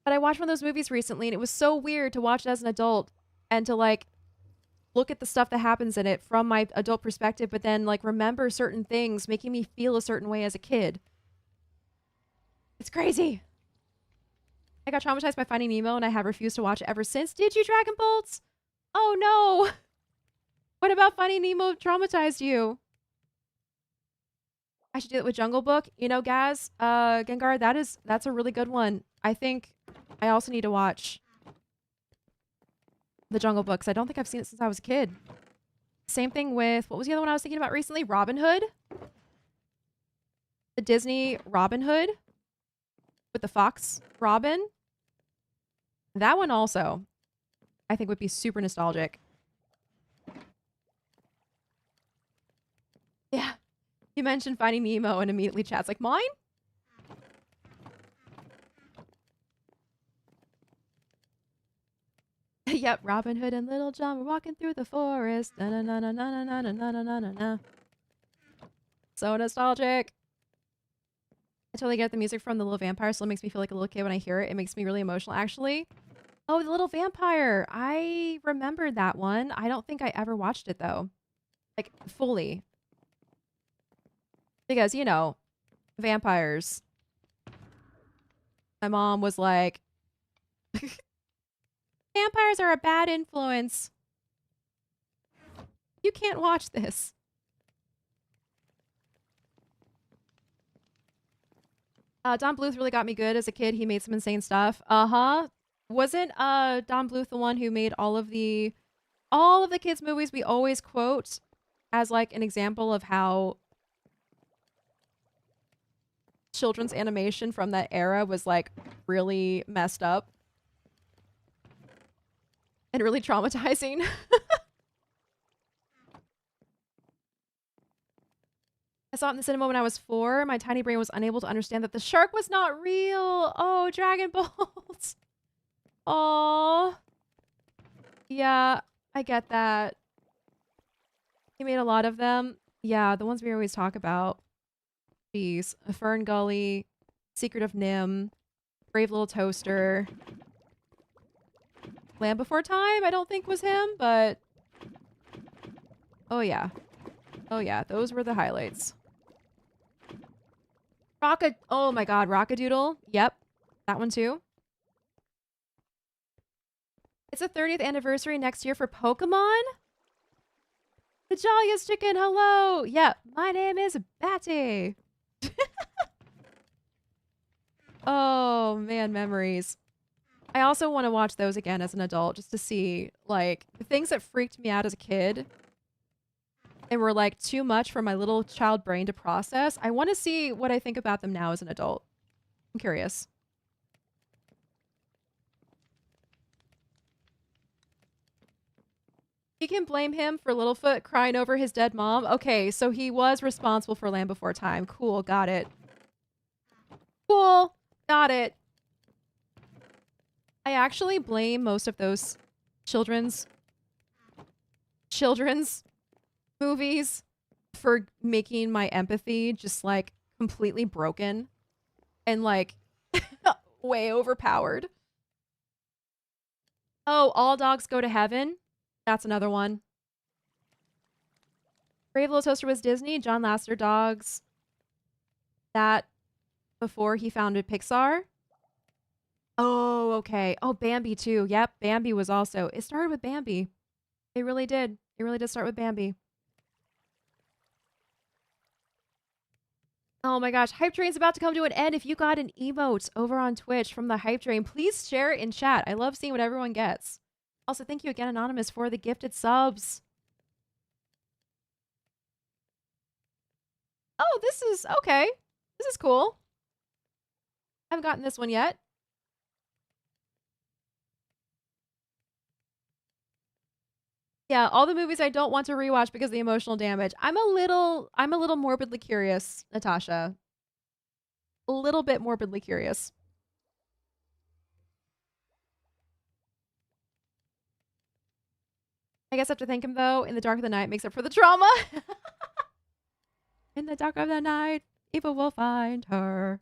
But I watched one of those movies recently and it was so weird to watch it as an adult and to like look at the stuff that happens in it from my adult perspective, but then like remember certain things making me feel a certain way as a kid. It's crazy. I got traumatized by Finding Nemo and I have refused to watch it ever since. Did you, Dragon Bolts? Oh no. What about Finding Nemo traumatized you? I should do it with Jungle Book. You know, Gaz, Gengar, that's a really good one. I think I also need to watch the Jungle Book because I don't think I've seen it since I was a kid. Same thing with, what was the other one I was thinking about recently? Robin Hood. The Disney Robin Hood with the fox Robin. That one also, I think would be super nostalgic. Yeah. You mentioned Finding Nemo and immediately chat's like, mine? Yep, Robin Hood and Little John were walking through the forest. Na na na na na na na na na na na. So nostalgic. I totally get the music from The Little Vampire, so it makes me feel like a little kid when I hear it. It makes me really emotional, actually. Oh, The Little Vampire. I remembered that one. I don't think I ever watched it, though. Like, fully. Because, you know, vampires. My mom was like, vampires are a bad influence. You can't watch this. Don Bluth really got me good as a kid. He made some insane stuff. Uh-huh. Wasn't Don Bluth the one who made all of the kids' movies we always quote as like an example of how children's animation from that era was like really messed up and really traumatizing? I saw it in the cinema when I was 4. My tiny brain was unable to understand that the shark was not real. Oh, Dragon Balls. Aww. Yeah, I get that. He made a lot of them. Yeah, the ones we always talk about. Jeez. Fern Gully, Secret of Nim, Brave Little Toaster. Land Before Time, I don't think was him, but... Oh yeah. Oh yeah, those were the highlights. Oh my god, Rockadoodle. Yep, that one too. It's the 30th anniversary next year for Pokemon? The jolliest chicken, hello! Yeah, my name is Batty. Oh man, memories. I also want to watch those again as an adult just to see, like, the things that freaked me out as a kid and were, like, too much for my little child brain to process. I want to see what I think about them now as an adult. I'm curious. You can blame him for Littlefoot crying over his dead mom. Okay, so he was responsible for Land Before Time. Cool, got it. Cool, got it. I actually blame most of those children's movies for making my empathy just like completely broken and like way overpowered. Oh, all dogs go to heaven. That's another one. Brave Little Toaster was Disney. John Lasseter dogs. That before he founded Pixar. Oh, okay. Oh, Bambi too. Yep, Bambi was also. It started with Bambi. It really did. It really did start with Bambi. Oh my gosh, Hype Train's about to come to an end. If you got an emote over on Twitch from the Hype Train, please share it in chat. I love seeing what everyone gets. Also, thank you again, Anonymous, for the gifted subs. Oh, this is okay. This is cool. I haven't gotten this one yet. Yeah, all the movies I don't want to rewatch because of the emotional damage. I'm a little morbidly curious, Natasha. A little bit morbidly curious. I guess I have to thank him though. In the dark of the night makes up for the trauma. In the dark of the night, evil will find her.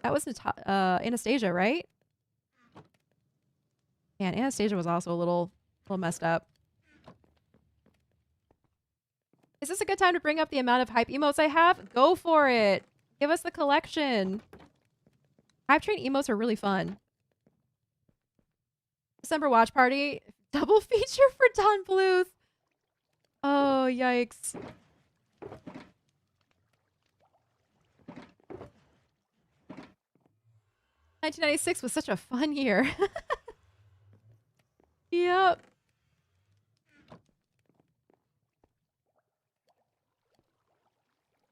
That was Anastasia, right? Man, Anastasia was also a little messed up. Is this a good time to bring up the amount of hype emotes I have? Go for it. Give us the collection. Hype Train emotes are really fun. December watch party. Double feature for Don Bluth. Oh, yikes. $1996 was such a fun year. Yep.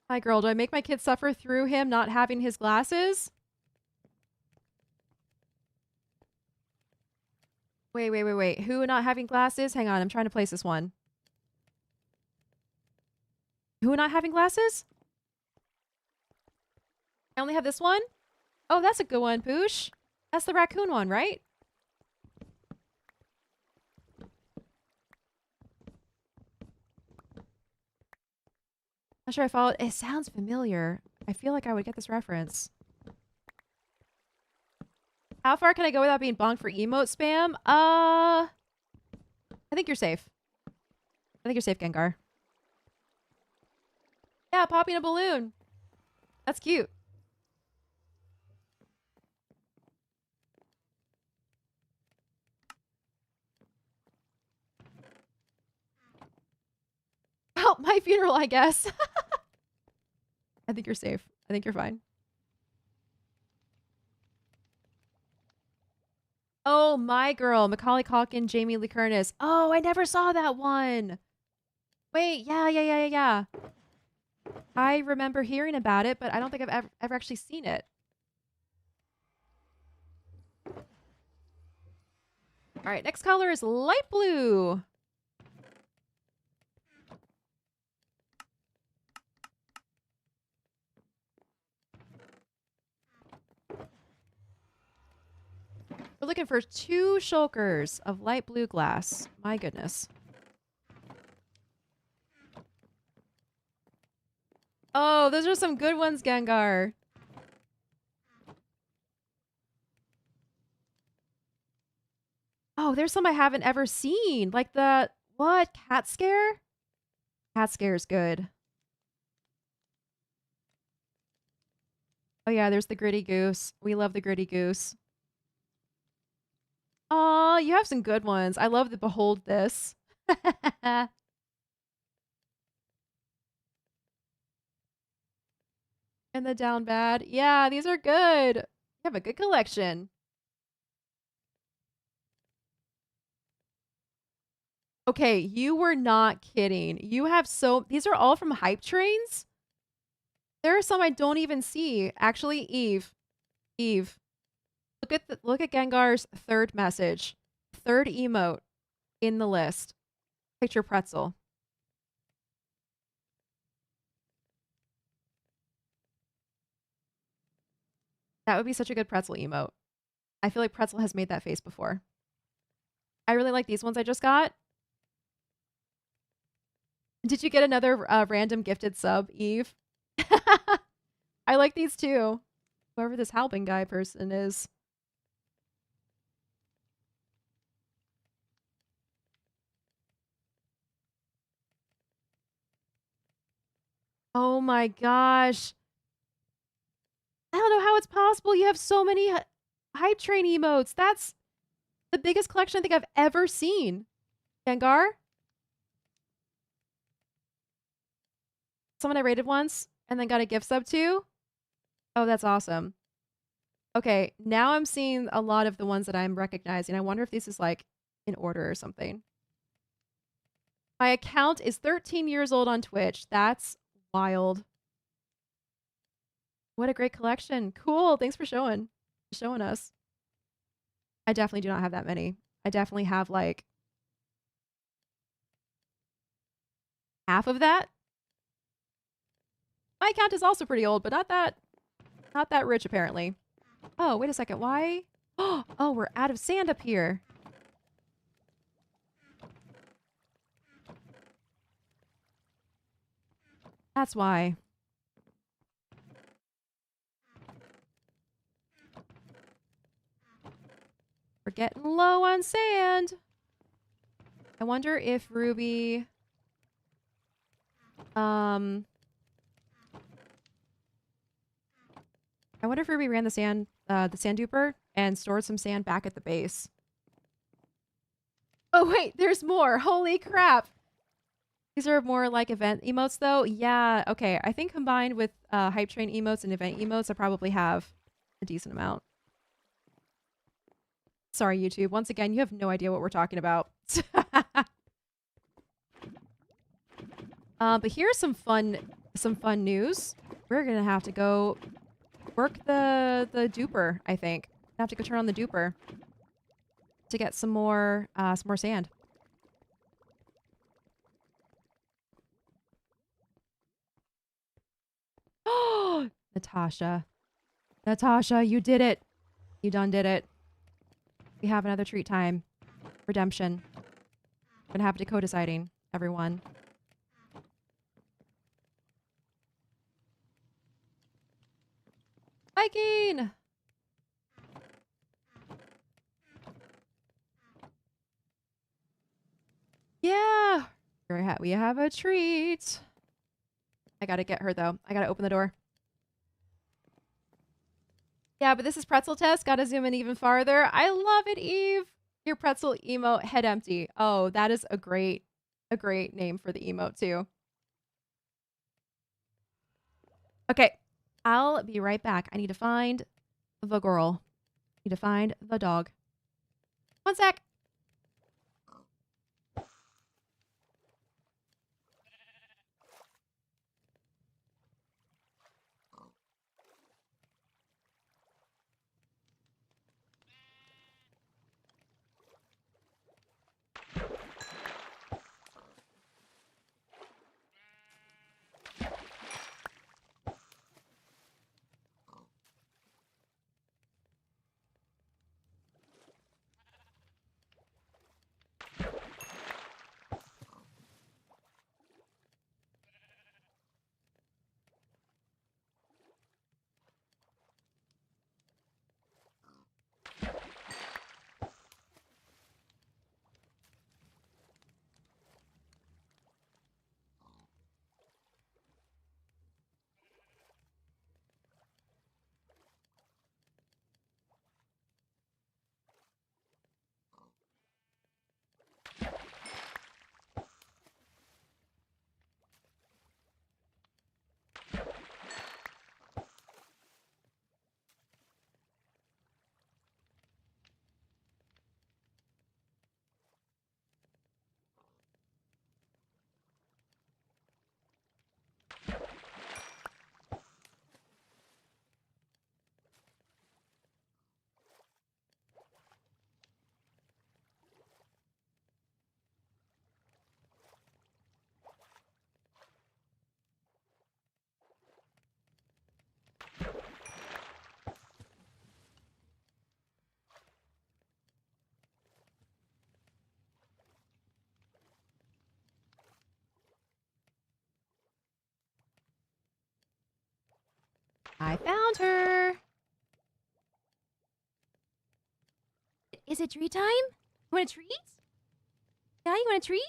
Hi, girl. Do I make my kid suffer through him not having his glasses? Wait. Who not having glasses? Hang on. I'm trying to place this one. Who not having glasses? I only have this one? Oh, that's a good one, Poosh. That's the raccoon one, right? Not sure I followed. It sounds familiar. I feel like I would get this reference. How far can I go without being bonked for emote spam? I think you're safe. I think you're safe, Gengar. Yeah, popping a balloon. That's cute. Oh, my funeral, I guess. I think you're safe. I think you're fine. Oh, My Girl, Macaulay Culkin, Jamie Lee Curtis. Oh, I never saw that one. Wait, yeah. I remember hearing about it, but I don't think I've ever actually seen it. All right, next color is light blue. We're looking for 2 shulkers of light blue glass. My goodness. Oh, those are some good ones, Gengar. Oh, there's some I haven't ever seen. Like the, what? Cat Scare? Cat Scare is good. Oh yeah, there's the Gritty Goose. We love the Gritty Goose. Oh, you have some good ones. I love the Behold This. And the Down Bad. Yeah, these are good. You have a good collection. Okay, you were not kidding. You have these are all from Hype Trains? There are some I don't even see. Actually, Eve. Look at Gengar's third message. Third emote in the list. Picture pretzel. That would be such a good pretzel emote. I feel like pretzel has made that face before. I really like these ones I just got. Did you get another random gifted sub, Eve? I like these too. Whoever this Halpin guy person is. Oh my gosh. I don't know how it's possible you have so many hype train emotes. That's the biggest collection I think I've ever seen. Gengar? Someone I rated once and then got a gift sub to? Oh, that's awesome. Okay, now I'm seeing a lot of the ones that I'm recognizing. I wonder if this is like in order or something. My account is 13 years old on Twitch. That's wild. What a great collection. Cool. Thanks for showing us. I definitely do not have that many. I definitely have like half of that. My account is also pretty old, but not that rich apparently. Oh, wait a second. Why? Oh, we're out of sand up here. That's why. We're getting low on sand. I wonder if Ruby... I wonder if Ruby ran the sand duper and stored some sand back at the base. Oh wait, there's more. Holy crap. These are more like event emotes though. Yeah, okay. I think combined with hype train emotes and event emotes, I probably have a decent amount. Sorry, YouTube. Once again, you have no idea what we're talking about. But here's some fun news. We're gonna have to go work the duper, I think. I have to go turn on the duper to get some more sand. Oh, Natasha. Natasha, you did it. You done did it. We have another treat time. Redemption. We're gonna have Dakota deciding, everyone. Viking! Yeah! We have a treat. I gotta get her, though. I gotta open the door. Yeah, but this is pretzel test. Gotta zoom in even farther. I love it, Eve. Your pretzel emote head empty. Oh, that is a great name for the emote, too. Okay, I'll be right back. I need to find the girl. I need to find the dog. One sec. I found her. Is it treat time? You want a treat? Yeah, you want a treat?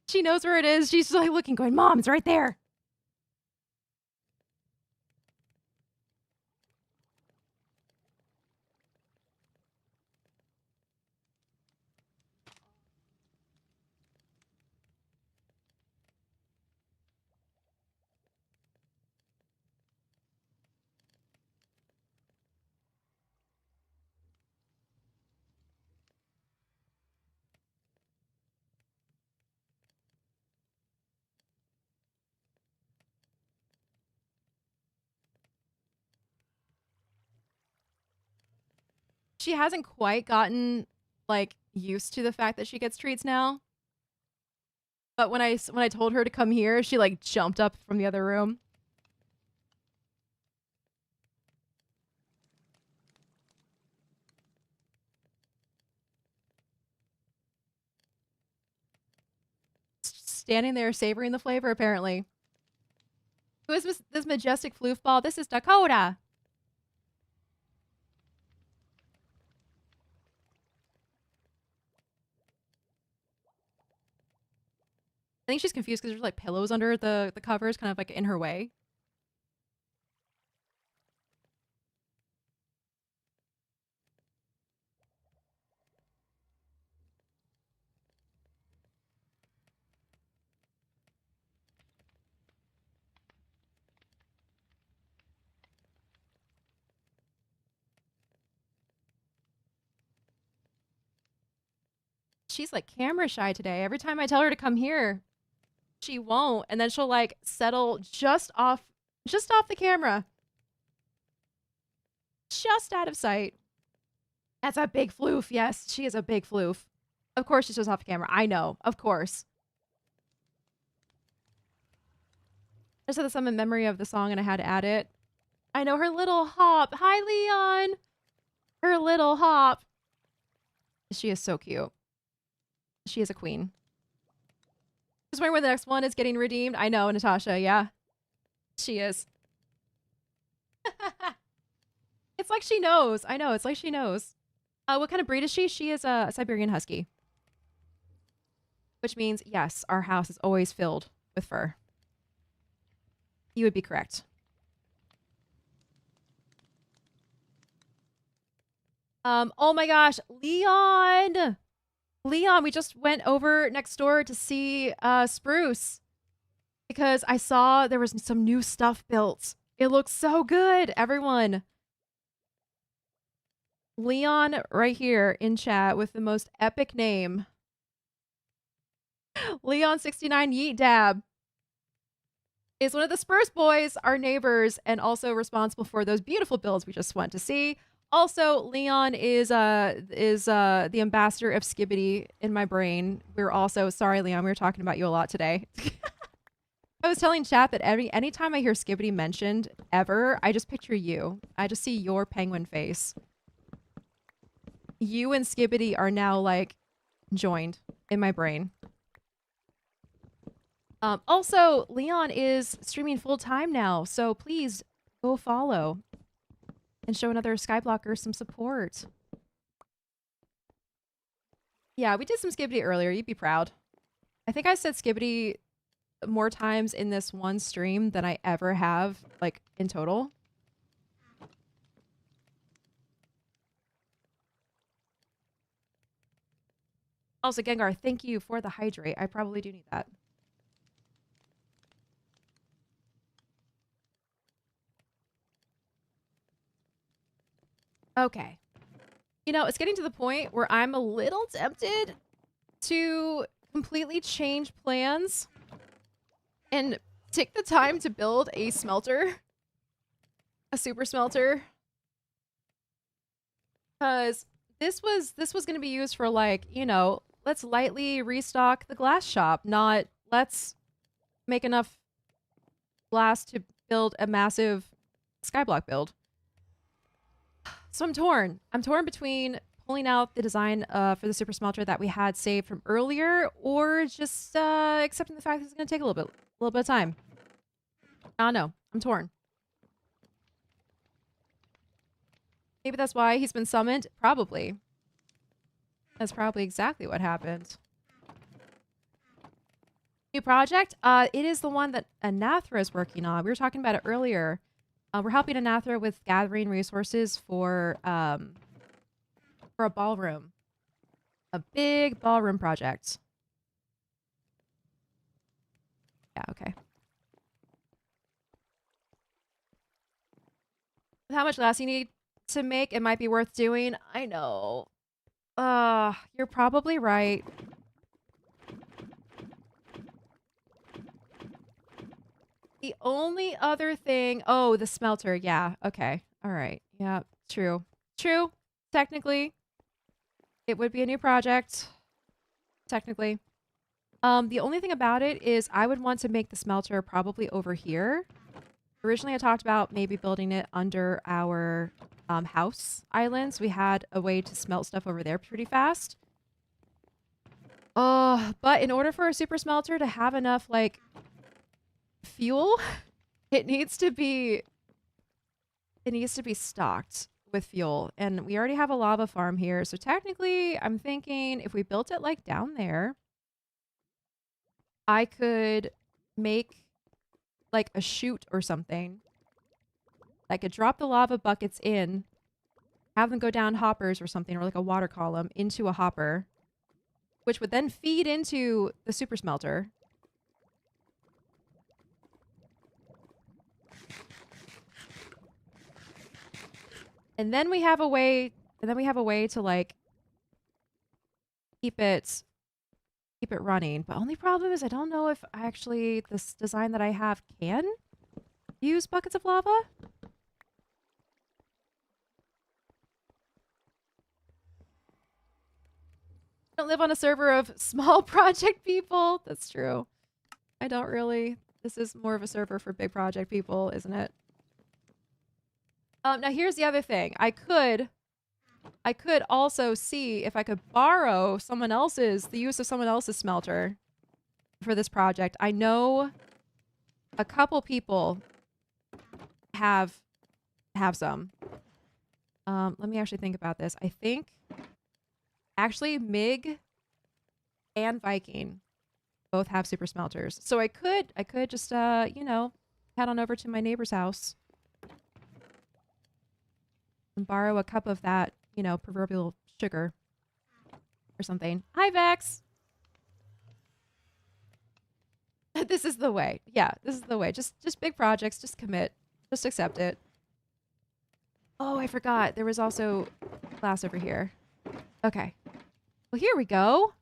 She knows where it is. She's like looking, going, Mom, it's right there. She hasn't quite gotten like used to the fact that she gets treats now. But when I told her to come here, she like jumped up from the other room. Standing there savoring the flavor, apparently. Who is this majestic floof ball? This is Dakota. I think she's confused because there's like pillows under the covers, kind of like in her way. She's like camera shy today. Every time I tell her to come here, she won't, and then she'll like settle just off the camera. Just out of sight. That's a big floof. Yes, she is a big floof. Of course she's just off camera. I know. Of course. I just had some in memory of the song and I had to add it. I know her little hop. Hi, Leon. Her little hop. She is so cute. She is a queen. Just wondering where the next one is getting redeemed. I know, Natasha. Yeah. She is. It's like she knows. I know. It's like she knows. What kind of breed is she? She is a Siberian Husky. Which means, yes, our house is always filled with fur. You would be correct. Oh my gosh, Leon! Leon, we just went over next door to see Spruce. Because I saw there was some new stuff built. It looks so good, everyone. Leon right here in chat with the most epic name. Leon69 Yeet Dab is one of the Spruce boys, our neighbors, and also responsible for those beautiful builds we just went to see. Also, Leon is the ambassador of Skibbity in my brain. We're also sorry, Leon. We were talking about you a lot today. I was telling chat that anytime I hear Skibbity mentioned ever, I just picture you. I just see your penguin face. You and Skibbity are now like joined in my brain. Also, Leon is streaming full time now, so please go follow and show another Skyblocker some support. Yeah, we did some Skibbity earlier. You'd be proud. I think I said Skibbity more times in this one stream than I ever have, like, in total. Also, Gengar, thank you for the hydrate. I probably do need that. Okay. You know, it's getting to the point where I'm a little tempted to completely change plans and take the time to build a smelter. A super smelter. Because this was going to be used for, like, you know, let's lightly restock the glass shop, not let's make enough glass to build a massive skyblock build. So I'm torn. I'm torn between pulling out the design for the super smelter that we had saved from earlier, or just accepting the fact that it's going to take a little bit of time. I don't know. I'm torn. Maybe that's why he's been summoned. Probably. That's probably exactly what happened. New project? It is the one that Anathra is working on. We were talking about it earlier. We're helping Anathra with gathering resources for a ballroom. A big ballroom project. Yeah, okay. With how much glass you need to make, it might be worth doing. I know. You're probably right. The only other thing... Oh, the smelter. Yeah. Okay. All right. Yeah. True. True. Technically. It would be a new project. Technically. The only thing about it is I would want to make the smelter probably over here. Originally, I talked about maybe building it under our house islands. We had a way to smelt stuff over there pretty fast. But in order for a super smelter to have enough, like, fuel, it needs to be stocked with fuel. And we already have a lava farm here. So technically, I'm thinking if we built it, like, down there, I could make, like, a chute or something. I could drop the lava buckets in, have them go down hoppers or something, or like a water column into a hopper, which would then feed into the super smelter. And then we have a way, to like keep it running. But only problem is I don't know if actually this design that I have can use buckets of lava. I don't live on a server of small project people. That's true. I don't really. This is more of a server for big project people, isn't it? Now here's the other thing. I could also see if I could borrow the use of someone else's smelter for this project. I know a couple people have some. Let me actually think about this. I think actually Mig and Viking both have super smelters. So I could just you know, head on over to my neighbor's house and borrow a cup of that, you know, proverbial sugar or something. Hi, Vex. This is the way. Yeah, this is the way. Just big projects. Just commit. Just accept it. Oh, I forgot. There was also glass over here. Okay. Well, here we go.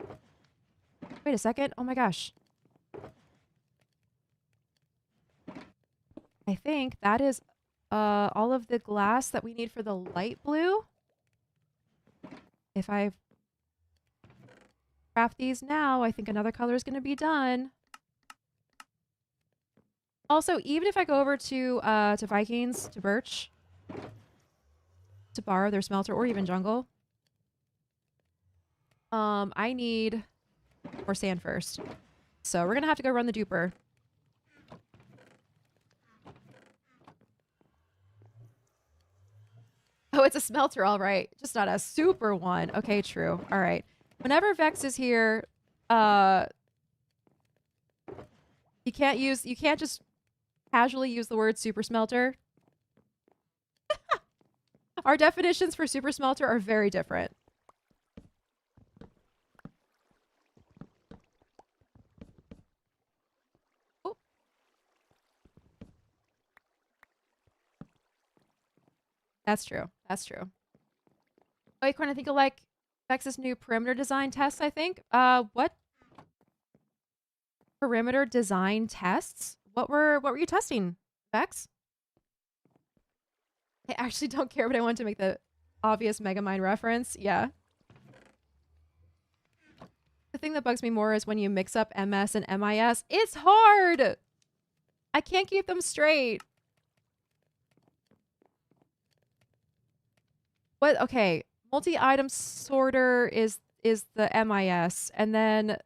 Wait a second. Oh my gosh. I think that is all of the glass that we need for the light blue. If I craft these now, I think another color is going to be done. Also, even if I go over to Vikings, to Birch, to borrow their smelter, or even Jungle, I need more sand first. So we're going to have to go run the duper. Oh, it's a smelter, all right. Just not a super one. Okay, true. All right. Whenever Vex is here, you can't just casually use the word super smelter. Our definitions for super smelter are very different. Oh. That's true. That's true. Oh, Acorn, I think you'll like Vex's new perimeter design tests, I think. What? Perimeter design tests? What were you testing, Vex? I actually don't care, but I want to make the obvious Megamind reference. Yeah. The thing that bugs me more is when you mix up MS and MIS. It's hard! I can't keep them straight. What? Okay. multi-item sorter is the MIS, and then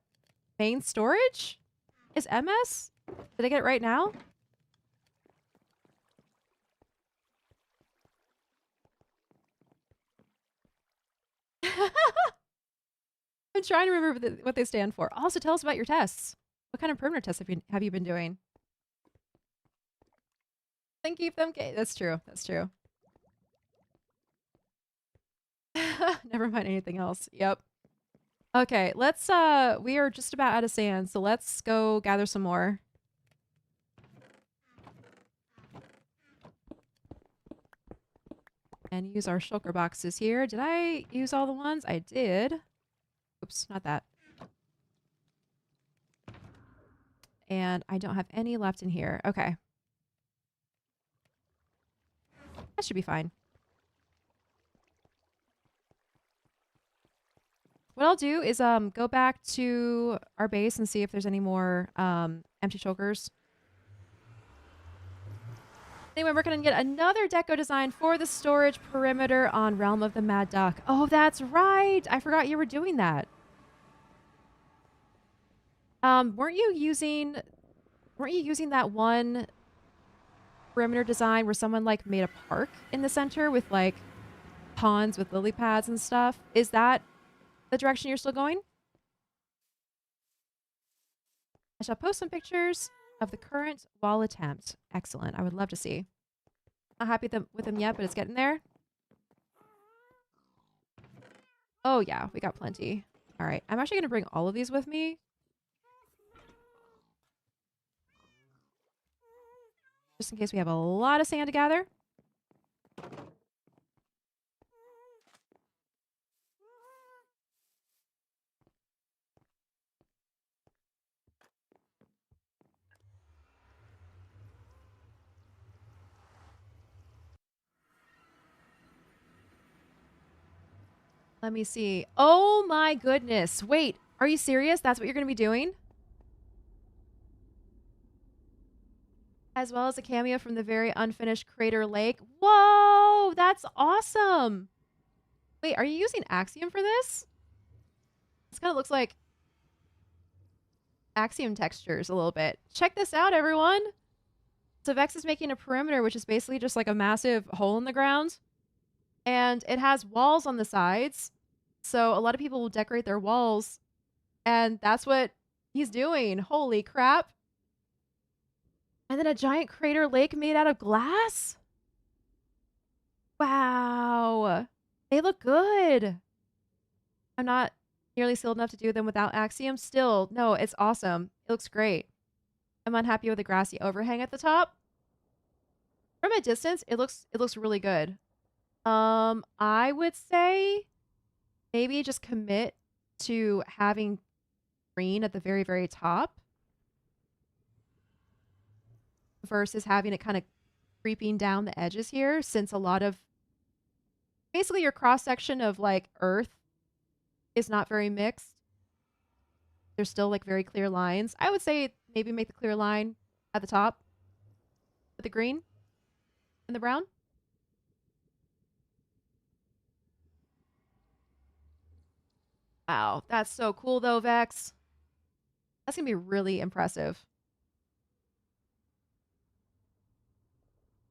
main storage is MS. Did I get it right now? I'm trying to remember what they stand for. Also, tell us about your tests. What kind of perimeter tests have you been doing? Then keep them. That's true. That's true. Never mind anything else. Yep. Okay, let's we are just about out of sand, so let's go gather some more. And use our shulker boxes here. Did I use all the ones? I did. Oops, not that. And I don't have any left in here. Okay. That should be fine. What I'll do is go back to our base and see if there's any more empty shulkers. Anyway, we're going to get another deco design for the storage perimeter on Realm of the Mad Duck. Oh, that's right. I forgot you were doing that. Weren't you using that one perimeter design where someone like made a park in the center with like ponds with lily pads and stuff? Is that the direction you're still going? I shall post some pictures of the current wall attempt. Excellent. I would love to see. Not happy with them yet, but it's getting there. Oh yeah, we got plenty. All right. I'm actually going to bring all of these with me. Just in case we have a lot of sand to gather. Let me see. Oh my goodness. Wait, are you serious? That's what you're going to be doing? As well as a cameo from the very unfinished Crater Lake. Whoa, that's awesome. Wait, are you using Axiom for this? This kind of looks like Axiom textures a little bit. Check this out, everyone. So Vex is making a perimeter, which is basically just like a massive hole in the ground. And it has walls on the sides. So a lot of people will decorate their walls. And that's what he's doing. Holy crap. And then a giant crater lake made out of glass? Wow. They look good. I'm not nearly skilled enough to do them without Axiom. Still, no, it's awesome. It looks great. I'm unhappy with the grassy overhang at the top. From a distance, it looks really good. I would say maybe just commit to having green at the very, very top versus having it kind of creeping down the edges here, since a lot of basically your cross section of like earth is not very mixed. There's still like very clear lines. I would say maybe make the clear line at the top with the green and the brown. Wow, that's so cool though, Vex. That's gonna be really impressive.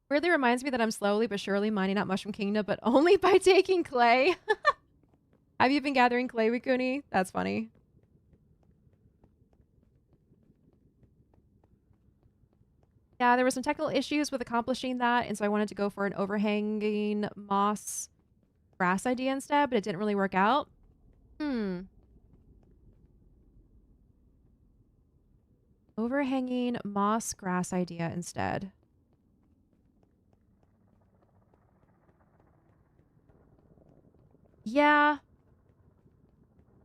Weirdly reminds me that I'm slowly but surely mining out Mushroom Kingdom, but only by taking clay. Have you been gathering clay, Wikuni? That's funny. Yeah, there were some technical issues with accomplishing that, and so I wanted to go for an overhanging moss grass idea instead, but it didn't really work out. Overhanging moss grass idea instead. Yeah.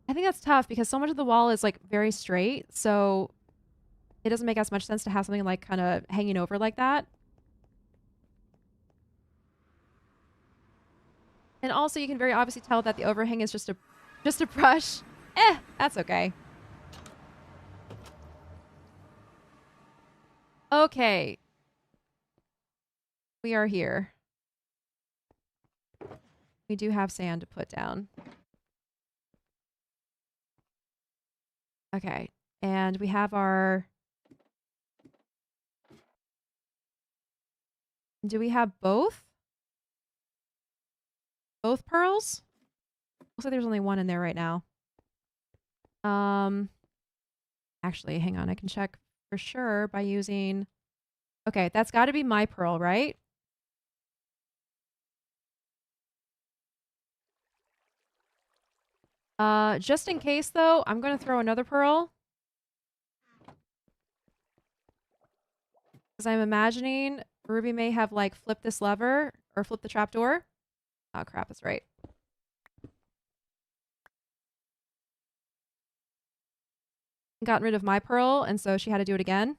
I think that's tough because so much of the wall is like very straight, so it doesn't make as much sense to have something like kind of hanging over like that. And also you can very obviously tell that the overhang is just a brush. That's okay. Okay. We are here. We do have sand to put down. Okay. And we have our... Do we have both? Both pearls? Looks like there's only one in there right now. Actually, hang on. I can check for sure by using... Okay, that's got to be my pearl, right? Just in case, though, I'm going to throw another pearl. Because I'm imagining Ruby may have, like, flipped this lever or flipped the trapdoor. Oh, crap, that's right. Gotten rid of my pearl, and so she had to do it again.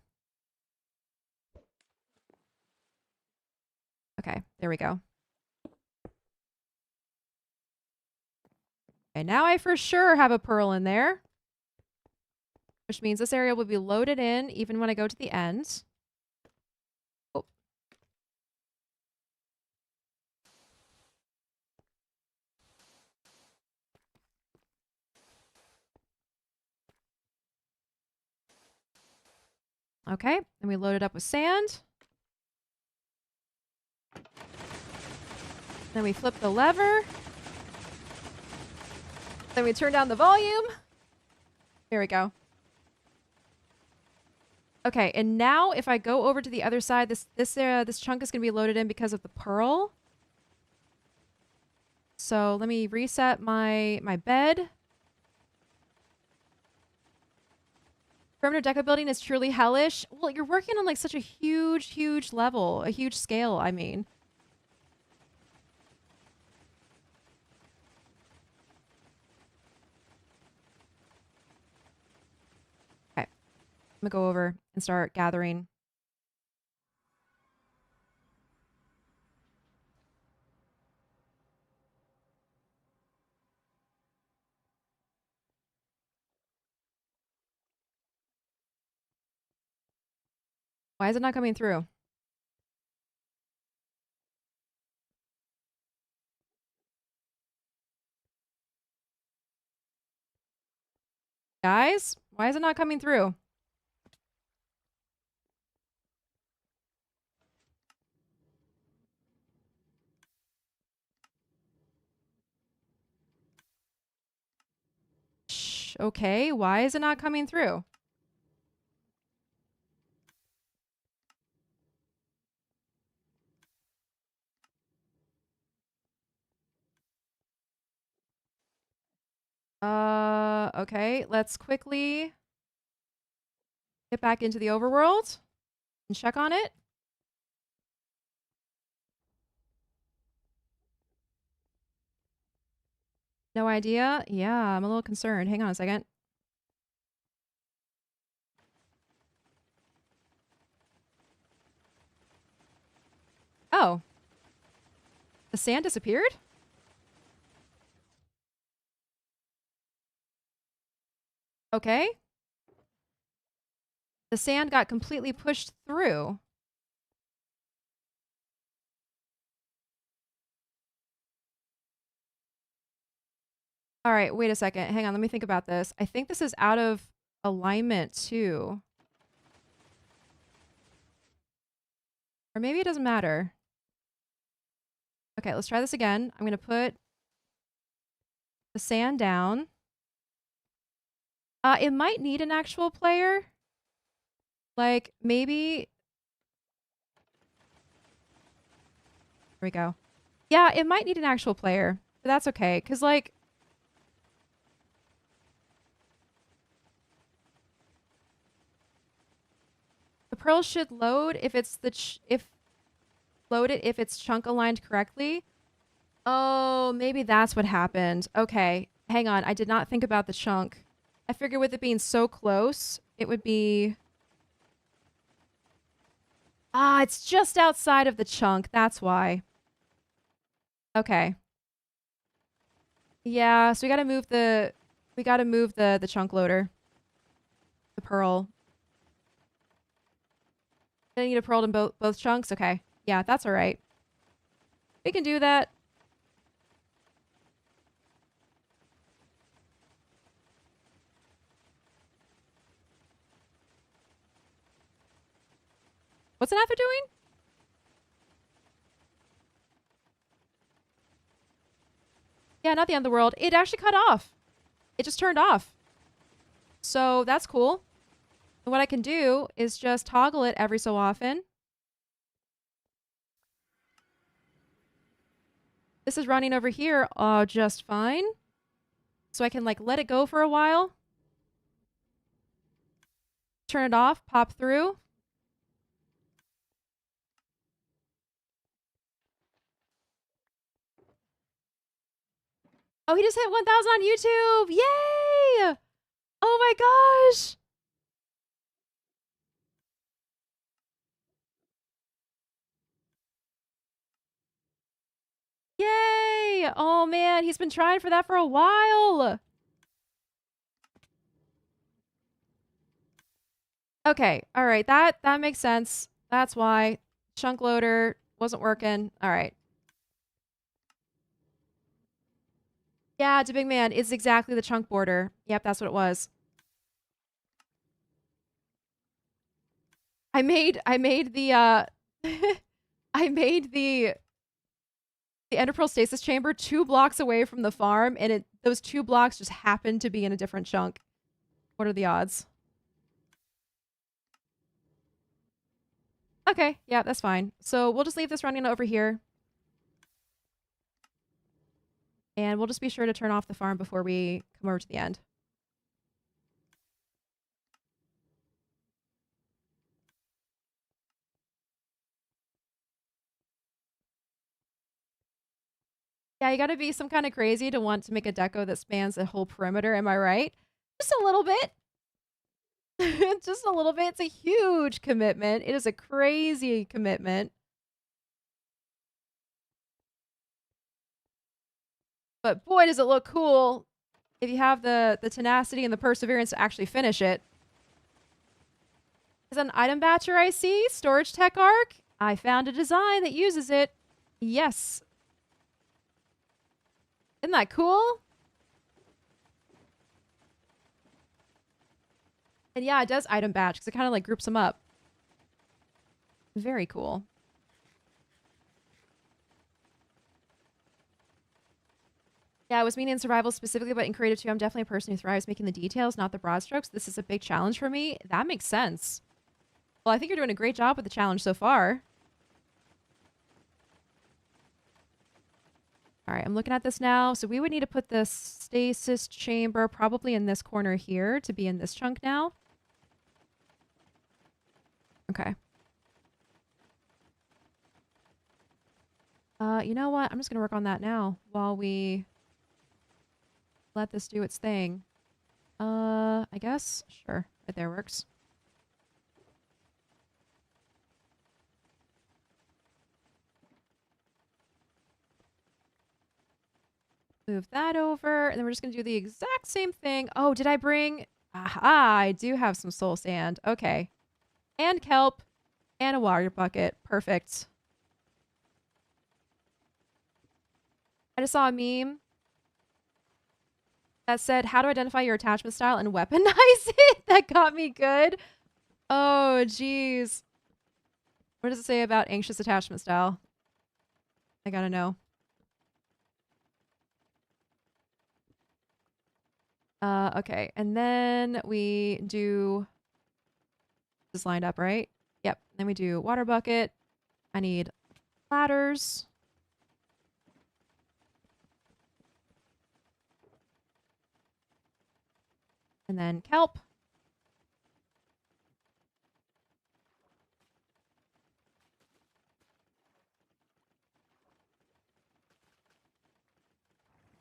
Okay, there we go. Okay, now I for sure have a pearl in there. Which means this area will be loaded in even when I go to the end. Oh. Okay, and we load it up with sand. Then we flip the lever. Then we turn down the volume. Here we go. Okay, and now if I go over to the other side, this chunk is going to be loaded in because of the pearl. So let me reset my bed. Perimeter deco building is truly hellish. Well, you're working on like such a huge level, a huge scale, I mean. Okay, I'm gonna go over and start gathering. Why is it not coming through? Guys, why is it not coming through? Shh, okay, why is it not coming through? Okay, let's quickly get back into the overworld and check on it. No idea? Yeah, I'm a little concerned. Hang on a second. Oh. The sand disappeared? Okay. The sand got completely pushed through. All right, wait a second. Hang on, let me think about this. I think this is out of alignment too. Or maybe it doesn't matter. Okay, let's try this again. I'm going to put the sand down. It might need an actual player. Like, maybe... There we go. Yeah, it might need an actual player. But that's okay, because, like... The pearl should load if it's load it if it's chunk aligned correctly. Oh, maybe that's what happened. Okay, hang on. I did not think about the chunk. I figured with it being so close, it would be... Ah, it's just outside of the chunk. That's why. Okay. Yeah, so we gotta move the chunk loader. The pearl. I need a pearl in both chunks? Okay. Yeah, that's alright. We can do that. What's an Ather doing? Yeah, not the end of the world. It actually cut off. It just turned off. So that's cool. And what I can do is just toggle it every so often. This is running over here just fine. So I can like let it go for a while. Turn it off, pop through. Oh, he just hit 1,000 on YouTube. Yay! Oh my gosh. Yay! Oh man, he's been trying for that for a while. Okay, all right, that makes sense. That's why chunk loader wasn't working. All right. Yeah, it's a big man. It's exactly the chunk border. Yep, that's what it was. I made the I made the Ender Pearl stasis chamber 2 blocks away from the farm, and those 2 blocks just happened to be in a different chunk. What are the odds? Okay, yeah, that's fine. So we'll just leave this running over here. And we'll just be sure to turn off the farm before we come over to the end. Yeah, you gotta be some kind of crazy to want to make a deco that spans the whole perimeter, am I right? Just a little bit. Just a little bit. It's a huge commitment. It is a crazy commitment. But boy, does it look cool if you have the tenacity and the perseverance to actually finish it. Is that an item batcher I see? Storage tech arc? I found a design that uses it. Yes. Isn't that cool? And yeah, it does item batch because it kind of like groups them up. Very cool. Yeah, I was meaning in survival specifically, but in creative too, I'm definitely a person who thrives making the details, not the broad strokes. This is a big challenge for me. That makes sense. Well, I think you're doing a great job with the challenge so far. All right, I'm looking at this now. So we would need to put the stasis chamber probably in this corner here to be in this chunk now. Okay. You know what? I'm just going to work on that now while we let this do its thing. I guess? Sure. Right there works. Move that over, and then we're just going to do the exact same thing. Oh, did I bring... Aha, I do have some soul sand. Okay. And kelp. And a water bucket. Perfect. I just saw a meme that said, how to identify your attachment style and weaponize it. That got me good. Oh, geez. What does it say about anxious attachment style? I gotta know. Okay. And then we do this lined up, right? Yep. Then we do water bucket. I need ladders. And then kelp.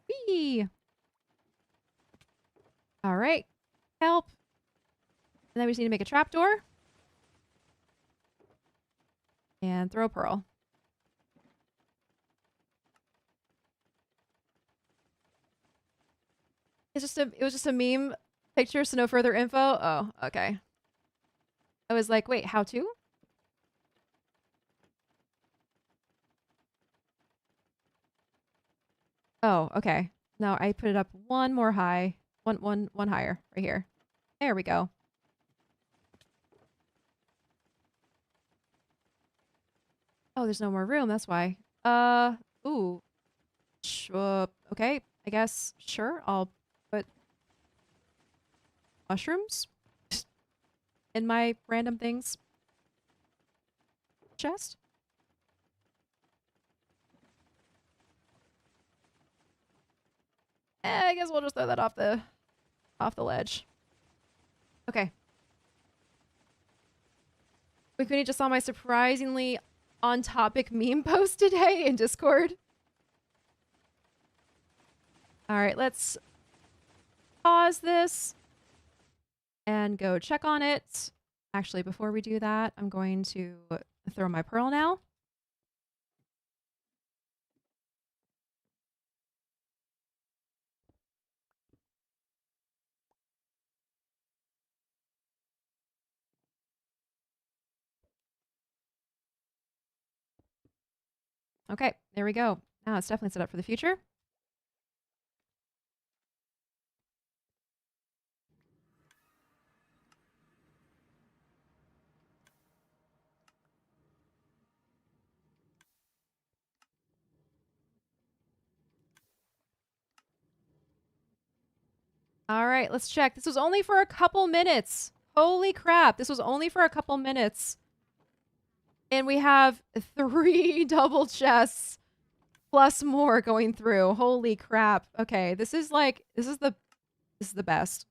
Whee! All right. Kelp. And then we just need to make a trapdoor. And throw a pearl. It was just a meme picture, so no further info. Oh, okay. I was like, wait, how to? Oh, okay. No, I put it up one more high. One higher. Right here. There we go. Oh, there's no more room. That's why. Ooh. Okay. I guess, sure. I'll put mushrooms in my random things chest. I guess we'll just throw that off the ledge. Okay. Wait, Queenie just saw my surprisingly on-topic meme post today in Discord. All right, let's pause this and go check on it. Actually, before we do that, I'm going to throw my pearl now. Okay, there we go. Now it's definitely set up for the future. All right, let's check. This was only for a couple minutes. Holy crap, this was only for a couple minutes. And we have 3 double chests plus more going through. Holy crap. Okay, this is the best.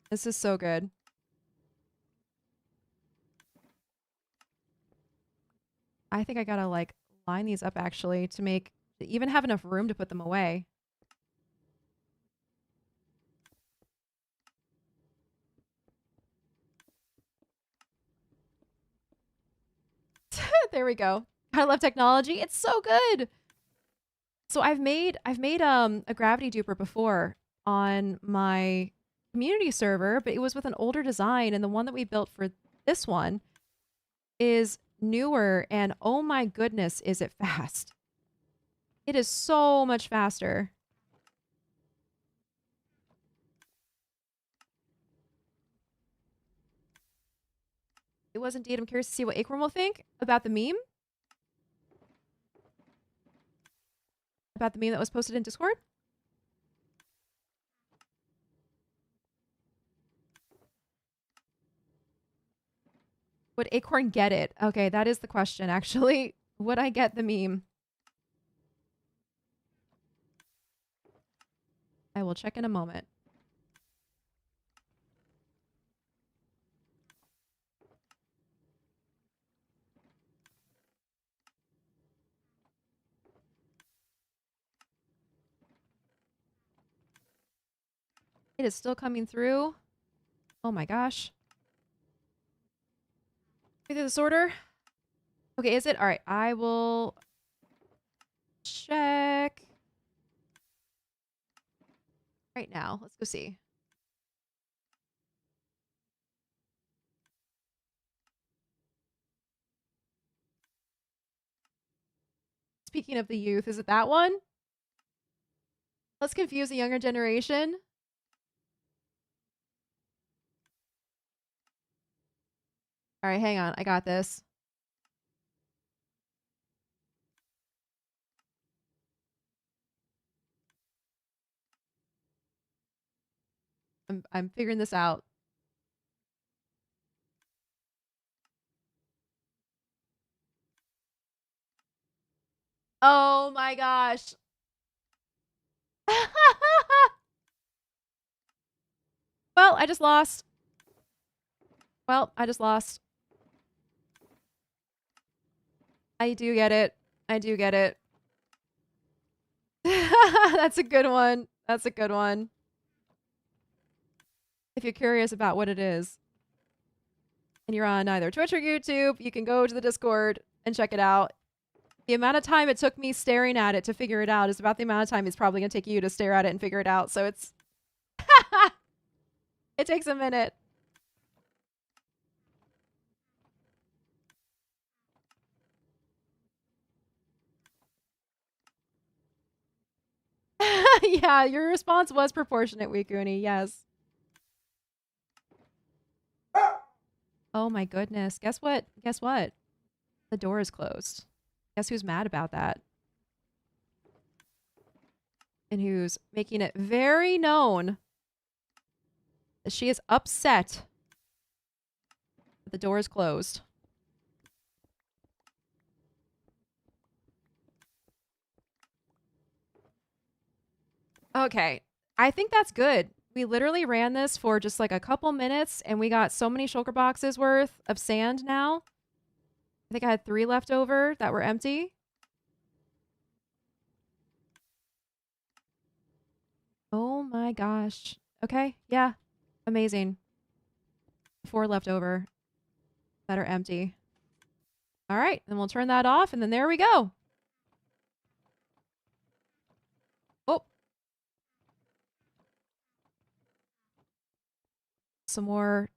This is so good. I think I gotta like line these up actually to even have enough room to put them away. There we go. I love technology. It's so good. So I've made a gravity duper before on my community server, but it was with an older design, and the one that we built for this one is newer, and oh my goodness, is it fast. It is so much faster. It was indeed. I'm curious to see what Acorn will think about the meme. About the meme that was posted in Discord. Would Acorn get it? Okay, that is the question, actually. Would I get the meme? I will check in a moment. It is still coming through. Oh my gosh. Through this order. Okay, is it? All right, I will check right now. Let's go see. Speaking of the youth, is it that one? Let's confuse the younger generation. All right, hang on. I got this. I'm figuring this out. Oh my gosh. Well, I just lost. Well, I just lost. I do get it. I do get it. That's a good one. That's a good one. If you're curious about what it is, and you're on either Twitch or YouTube, you can go to the Discord and check it out. The amount of time it took me staring at it to figure it out is about the amount of time it's probably going to take you to stare at it and figure it out. So it's... It takes a minute. Yeah, your response was proportionate, Wikuni. Yes. Oh my goodness. Guess what? Guess what? The door is closed. Guess who's mad about that? And who's making it very known that she is upset that the door is closed. Okay. I think that's good. We literally ran this for just like a couple minutes and we got so many shulker boxes worth of sand now. I think I had 3 left over that were empty. Oh my gosh. Okay. Yeah. Amazing. 4 left over that are empty. All right. Then we'll turn that off and then there we go. Oh. Some more.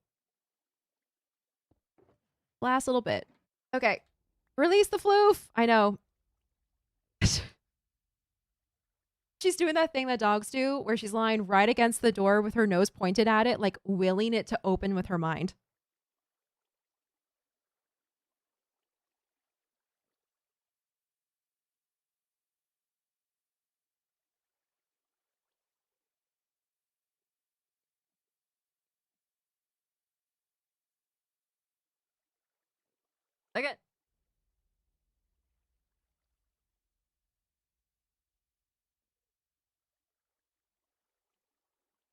Last little bit. Okay. Release the floof. I know. She's doing that thing that dogs do where she's lying right against the door with her nose pointed at it, like willing it to open with her mind. Okay.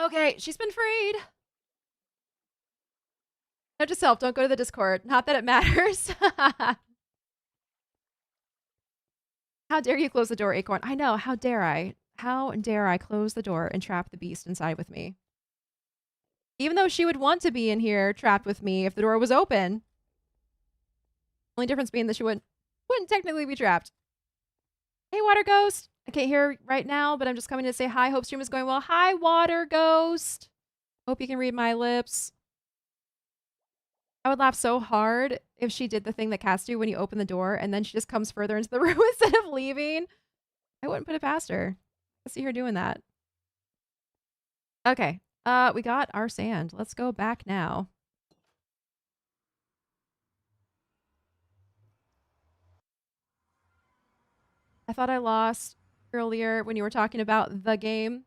Okay, she's been freed. Note to self, don't go to the Discord. Not that it matters. How dare you close the door, Acorn? I know, how dare I? How dare I close the door and trap the beast inside with me? Even though she would want to be in here trapped with me if the door was open. Only difference being that she wouldn't technically be trapped. Hey, Water Ghost. I can't hear right now, but I'm just coming to say hi. Hope stream is going well. Hi, Water Ghost. Hope you can read my lips. I would laugh so hard if she did the thing that cats do when you open the door and then she just comes further into the room instead of leaving. I wouldn't put it past her. I see her doing that. Okay. We got our sand. Let's go back now. I thought I lost earlier when you were talking about the game.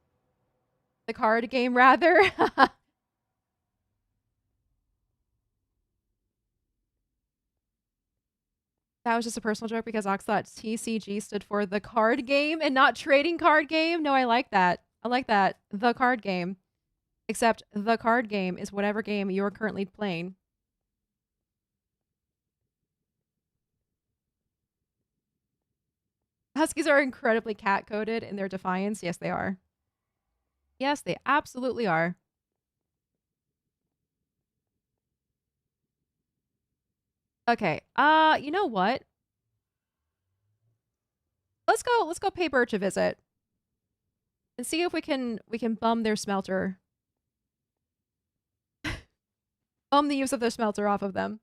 The card game, rather. That was just a personal joke because Ox thought TCG stood for the card game and not trading card game. No, I like that. I like that. The card game. Except the card game is whatever game you're currently playing. Huskies are incredibly cat-coded in their defiance. Yes, they are. Yes, they absolutely are. Okay. You know what? Let's go pay Birch a visit. And see if we can bum their smelter. Bum the use of their smelter off of them.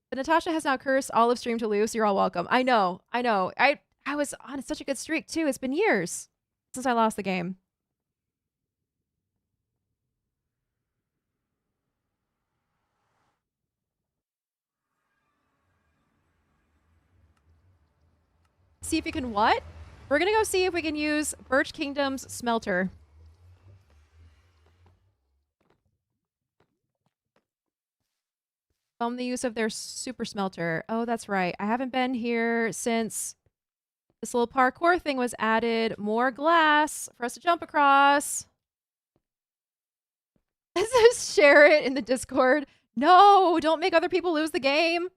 But Natasha has now cursed Olive Stream to lose. You're all welcome. I know. I was on such a good streak too. It's been years since I lost the game. See if we can what? We're gonna go see if we can use Birch Kingdom's smelter. The use of their super smelter. Oh, that's right. I haven't been here since this little parkour thing was added. More glass for us to jump across. Let's share it in the Discord. No, don't make other people lose the game.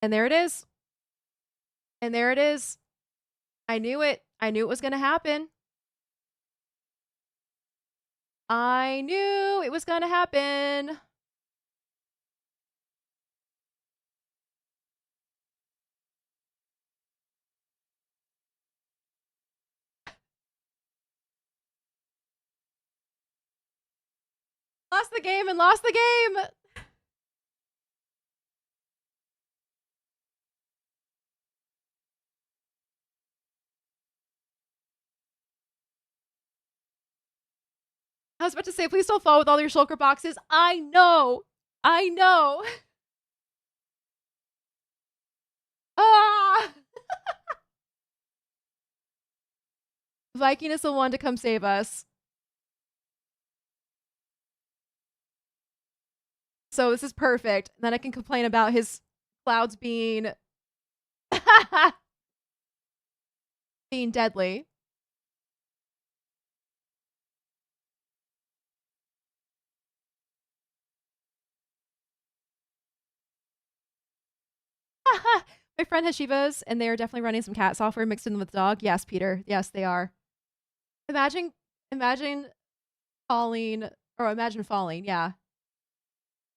And there it is. And there it is. I knew it. I knew it was going to happen. I knew it was going to happen. Lost the game and lost the game. I was about to say, please don't fall with all your shulker boxes. I know. I know. Ah! Viking is the one to come save us. So this is perfect. Then I can complain about his clouds being being deadly. My friend has Shivas, and they are definitely running some cat software mixed in with dog. Yes, Peter. Yes, they are. Imagine falling, or imagine falling. Yeah.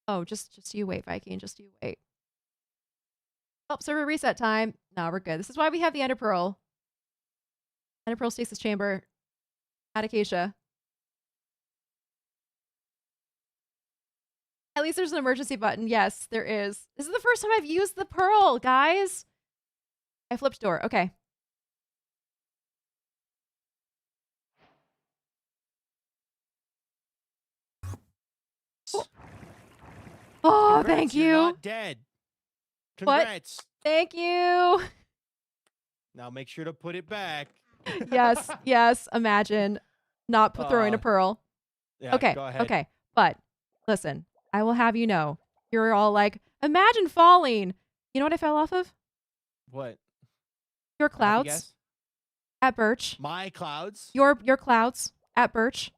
Oh, just you wait, Viking. Just you wait. Oh, server reset time. No, we're good. This is why we have the Ender Pearl. Ender Pearl Stasis Chamber. Acacia. At least there's an emergency button. Yes, there is. This is the first time I've used the Pearl, guys. I flipped door. Okay. Oh, Congrats, thank you're you. not dead. Congrats. What? Thank you. Now make sure to put it back. Yes, yes. Imagine not throwing a pearl. Yeah, Okay, go ahead. okay. But listen, I will have you know, you're all like, imagine falling. You know what I fell off of? What? Your Happy clouds guess? at Birch. My clouds? Your clouds at Birch.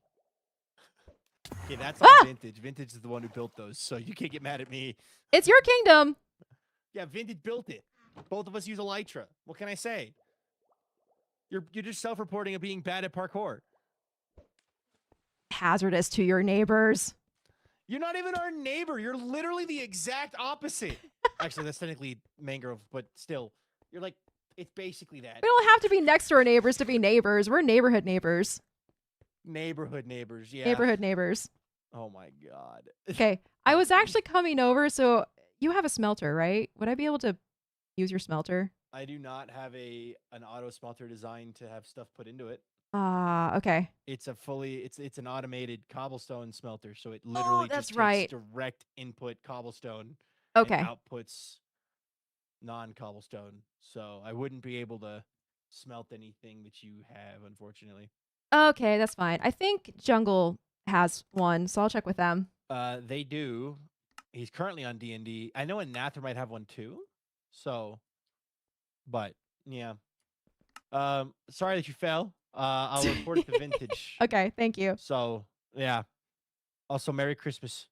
Okay, that's on Vintage. Vintage is the one who built those, so you can't get mad at me. It's your kingdom. Yeah, Vintage built it. Both of us use Elytra. What can I say? You're just self-reporting of being bad at parkour. Hazardous to your neighbors. You're not even our neighbor. You're literally the exact opposite. Actually, that's technically mangrove, but still, you're like, it's basically that. We don't have to be next to our neighbors to be neighbors. We're neighborhood neighbors. Neighborhood neighbors, yeah. Neighborhood neighbors. Oh my god. Okay. I was actually coming over, so you have a smelter, right? Would I be able to use your smelter? I do not have an auto smelter designed to have stuff put into it. Okay. It's a it's an automated cobblestone smelter, so it literally that's just right. takes direct input cobblestone Okay. and outputs non-cobblestone. So I wouldn't be able to smelt anything that you have, unfortunately. Okay, that's fine. I think Jungle has one, so I'll check with them. They do. He's currently on D&D. I know Anather might have one too. So, but yeah. Sorry that you fell. I'll report it to Vintage. Okay, thank you. So, yeah. Also, Merry Christmas.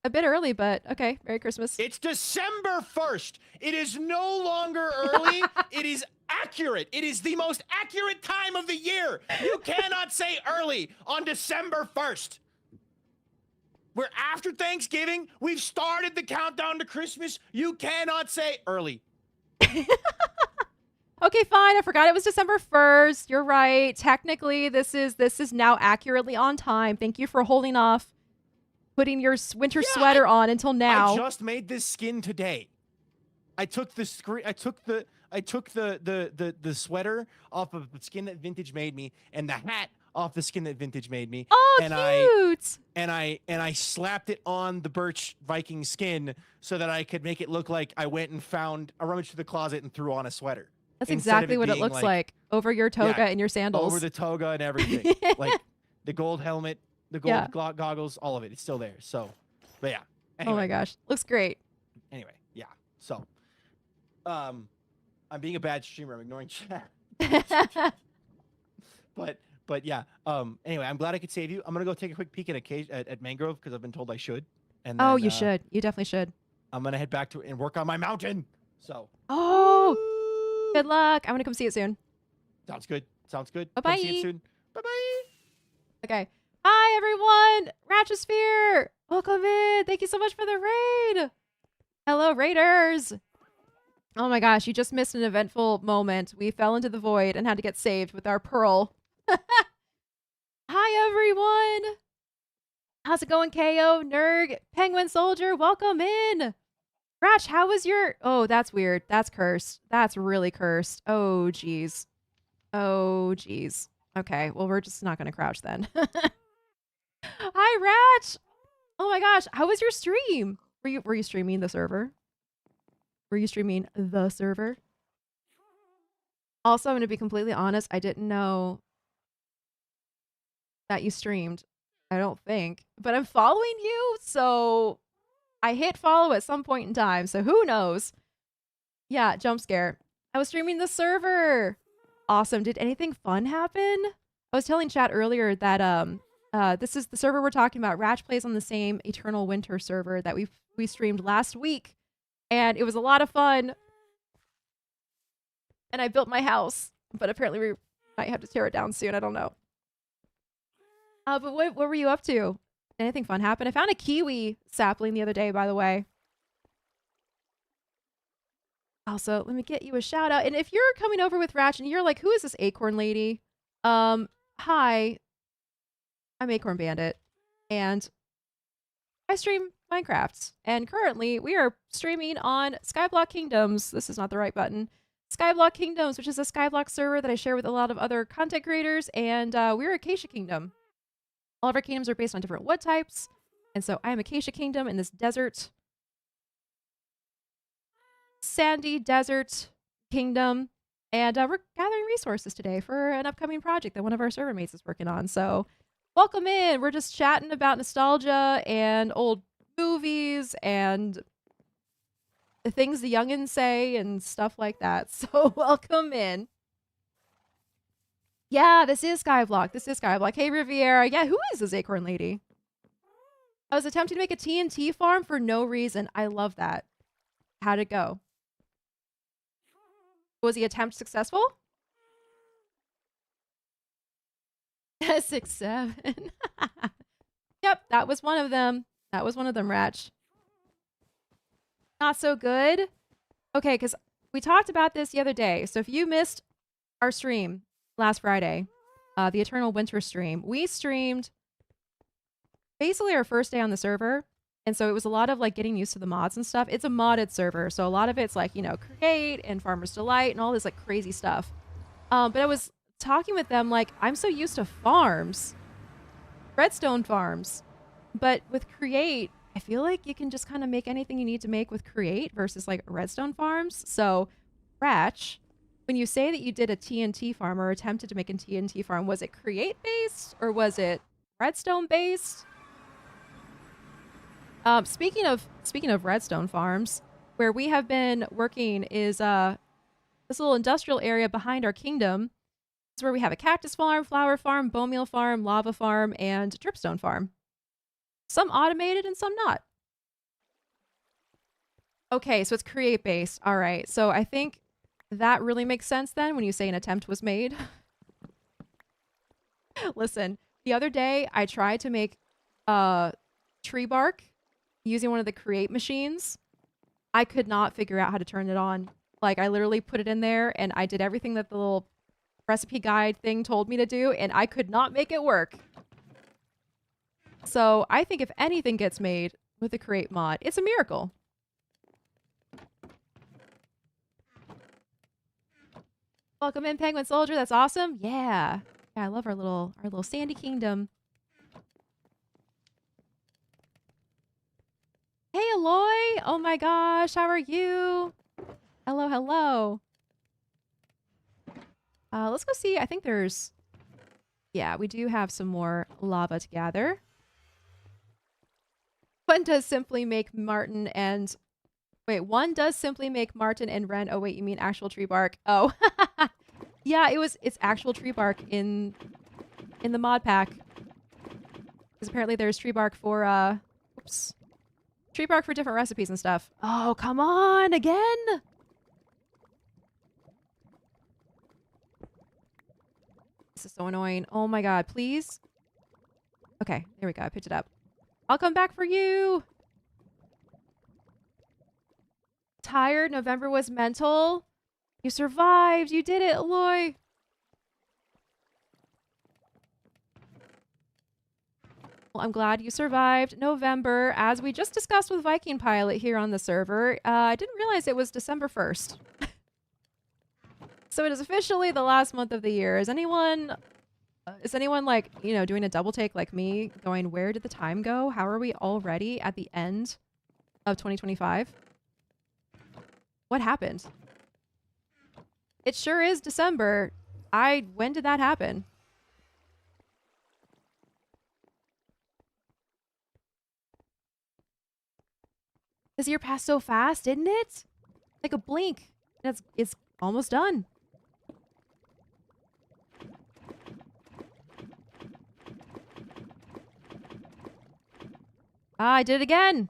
A bit early, but okay. Merry Christmas. It's December 1st. It is no longer early. It is accurate. It is the most accurate time of the year. You cannot say early on December 1st. We're after Thanksgiving. We've started the countdown to Christmas. You cannot say early. Okay, fine. I forgot it was December 1st. You're right. Technically, this is now accurately on time. Thank you for holding off putting your winter sweater on until now. I just made this skin today. I took the screen. I took the sweater off of the skin that Vintage made me, and the hat off the skin that Vintage made me. Oh, and cute! I slapped it on the Birch Viking skin so that I could make it look like I went and rummaged through the closet and threw on a sweater. That's exactly what it looks like over your toga and your sandals. Over the toga and everything. Like the gold helmet, the gold goggles, all of it. It's still there. So, but yeah. Anyway. Oh my gosh. Looks great. Anyway, yeah. So, I'm being a bad streamer. I'm ignoring chat. But yeah. Anyway, I'm glad I could save you. I'm gonna go take a quick peek at Mangrove because I've been told I should. And then, you should. You definitely should. I'm gonna head back to it and work on my mountain. So. Oh. Good luck. I'm gonna come see it soon. Sounds good. Sounds good. Bye-bye. Come see it soon. Bye-bye. Okay. Hi, everyone. Ratchosphere. Welcome in. Thank you so much for the raid. Hello, raiders. Oh my gosh, you just missed an eventful moment. We fell into the void and had to get saved with our pearl. Hi, everyone. How's it going, KO? Nerg, Penguin Soldier, welcome in. Ratch, how was your... Oh, that's weird. That's cursed. That's really cursed. Oh, geez. Oh, geez. Okay, well, we're just not going to crouch then. Ratch. Oh my gosh, how was your stream? Were you streaming the server? Were you streaming the server? Also, I'm going to be completely honest, I didn't know that you streamed. I don't think. But I'm following you, so I hit follow at some point in time, so who knows? Yeah, jump scare. I was streaming the server. Awesome. Did anything fun happen? I was telling chat earlier that this is the server we're talking about. Ratch plays on the same Eternal Winter server that we streamed last week, and it was a lot of fun. And I built my house, but apparently we might have to tear it down soon. I don't know. But what were you up to? Did anything fun happen? I found a kiwi sapling the other day, by the way. Also, let me get you a shout out. And if you're coming over with Ratch and you're like, who is this acorn lady? Hi. I'm Acorn Bandit. And I stream Minecraft. And currently we are streaming on SkyBlock Kingdoms. This is not the right button. SkyBlock Kingdoms, which is a SkyBlock server that I share with a lot of other content creators. And we're Acacia Kingdom. All of our kingdoms are based on different wood types. And so I am Acacia Kingdom in this desert, sandy desert kingdom. And we're gathering resources today for an upcoming project that one of our server mates is working on. So welcome in. We're just chatting about nostalgia and old movies and the things the youngins say and stuff like that. So welcome in. Yeah, this is Skyblock. This is Skyblock. Hey, Riviera. Yeah, who is this acorn lady? I was attempting to make a TNT farm for no reason. I love that. How'd it go? Was the attempt successful? 6, 7. Yep, that was one of them. That was one of them, Ratch. Not so good. Okay, because we talked about this the other day. So if you missed our stream last Friday, the Eternal Winter stream, we streamed basically our first day on the server. And so it was a lot of like getting used to the mods and stuff. It's a modded server. So a lot of it's like, you know, create and Farmer's Delight and all this like crazy stuff. But I was talking with them like, I'm so used to farms, redstone farms. But with create, I feel like you can just kind of make anything you need to make with create versus like redstone farms. So Ratch, when you say that you did a TNT farm or attempted to make a TNT farm, was it create based or was it redstone based? Speaking of redstone farms, where we have been working is this little industrial area behind our kingdom. It's where we have a cactus farm, flower farm, bone meal farm, lava farm, and dripstone farm. Some automated and some not. Okay, so it's create based. All right, so I think that really makes sense then when you say an attempt was made. Listen, the other day I tried to make tree bark using one of the create machines. I could not figure out how to turn it on. Like I literally put it in there and I did everything that the little recipe guide thing told me to do and I could not make it work. So I think if anything gets made with the create mod, it's a miracle. Welcome in, Penguin Soldier. That's awesome. Yeah. Yeah, I love our little sandy kingdom. Hey, Aloy. Oh my gosh, how are you? Hello, hello. Let's go see. I think there's... Yeah, we do have some more lava to gather. One does simply make Martin and... Wait, one does simply make Martin and Ren. Oh, wait, you mean actual tree bark? Oh. Yeah, it's actual tree bark in the mod pack. Because apparently there's tree bark for, oops. Tree bark for different recipes and stuff. Oh, come on, again? This is so annoying. Oh my god, please? Okay, there we go. I picked it up. I'll come back for you. Tired? November was mental? You survived. You did it, Aloy. Well, I'm glad you survived November. As we just discussed with Viking Pilot here on the server, I didn't realize it was December 1st. So it is officially the last month of the year. Is anyone is anyone like, you know, doing a double take like me going, where did the time go? How are we already at the end of 2025? What happened? It sure is December. When did that happen? This year passed so fast, didn't it? Like a blink. It's almost done. Ah, I did it again.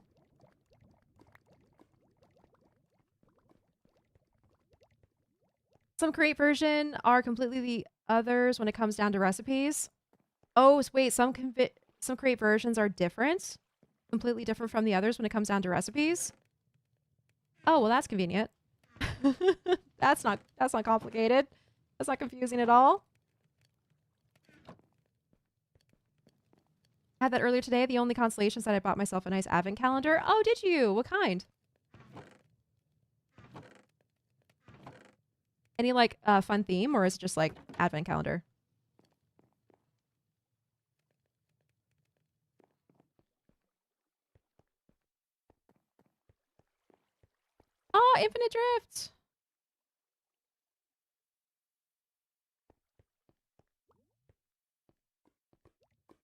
Some create version are completely the others when it comes down to recipes. Oh, wait, some create versions are different. Completely different from the others when it comes down to recipes. Oh, well, that's convenient. That's not complicated. That's not confusing at all. I had that earlier today. The only consolation is that I bought myself a nice advent calendar. Oh, did you? What kind? Any like fun theme, or is it just like advent calendar? Oh, Infinite Drift.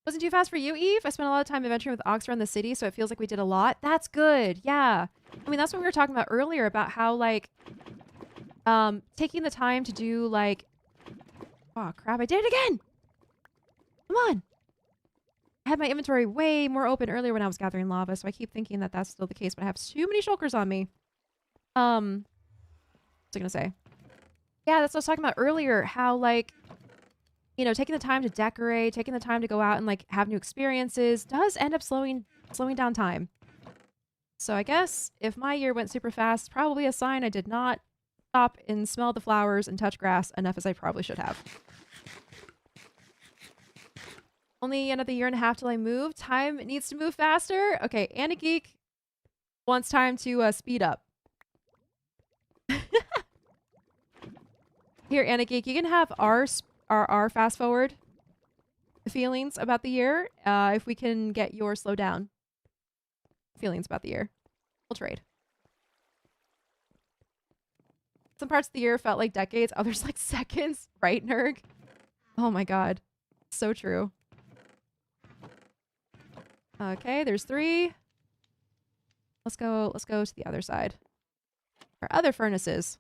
Wasn't too fast for you, Eve? I spent a lot of time adventuring with Ox around the city, so it feels like we did a lot. That's good. Yeah. I mean, that's what we were talking about earlier about how like taking the time to do like, oh crap, I did it again. Come on. I had my inventory way more open earlier when I was gathering lava, so I keep thinking that that's still the case, but I have too many shulkers on me. What's I gonna say? Yeah, that's what I was talking about earlier, how like, you know, taking the time to decorate, taking the time to go out and like have new experiences does end up slowing down time. So I guess if my year went super fast, probably a sign I did not stop and smell the flowers and touch grass enough as I probably should have. Only another year and a half till I move. Time needs to move faster. Okay, Anna Geek wants time to speed up. Here, Anna Geek, you can have our fast forward feelings about the year if we can get your slow down feelings about the year. We'll trade. Some parts of the year felt like decades, others like seconds, right, Nerg? Oh my god. So true. Okay, there's 3. Let's go to the other side. Our other furnaces.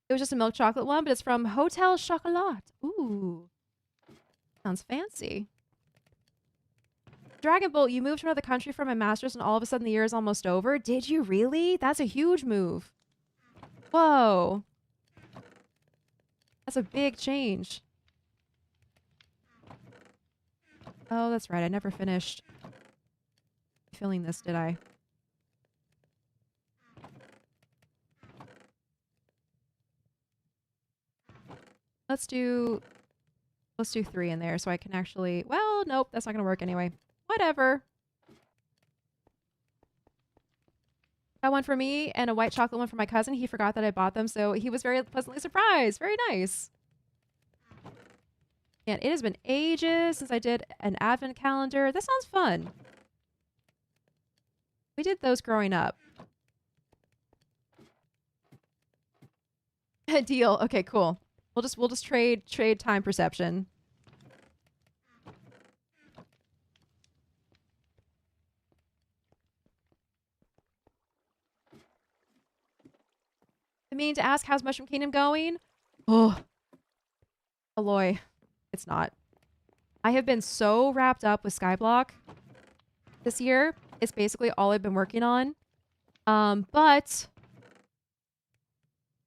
It was just a milk chocolate one, but it's from Hotel Chocolat. Ooh. Sounds fancy. Dragon Bolt, you moved to another country for my master's and all of a sudden the year is almost over. Did you really? That's a huge move. Whoa. That's a big change. Oh, that's right. I never finished filling this, did I? Let's do 3 in there so I can actually... Well, nope, that's not going to work anyway. Whatever. Got one for me and a white chocolate one for my cousin. He forgot that I bought them, so he was very pleasantly surprised. Very nice. And it has been ages since I did an advent calendar. That sounds fun. We did those growing up. Deal. Okay, cool. We'll just trade time perception. I mean to ask how's Mushroom Kingdom going? Oh. Aloy. It's not. I have been so wrapped up with Skyblock this year. It's basically all I've been working on. But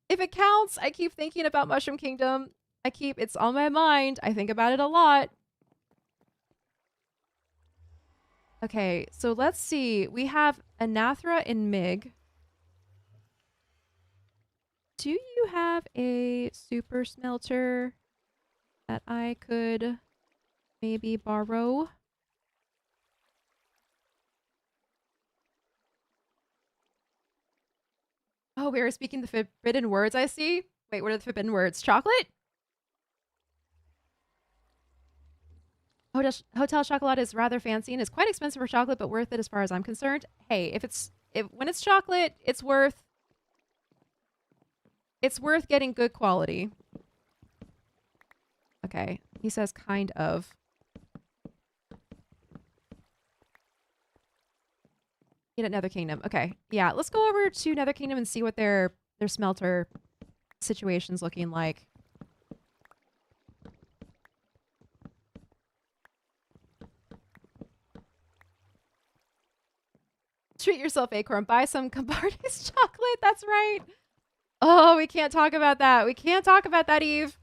if it counts, I keep thinking about Mushroom Kingdom. It's on my mind. I think about it a lot. Okay, so let's see. We have Anathra and Mig. Do you have a super smelter that I could maybe borrow? Oh, we are speaking the forbidden words, I see. Wait, what are the forbidden words? Chocolate? Hotel chocolate is rather fancy and is quite expensive for chocolate, but worth it as far as I'm concerned. Hey, when it's chocolate, it's worth getting good quality. Okay, he says kind of. Need a Nether Kingdom. Okay, yeah, let's go over to Nether Kingdom and see what their smelter situation's looking like. Treat yourself, Acorn. Buy some Cabarnes chocolate. That's right. Oh, we can't talk about that. We can't talk about that, Eve.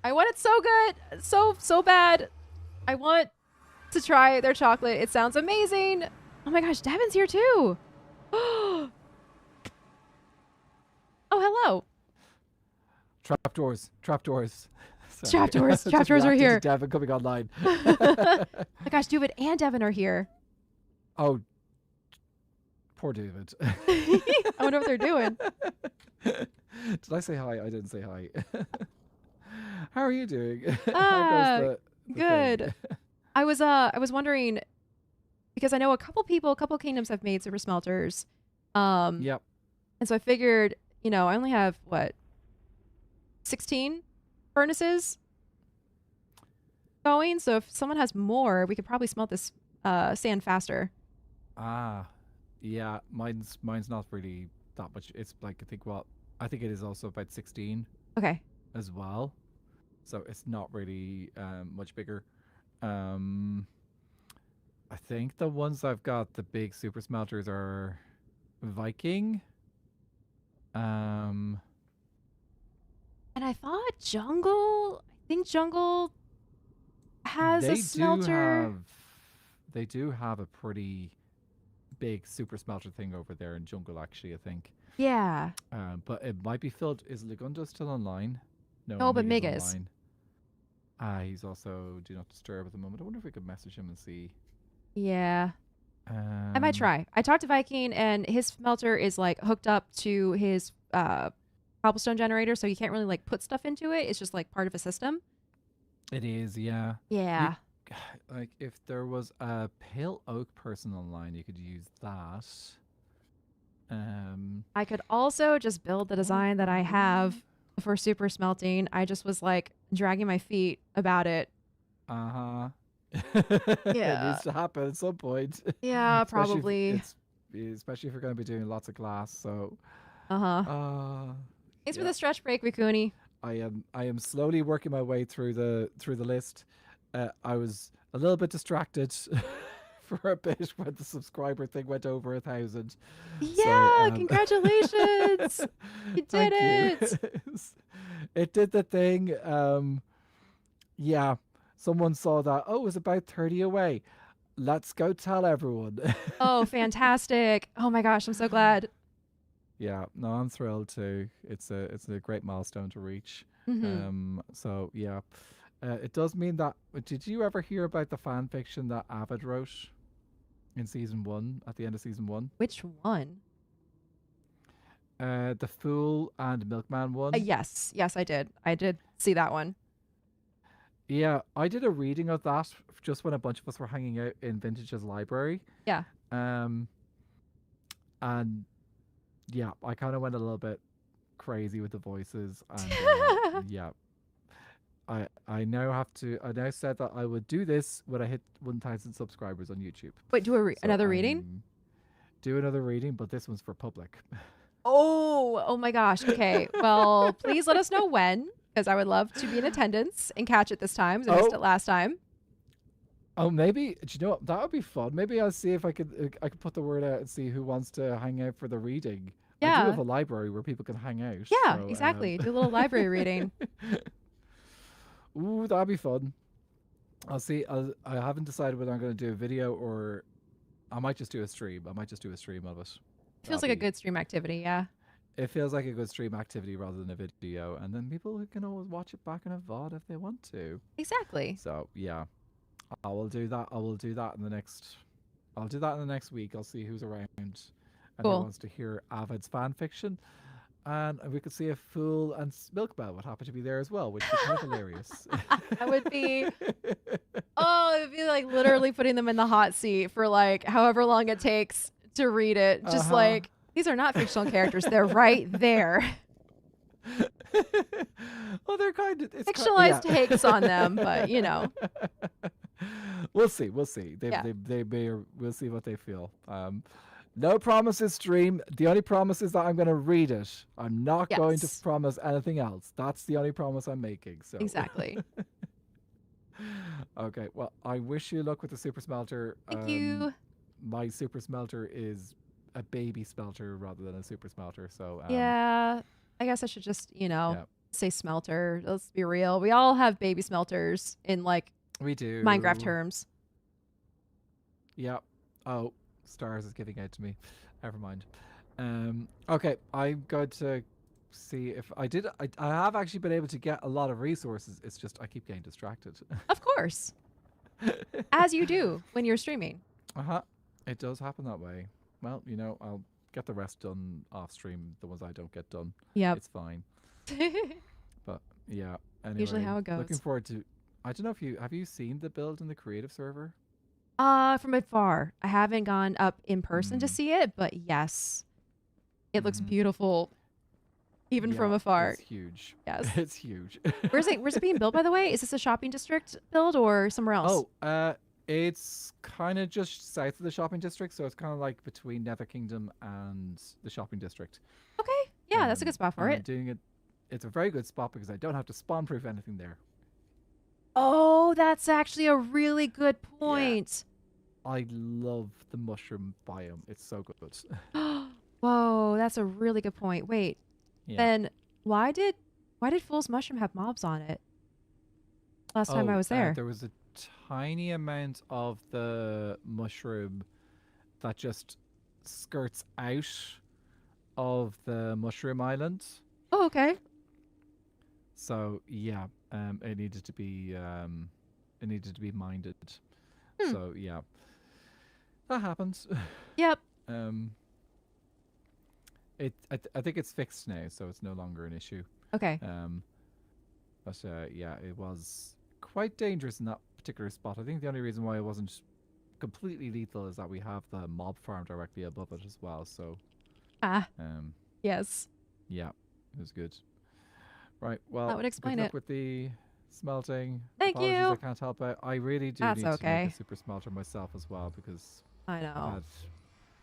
I want it so good. So bad. I want to try their chocolate. It sounds amazing. Oh my gosh, Devin's here too. Oh, hello. Trapdoors. Trapdoors. Trapdoors. Trapdoors are here. Devin coming online. Oh my gosh, David and Devin are here. Oh, poor David. I wonder what they're doing. Did I say hi? I didn't say hi. How are you doing? Ah, the good. thing? I was wondering because I know a couple kingdoms have made super smelters. Yep. And so I figured, I only have what 16 furnaces going. So if someone has more, we could probably smelt this sand faster. Ah, yeah. Mine's not really that much. It's like I think it is also about 16 Okay. as well. So it's not really much bigger. I think the ones I've got, the big super smelters, are Viking. And I thought Jungle. I think Jungle has a smelter. They do have a pretty big super smelter thing over there in Jungle, actually, I think. Yeah. But it might be filled. Is Lagundo still online? No, but Mig Mig is. online. He's also do not disturb at the moment. I wonder if we could message him and see. Yeah. I might try. I talked to Viking and his smelter is like hooked up to his cobblestone generator, so you can't really like put stuff into it. It's just like part of a system. It is, yeah. Yeah. Like if there was a pale oak person online, you could use that. I could also just build the design that I have for super smelting. I just was like dragging my feet about it. Uh-huh. Yeah. It needs to happen at some point. Yeah, Especially probably. especially if you're going to be doing lots of glass. So, Thanks for yeah. the stretch break, Rikuni. I am slowly working my way through the list. I was a little bit distracted for a bit when the subscriber thing went over 1,000. Yeah, So, congratulations. You did thank it. you. It did the thing. Yeah, someone saw that. Oh, it was about 30 away. Let's go tell everyone. Oh, fantastic. Oh my gosh, I'm so glad. Yeah, no, I'm thrilled too. It's a great milestone to reach. So yeah, it does mean that. Did you ever hear about the fan fiction that Avid wrote in season 1? At the end of season 1, Which one? the Fool and Milkman one. Yes, I did. I did see that one. Yeah, I did a reading of that just when a bunch of us were hanging out in Vintage's library. Yeah. And yeah, I kind of went a little bit crazy with the voices, and yeah, I now said that I would do this when I hit 1,000 subscribers on YouTube. Wait, do So another reading? Do another reading, but this one's for public. Oh my gosh. Okay. Well, please let us know when, because I would love to be in attendance and catch it this time. 'Cause I missed it last time. Oh, maybe. Do you know what? That would be fun. Maybe I'll see if I could put the word out and see who wants to hang out for the reading. I Yeah. do have a library where people can hang out. Yeah, so, exactly. Do a little library reading. Ooh, that'd be fun. I'll see. I haven't decided whether I'm going to do a video or I might just do a stream. I might just do a stream of it. Feels like a good stream activity. Yeah. It feels like a good stream activity rather than a video, and then people can always watch it back in a VOD if they want to. Exactly. So yeah, I will do that. I'll do that in the next week. I'll see who's around and who Cool. wants to hear Avid's fan fiction, and we could see if Fool and Milkman would happen to be there as well, which would be kind of hilarious. That would be Oh, it'd be like literally putting them in the hot seat for like however long it takes to read it. Just like, these are not fictional characters. They're right there. Well, they're kind of Fictionalized takes on them, but you know. We'll see. We'll see. Yeah. They may. We'll see what they feel. No promises, stream. The only promise is that I'm going to read it. I'm not going to Yes. promise anything else. That's the only promise I'm making. So Exactly. Okay. Well, I wish you luck with the super smelter. Thank you. My super smelter is a baby smelter rather than a super smelter. So Yeah. I guess I should just, you know, yeah. say smelter. Let's be real. We all have baby smelters in like We do Minecraft terms. Yeah. Oh, Stars is giving out to me. Never mind. Okay, I'm going to see if I have actually been able to get a lot of resources. It's just I keep getting distracted. Of course. As you do when you're streaming. It does happen that way. Well, you know, I'll get the rest done off stream. The ones I don't get done. Yep. It's fine. But yeah. Anyway, Usually how it Looking goes. forward to. I don't know if you have you seen the build in the creative server. From afar. I haven't gone up in person to see it, but yes. It looks beautiful. Even from Yeah, afar. It's huge. Yes. It's huge. Where's it being built, by the way? Is this a shopping district build or somewhere else? Oh, it's kind of just south of the shopping district, so it's kind of like between Nether Kingdom and the shopping district. Okay. Yeah, that's a good spot for I'm it. doing it. It's a very good spot because I don't have to spawn proof anything there. Oh, that's actually a really good point. I love the mushroom biome. It's so good. Whoa, that's a really good point. Wait, Yeah. then why did Fool's Mushroom have mobs on it? Last time I was there. There was a tiny amount of the mushroom that just skirts out of the mushroom island. Oh, okay. So yeah, it needed to be minded. So yeah, that happens. Yep. I think it's fixed now, so it's no longer an issue. Okay. But yeah, it was quite dangerous in that particular spot. I think the only reason why it wasn't completely lethal is that we have the mob farm directly above it as well. So Yes. yeah, it was good. Right, well, That would explain good luck it. with the smelting. Thank Apologies, you. I can't help out. I really do That's need to okay. make a super smelter myself as well because I I know. had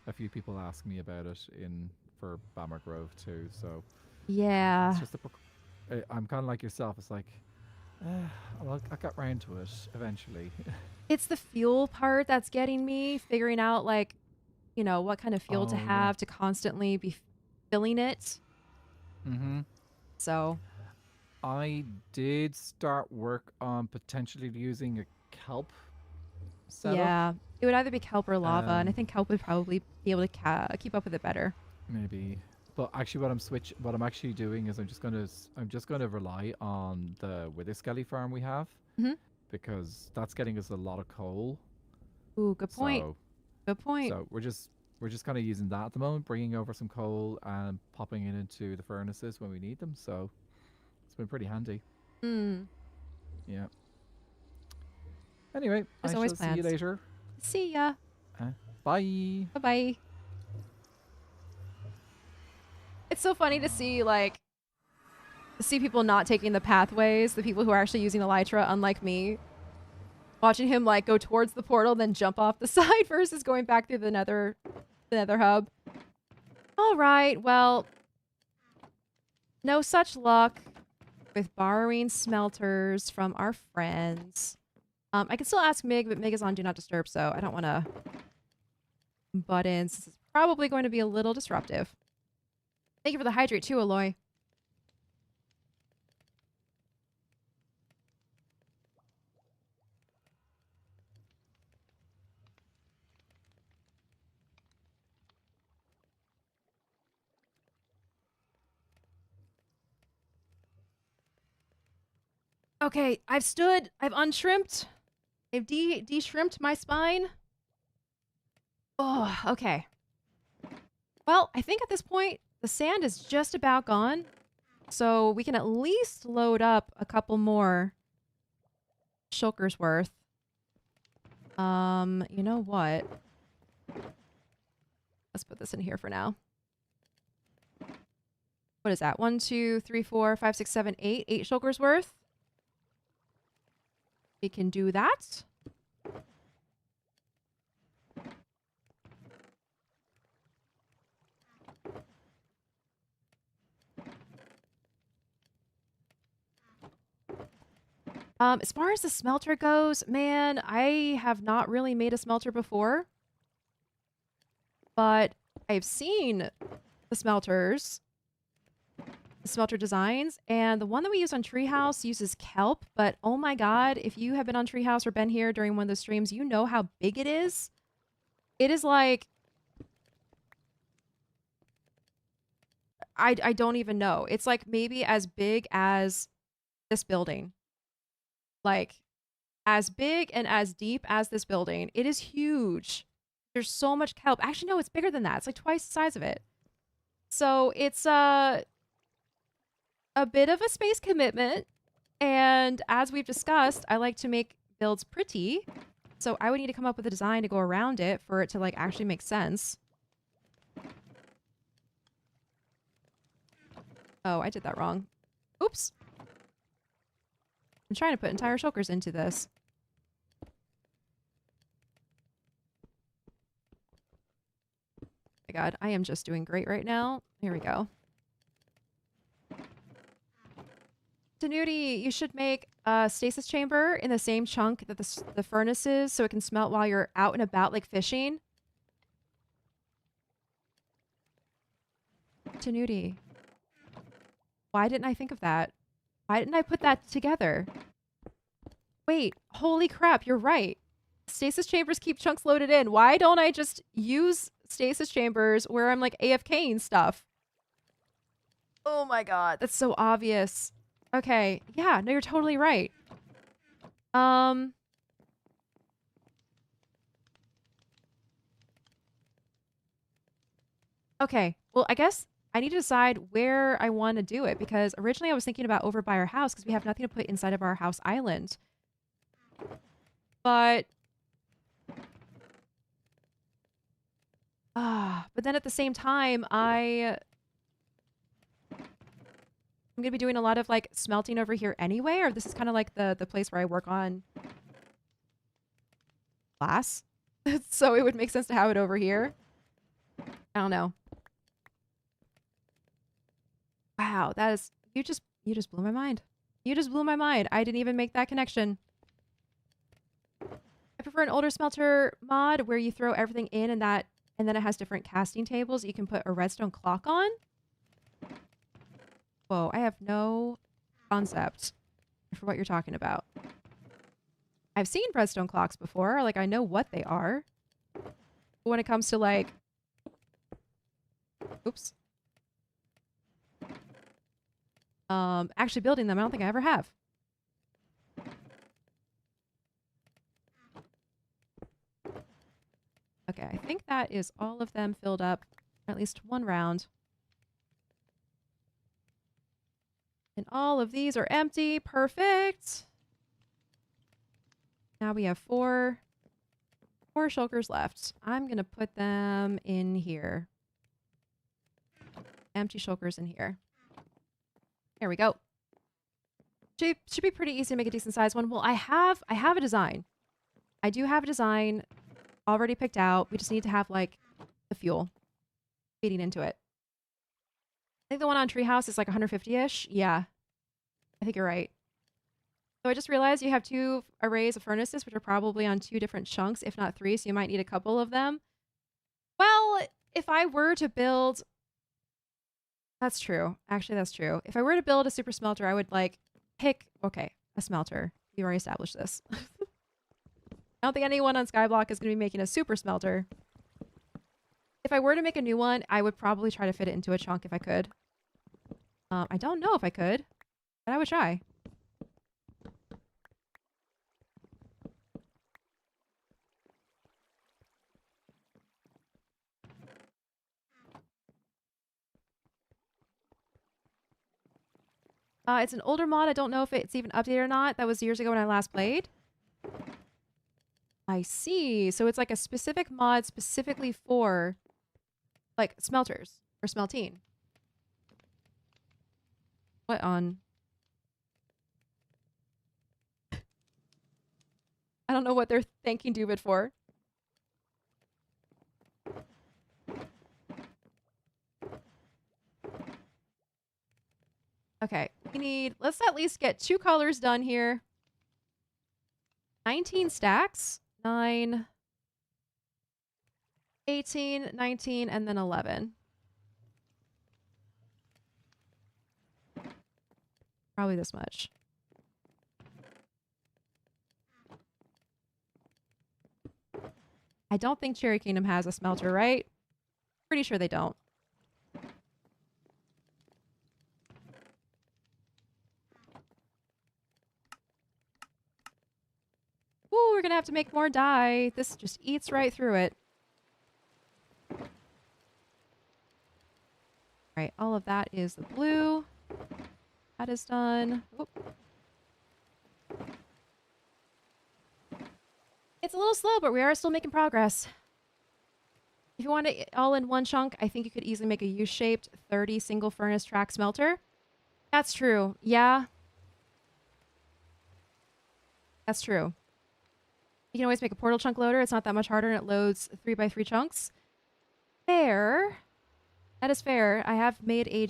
a few people ask me about it for Bammer Grove too. So Yeah. it's just I'm kind of like yourself. It's like I'll get round to it eventually. It's the fuel part that's getting me, figuring out like, you know, what kind of fuel to Oh, yeah. have to constantly be filling it. So, I did start work on potentially using a kelp setup. yeah, it would either be kelp or lava, and I Um, think kelp would probably be able to keep up with it better. Maybe. But actually what I'm actually doing is I'm just gonna rely on the Wither Skelly farm we have. Mhm. Because that's getting us a lot of coal. Ooh, good point. So, Good point. so we're just kind of using that at the moment, bringing over some coal and popping it into the furnaces when we need them. So it's been pretty handy. Mm. Yeah. Anyway, There's I always shall see you plans. later. See ya. Bye. Bye bye. It's so funny to see people not taking the pathways, the people who are actually using Elytra, unlike me. Watching him like go towards the portal, then jump off the side versus going back through the nether hub. All right, well, no such luck with borrowing smelters from our friends. I can still ask Mig, but Mig is on Do Not Disturb, so I don't want to butt in since it's probably going to be a little disruptive. Thank you for the hydrate too, Aloy. Okay, I've unshrimped. I've de-shrimped my spine. Oh, okay. Well, I think at this point, the sand is just about gone. So we can at least load up a couple more shulkers worth. You know what? Let's put this in here for now. What is that? 1, 2, 3, 4, 5, 6, 7, 8. 8 shulkers worth. We can do that. As far as the smelter goes, man, I have not really made a smelter before. But I've seen the smelters, the smelter designs, and the one that we use on Treehouse uses kelp, but oh my god, if you have been on Treehouse or been here during one of the streams, you know how big it is. It is like... I don't even know. It's like maybe as big as this building. Like, as big and as deep as this building. It is huge. There's so much kelp. Actually, no, it's bigger than that. It's like twice the size of it. So it's a bit of a space commitment. And as we've discussed, I like to make builds pretty. So I would need to come up with a design to go around it for it to like actually make sense. Oh, I did that wrong. Oops. I'm trying to put entire shulkers into this. My god, I am just doing great right now. Here we go. Tenuti, you should make a stasis chamber in the same chunk that the furnace is so it can smelt while you're out and about like fishing. Tenuti. Why didn't I think of that? Why didn't I put that together? Wait, holy crap, you're right. Stasis chambers keep chunks loaded in. Why don't I just use stasis chambers where I'm like AFKing stuff? Oh my god, that's so obvious. Okay, yeah, no, you're totally right. Okay, well, I guess I need to decide where I want to do it because originally I was thinking about over by our house because we have nothing to put inside of our house island. But but then at the same time, I'm gonna be doing a lot of like smelting over here anyway, or this is kind of like the place where I work on glass. So it would make sense to have it over here. I don't know. Wow, that is you just blew my mind. You just blew my mind. I didn't even make that connection. I prefer an older smelter mod where you throw everything in and then it has different casting tables you can put a redstone clock on. Whoa, I have no concept for what you're talking about. I've seen redstone clocks before, like I know what they are. But when it comes to like... Oops. Actually building them, I don't think I ever have. Okay, I think that is all of them filled up, at least one round. And all of these are empty. Perfect. Now we have four shulkers left. I'm going to put them in here. Empty shulkers in here. There we go. Should be pretty easy to make a decent sized one. Well, I have a design. I do have a design already picked out. We just need to have like the fuel feeding into it. I think the one on Treehouse is like 150-ish. Yeah, I think you're right. So I just realized you have 2 arrays of furnaces, which are probably on 2 different chunks, if not 3, so you might need a couple of them. Well, if I were to build... That's true. Actually, that's true. If I were to build a super smelter, I would like pick... Okay, a smelter. We already established this. I don't think anyone on Skyblock is going to be making a super smelter. If I were to make a new one, I would probably try to fit it into a chunk if I could. I don't know if I could, but I would try. It's an older mod. I don't know if it's even updated or not. That was years ago when I last played. I see. So it's like a specific mod specifically for like smelters or smelting. What on? I don't know what they're thanking Duvid for. Okay, we need, let's at least get 2 colors done here. 19 stacks. 9, 18, 19, and then 11. Probably this much. I don't think Cherry Kingdom has a smelter, right? Pretty sure they don't. Ooh, we're gonna have to make more dye. This just eats right through it. Alright, all of that is the blue. That is done. Oop. It's a little slow, but we are still making progress. If you want it all in one chunk, I think you could easily make a U-shaped 30 single furnace track smelter. That's true. Yeah. That's true. You can always make a portal chunk loader. It's not that much harder and it loads 3x3 chunks. Fair. That is fair. I have made a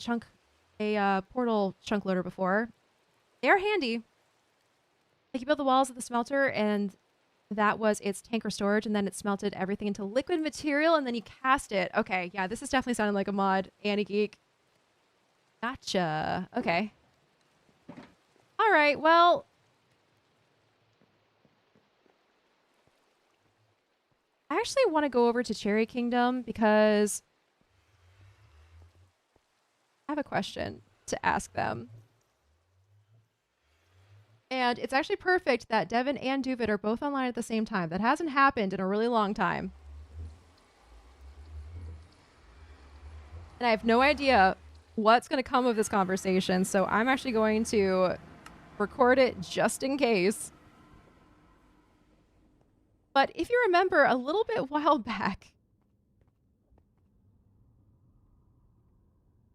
portal chunk loader before. They are handy. Like you build the walls of the smelter and that was its tanker storage, and then it smelted everything into liquid material, and then you cast it. Okay, yeah, this is definitely sounding like a mod. Annie Geek. Gotcha. Okay. All right, well. I actually want to go over to Cherry Kingdom because I have a question to ask them. And it's actually perfect that Devin and Duvid are both online at the same time. That hasn't happened in a really long time. And I have no idea what's going to come of this conversation, so I'm actually going to record it just in case. But if you remember a little bit while back,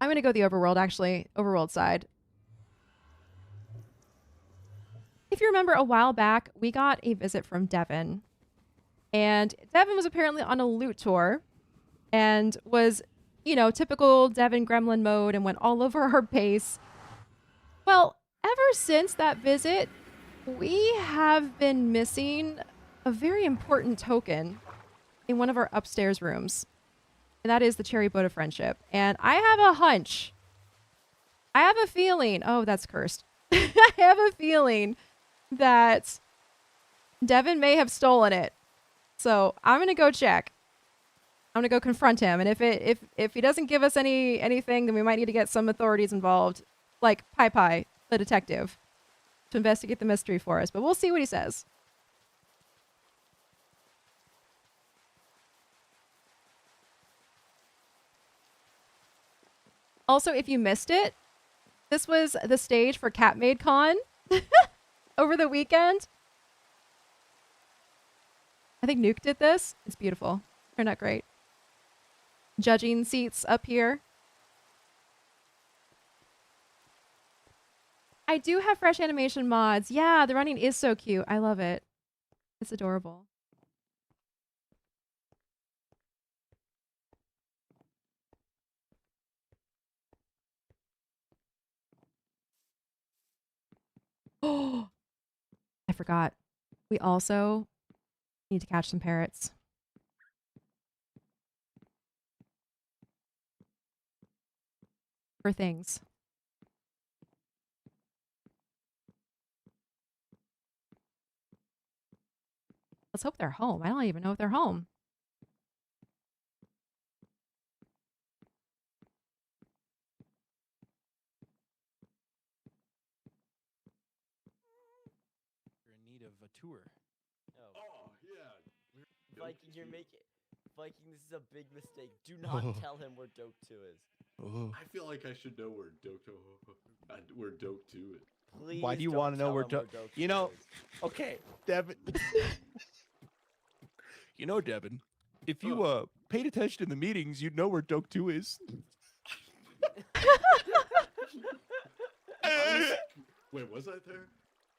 I'm going to go the overworld, actually. Overworld side. If you remember a while back, we got a visit from Devin. And Devin was apparently on a loot tour and was, you know, typical Devin gremlin mode and went all over our base. Well, ever since that visit, we have been missing a very important token in one of our upstairs rooms. And that is the cherry boat of friendship. And I have a hunch. I have a feeling. Oh, that's cursed. I have a feeling that Devin may have stolen it. So I'm gonna go check. I'm gonna go confront him, and if he doesn't give us anything, then we might need to get some authorities involved, like Pai, the detective, to investigate the mystery for us. But we'll see what he says. Also, if you missed it, this was the stage for Catmaid Con over the weekend. I think Nuke did this. It's beautiful. Turned out great. Judging seats up here. I do have fresh animation mods. Yeah, the running is so cute. I love it. It's adorable. Oh, I forgot. We also need to catch some parrots. For things. Let's hope they're home. I don't even know if they're home. You're in need of a tour. Oh, yeah. Viking, you're making... Viking, this is a big mistake. Do not tell him where Doke 2 is. I feel like I should know where Doke 2 is. Please Why do you don't want to know tell where him Doke... Doke You 2 know, is. okay, Devin... you know, Devin, if you paid attention in the meetings, you'd know where Doke 2 is. Wait, was I there?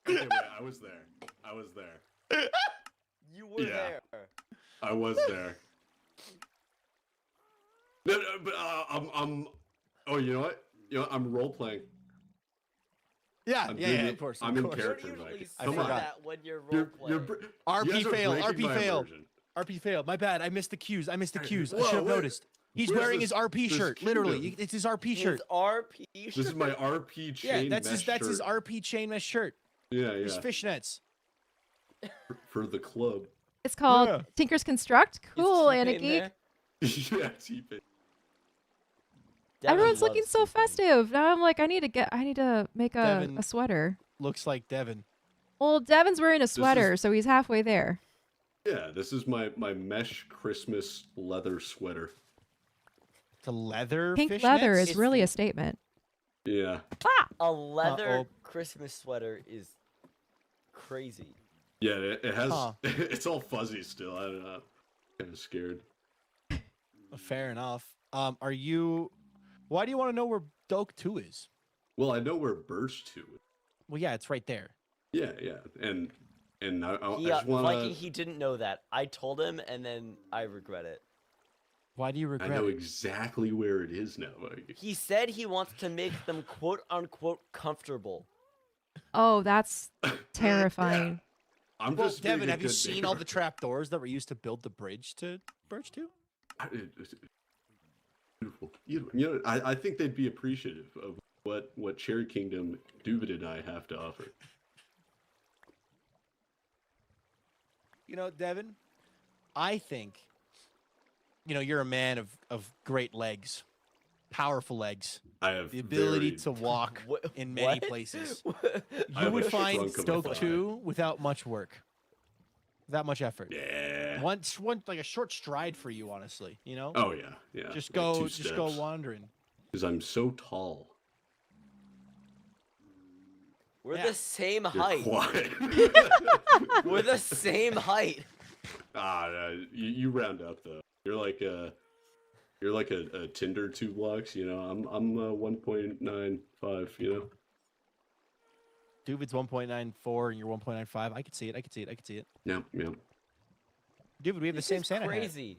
Okay, wait, I was there. I was there. You were there. I was there. No, but I'm. Oh, you know what? I'm role playing. Yeah, Of course. I'm in character, You usually Mike. say Come on. that when you're role playing. RP you guys are fail. breaking RP my fail. immersion. RP failed. My bad. I missed the cues. I Whoa, should have wait. noticed. He's Where's wearing this- his RP this shirt. kingdom? Literally, it's his RP shirt. His RP shirt. This is my RP chain Yeah, that's his shirt. RP chain mesh shirt. Yeah, His yeah. fishnets. For the club. It's called Yeah. Tinker's Construct. Is Cool, T-Pain Anna Geek. there? Yeah, T-Pain. Devin Everyone's looking loves so T-Pain. festive. Now I'm like, I need to make Devin- a sweater. Looks like Devin. Well, Devin's wearing a is- sweater, so he's halfway there. Yeah, this is my mesh Christmas leather sweater. It's a leather Pink fishnets? leather is It's really the- a statement. Yeah. A leather Uh-oh. Christmas sweater is crazy. Yeah, it has. Huh. It's all fuzzy still. I don't know. Kind of scared. Fair enough. Are you? Why do you want to know where Doke 2 is? Well, I know where Birch 2 is. Well, yeah, it's right there. Yeah, yeah. And I He, just want Viking, to. he didn't know that. I told him, and then I regret it. Why do you I regret know it? exactly where it is now. Like, He said he wants to make them quote unquote comfortable. Oh, that's terrifying. I'm Well, just being Devin, a have you good seen all the neighbor. trapdoors that were used to build the bridge to Birch 2? It's beautiful. You know, I think they'd be appreciative of what Cherry Kingdom, Duvid, and I have to offer. You know, Devin, I think, you're a man of great legs, powerful legs, I have the ability very- to walk Wha- in many what? places. I You have would a find trunk of a Stoke thigh. 2 without much work, without much effort. Yeah. One like a short stride for you, honestly. Oh yeah, yeah. just like go, 2 just go steps. wandering. Because I'm so tall. We're Yeah. the same You're height. quiet. We're the same height. No, you round up though. You're like a Tinder 2 blocks. I'm 1.95. Duvid's 1.94 and you're 1.95. I could see it. I could see it. I could see it. Yeah, yeah. Duvid, we have the This same is Santa hat. crazy.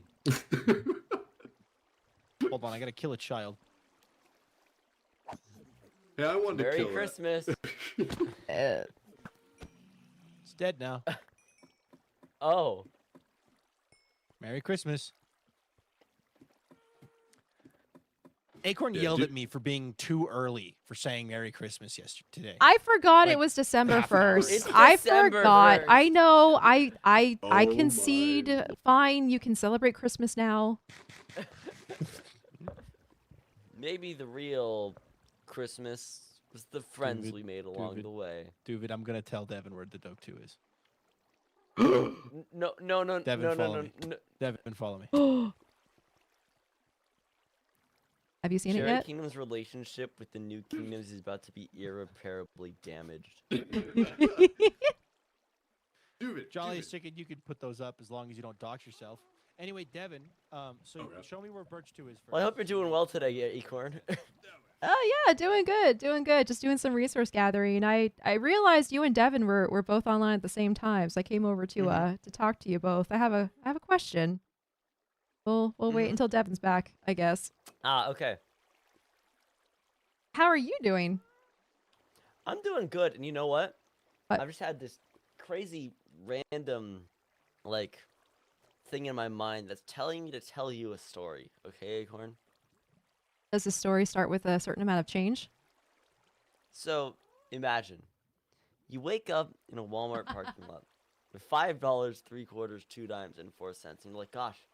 Hold on, I gotta kill a child. Yeah, I wanted to Merry kill Christmas. It's dead now. Oh, Merry Christmas. Acorn Yeah, yelled du- at me for being too early for saying Merry Christmas yesterday. I forgot Like, it was December half an hour. 1st. It's I December forgot. 1st. I know. I Oh concede. my. Fine, you can celebrate Christmas now. maybe the real Christmas was the friends Dude, we made along dude. the way. Duvid, I'm gonna tell Devin where the Doke 2 is. No, no, no, Devin, no, no, follow no, me. no. Devin, follow me. Have you seen Cherry it yet? Kingdom's relationship with the new kingdoms is about to be irreparably damaged. Dude, Jolliest chicken, you could put those up as long as you don't dox yourself. Anyway, Devin, so Okay. show me where Birch 2 is first. Well, I hope you're doing well today, Acorn. Oh yeah, doing good, doing good. Just doing some resource gathering. I realized you and Devin were both online at the same time, so I came over to to talk to you both. I have a question. We'll wait Mhm. until Devin's back, I guess. Okay. How are you doing? I'm doing good, and you know what? What? I've just had this crazy random, thing in my mind that's telling me to tell you a story. Okay, Acorn? Does the story start with a certain amount of change? So, imagine. You wake up in a Walmart parking lot with $5, 3/4, 2 dimes, and 4 cents, and you're like, gosh,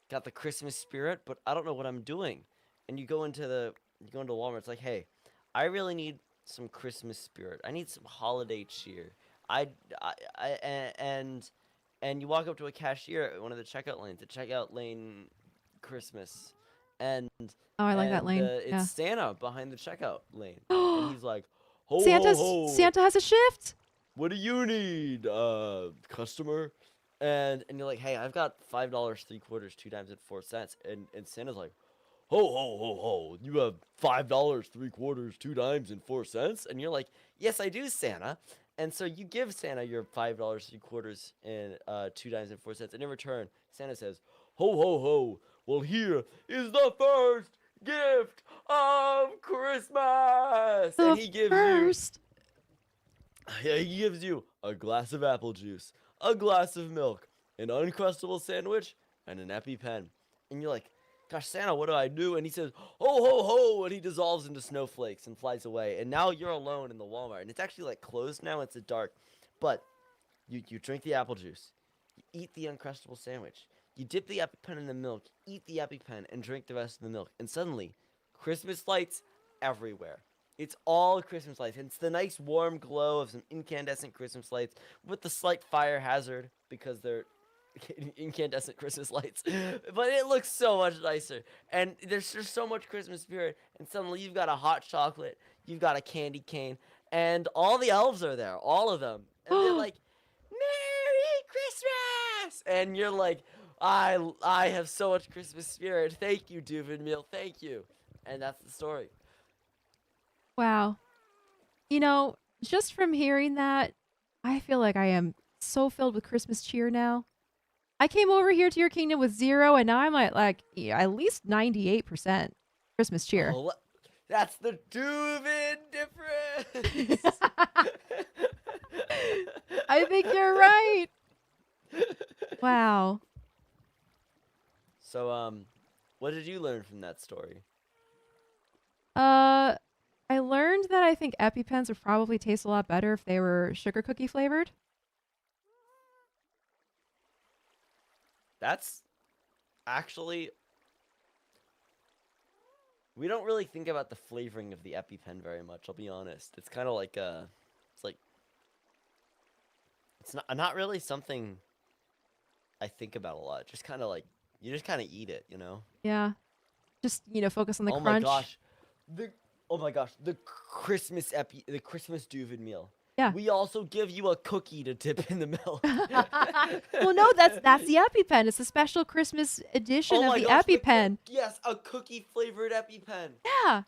got the Christmas spirit, but I don't know what I'm doing. And you go into Walmart, it's like, hey, I really need some Christmas spirit. I need some holiday cheer. And you walk up to a cashier at one of the checkout lanes, the checkout lane Christmas, and Oh, I like that and, lane. it's Yeah. Santa behind the checkout lane, and he's like, ho, Santa's ho, ho. Santa has a shift. What do you need, customer? and you're like, hey, I've got $5 3/4 2 times and 4 cents, and Santa's like, ho ho ho ho, you have $5 3/4 2 times and 4 cents, and you're like, yes, I do, Santa. And so you give Santa your $5 3/4 and 2 times and 4 cents, and in return, Santa says, ho ho ho, well, here is the first gift of Christmas, and The he gives first. yeah, he gives you a glass of apple juice, a glass of milk, an Uncrustable sandwich, and an EpiPen. And you're like, gosh, Santa, what do I do? And he says, ho, ho, ho, and he dissolves into snowflakes and flies away. And now you're alone in the Walmart. And it's actually, like, closed now. It's dark. But you drink the apple juice. You eat the Uncrustable sandwich. You dip the EpiPen in the milk, eat the EpiPen, and drink the rest of the milk. And suddenly, Christmas lights everywhere. It's all Christmas lights. It's the nice warm glow of some incandescent Christmas lights with the slight fire hazard because they're incandescent Christmas lights. But it looks so much nicer. And there's just so much Christmas spirit. And suddenly you've got a hot chocolate, you've got a candy cane, and all the elves are there, all of them. And they're like, Merry Christmas! And you're like, I have so much Christmas spirit. Thank you, Duvid Meal. Thank you. And that's the story. Wow. You know, just from hearing that, I feel like I am so filled with Christmas cheer now. I came over here to your kingdom with 0, and now I'm at yeah, at least 98% Christmas cheer. Oh, that's the Duvid difference. I think you're right. Wow. So, what did you learn from that story? I learned that I think EpiPens would probably taste a lot better if they were sugar cookie flavored. That's actually, we don't really think about the flavoring of the EpiPen very much, I'll be honest. It's kind of like it's not really something I think about a lot. Just kind of like, you just kind of eat it, you know? Yeah. Just, focus on the Oh crunch. my gosh. Oh my gosh, the Christmas Duvid meal. Yeah. We also give you a cookie to dip in the milk. Well, no, that's the EpiPen. It's a special Christmas edition Oh of my the gosh, EpiPen. yes, a cookie flavored EpiPen. Yeah.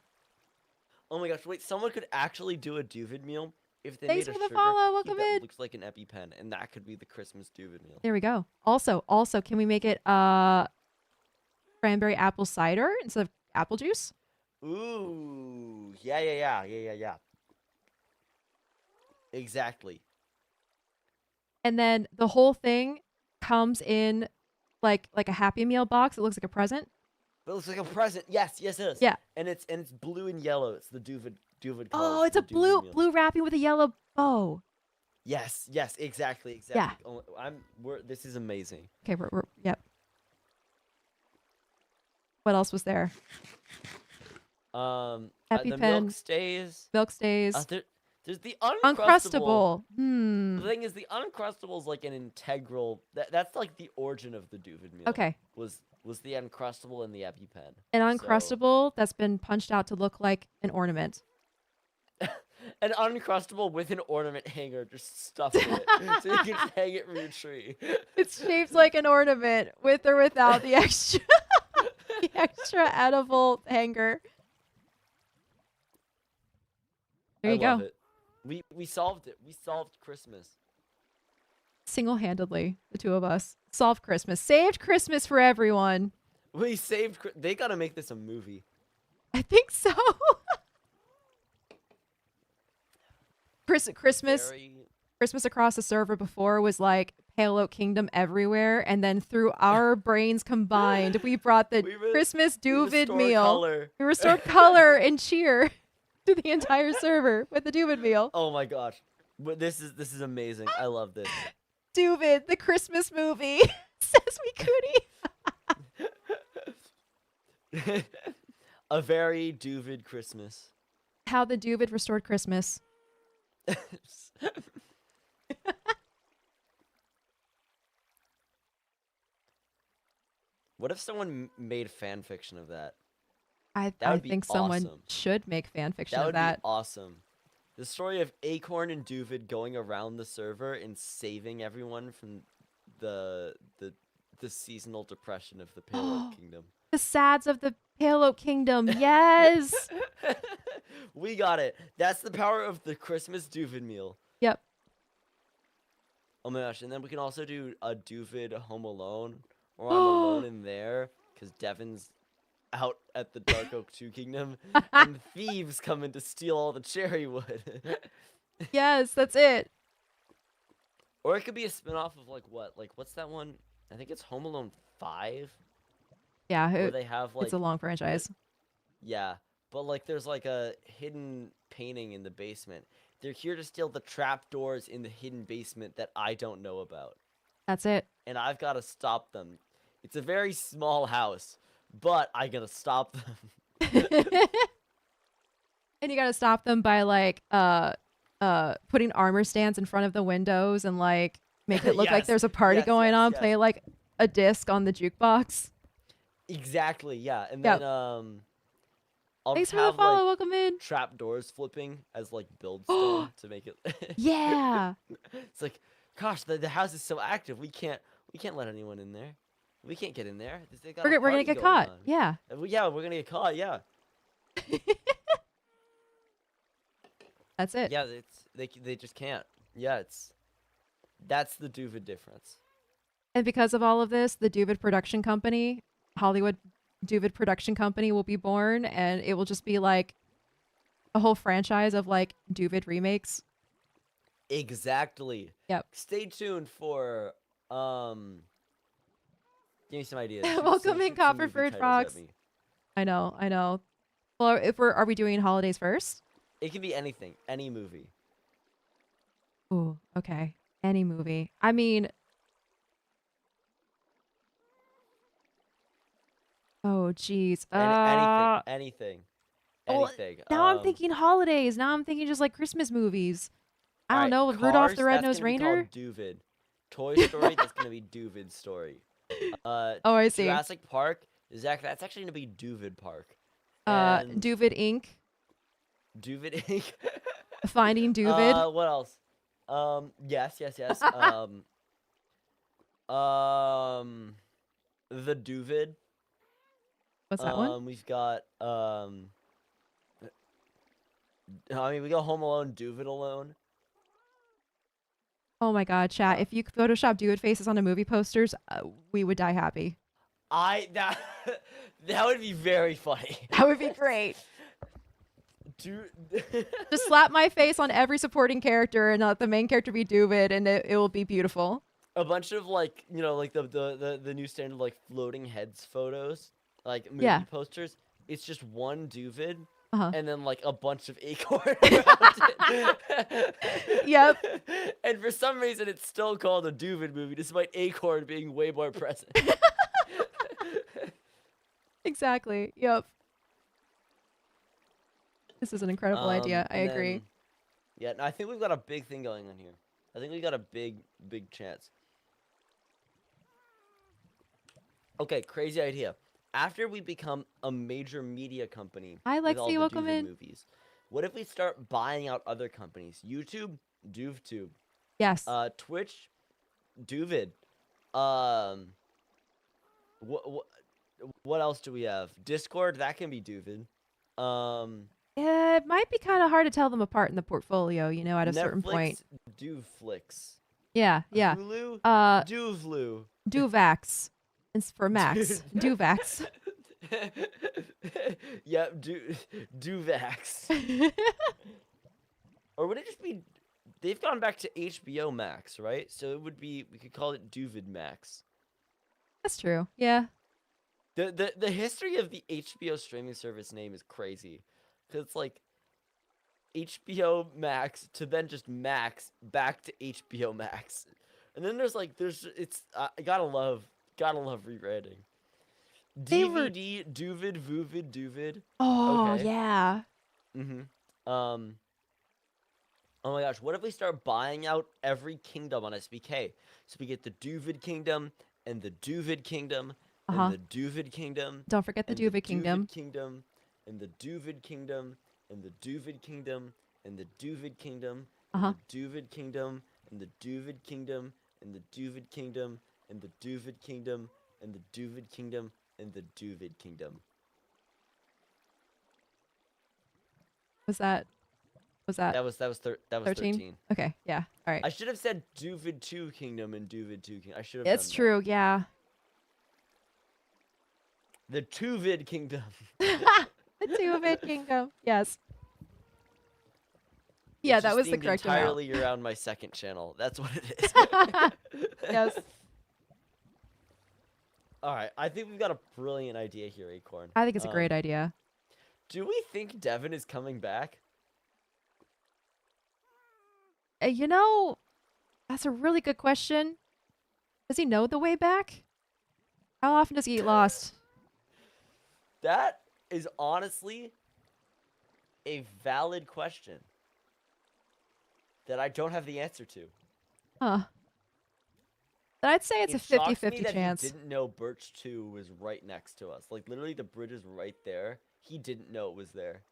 Oh my gosh, wait, someone could actually do a Duvid meal if they Thanks made a for the sugar follow. cookie Welcome that in. looks like an EpiPen, and that could be the Christmas Duvid meal. There we go. Also, can we make it cranberry apple cider instead of apple juice? Ooh, yeah. Exactly. And then the whole thing comes in like a Happy Meal box. It looks like a present. It looks like a present. Yes, it is. Yeah. And it's blue and yellow. It's the Duvid color. Oh, it's a the Duvid meal. blue wrapping with a yellow bow. Yes, exactly. Yeah. Oh, this is amazing. Okay, yep. What else was there? The EpiPen. milk stays. Milk stays. There's the Uncrustable. The thing is, the Uncrustable is like an integral. That's like the origin of the Duvid meal. Okay. Was the Uncrustable and the EpiPen. An Uncrustable that's been punched out to look like an ornament. An Uncrustable with an ornament hanger just stuffed in it, so you can just hang it from your tree. It's shaped like an ornament with or without the extra the extra edible hanger. There you I love go. it. We solved it. We solved Christmas. Single-handedly, the two of us solved Christmas. Saved Christmas for everyone. We saved. They gotta make this a movie. I think so. Christmas across the server before was like Pale Oak Kingdom everywhere, and then through our brains combined, we brought the Christmas Duvid meal. Color. We restored color and cheer to the entire server with the Duvid meal. Oh my gosh, but this is amazing. I love this. Duvid, the Christmas movie, says we cootie. A very Duvid Christmas. How the Duvid restored Christmas. What if someone made fan fiction of that? I would be think someone awesome. should make fan fiction That of would that. be awesome. The story of Acorn and Duvid going around the server and saving everyone from the seasonal depression of the Pale Oak Kingdom. The sads of the Pale Oak Kingdom. Yes. We got it. That's the power of the Christmas Duvid meal. Yep. Oh my gosh, and then we can also do a Duvid Home Alone, or I'm alone in there, because Devin's out at the Dark Oak 2 Kingdom, and thieves come in to steal all the cherry wood. Yes, that's it. Or it could be a spin-off of, like, what? Like, what's that one? I think it's Home Alone 5, Yeah, where they have, like... it's a long franchise. Yeah, but, like, there's, like, a hidden painting in the basement. They're here to steal the trapdoors in the hidden basement that I don't know about. That's it. And I've got to stop them. It's a very small house, but I gotta stop them. And you gotta stop them by like putting armor stands in front of the windows and like make it look like Yes, there's a party yes, going yes, on. yes. Play like a disc on the jukebox. Exactly, yeah. And Yep. then I'll Thanks just for the have follow. like Welcome in. trapdoors flipping as like build stone to make it. Yeah. It's like, gosh, the house is so active. We can't let anyone in there. We can't get in there. They got a We're gonna party get going caught. on. Yeah. Yeah, we're gonna get caught. Yeah. That's it. Yeah, they just can't. Yeah, that's the Duvid difference. And because of all of this, the Duvid production company, Hollywood Duvid production company, will be born, and it will just be like a whole franchise of like Duvid remakes. Exactly. Yep. Stay tuned for give me some ideas. Welcome in, movie Copperford titles at Frogs. me. I know. Well, are we doing holidays first? It can be anything, any movie. Ooh, okay. Any movie. I mean, oh, geez. Anything. Well, now I'm thinking holidays. Now I'm thinking just like Christmas movies. I don't know. Rudolph the Red-Nosed Reindeer? Duvid. Toy Story, that's gonna be Duvid's story. Oh, I see. Jurassic Park, that's actually gonna be Duvid Park. Duvid Inc. Duvid Inc. Finding Duvid. What else? Yes. The Duvid. What's that one? We've got we got Home Alone, Duvid Alone. Oh my God, chat. If you could Photoshop Duvid faces onto movie posters, we would die happy. That would be very funny. That would be great. Dude. Just slap my face on every supporting character and let the main character be Duvid, and it will be beautiful. A bunch of like, like the new standard like floating heads photos, like movie posters. It's just one Duvid. And then like a bunch of acorn around it. Yep. And for some reason it's still called a Duvid movie despite acorn being way more present. Exactly. Yep. This is an incredible idea. I agree. Yeah, no, I think we've got a big thing going on here. I think we got a big chance. Okay, crazy idea. After we become a major media company with all the welcome Duvid in. movies, what if we start buying out other companies? YouTube, DuvTube. Yes. Twitch, Duvid. What else do we have? Discord, that can be Duvid. It might be kind of hard to tell them apart in the portfolio, at a certain Netflix, point. Duvflix. Yeah. Hulu, Uh, Duvlu. Duvax. It's for Max. Duvax. Yep, Duvax. Or would it just be... They've gone back to HBO Max, right? So it would be... We could call it Duvid Max. That's true. Yeah. The history of the HBO streaming service name is crazy. Because it's like... HBO Max to then just Max back to HBO Max. And then there's like... I gotta love rebranding. DVD, Duvid, Vuvid, Duvid. Oh, okay. yeah. Oh my gosh, what if we start buying out every kingdom on SBK? So we get the Duvid Kingdom, and the Duvid Kingdom, and the Duvid Kingdom. Don't forget the Duvid Kingdom. Kingdom, and the Duvid Kingdom, and the Duvid Kingdom, and the Duvid Kingdom, and the Duvid Kingdom, and the Duvid Kingdom, and the Duvid Kingdom, and the Duvid Kingdom, and the Duvid Kingdom, and the Duvid Kingdom. That That was 13. Okay, yeah. All right. I should have said Duvid 2 Kingdom and Duvid 2 Kingdom. I should have It's done true, yeah. that. The Tuvid Kingdom. The Duvid Kingdom. Yes. Yeah, Which that is was the themed correct entirely around my second channel. That's what it is. amount. Yes. All right, I think we've got a brilliant idea here, Acorn. I think it's a great idea. Do we think Devin is coming back? You know, that's a really good question. Does he know the way back? How often does he get lost? That is honestly a valid question that I don't have the answer to. Huh. But I'd say it's It a shocks me 50-50 that chance. He didn't know Birch 2 was right next to us. Like, literally, the bridge is right there. He didn't know it was there.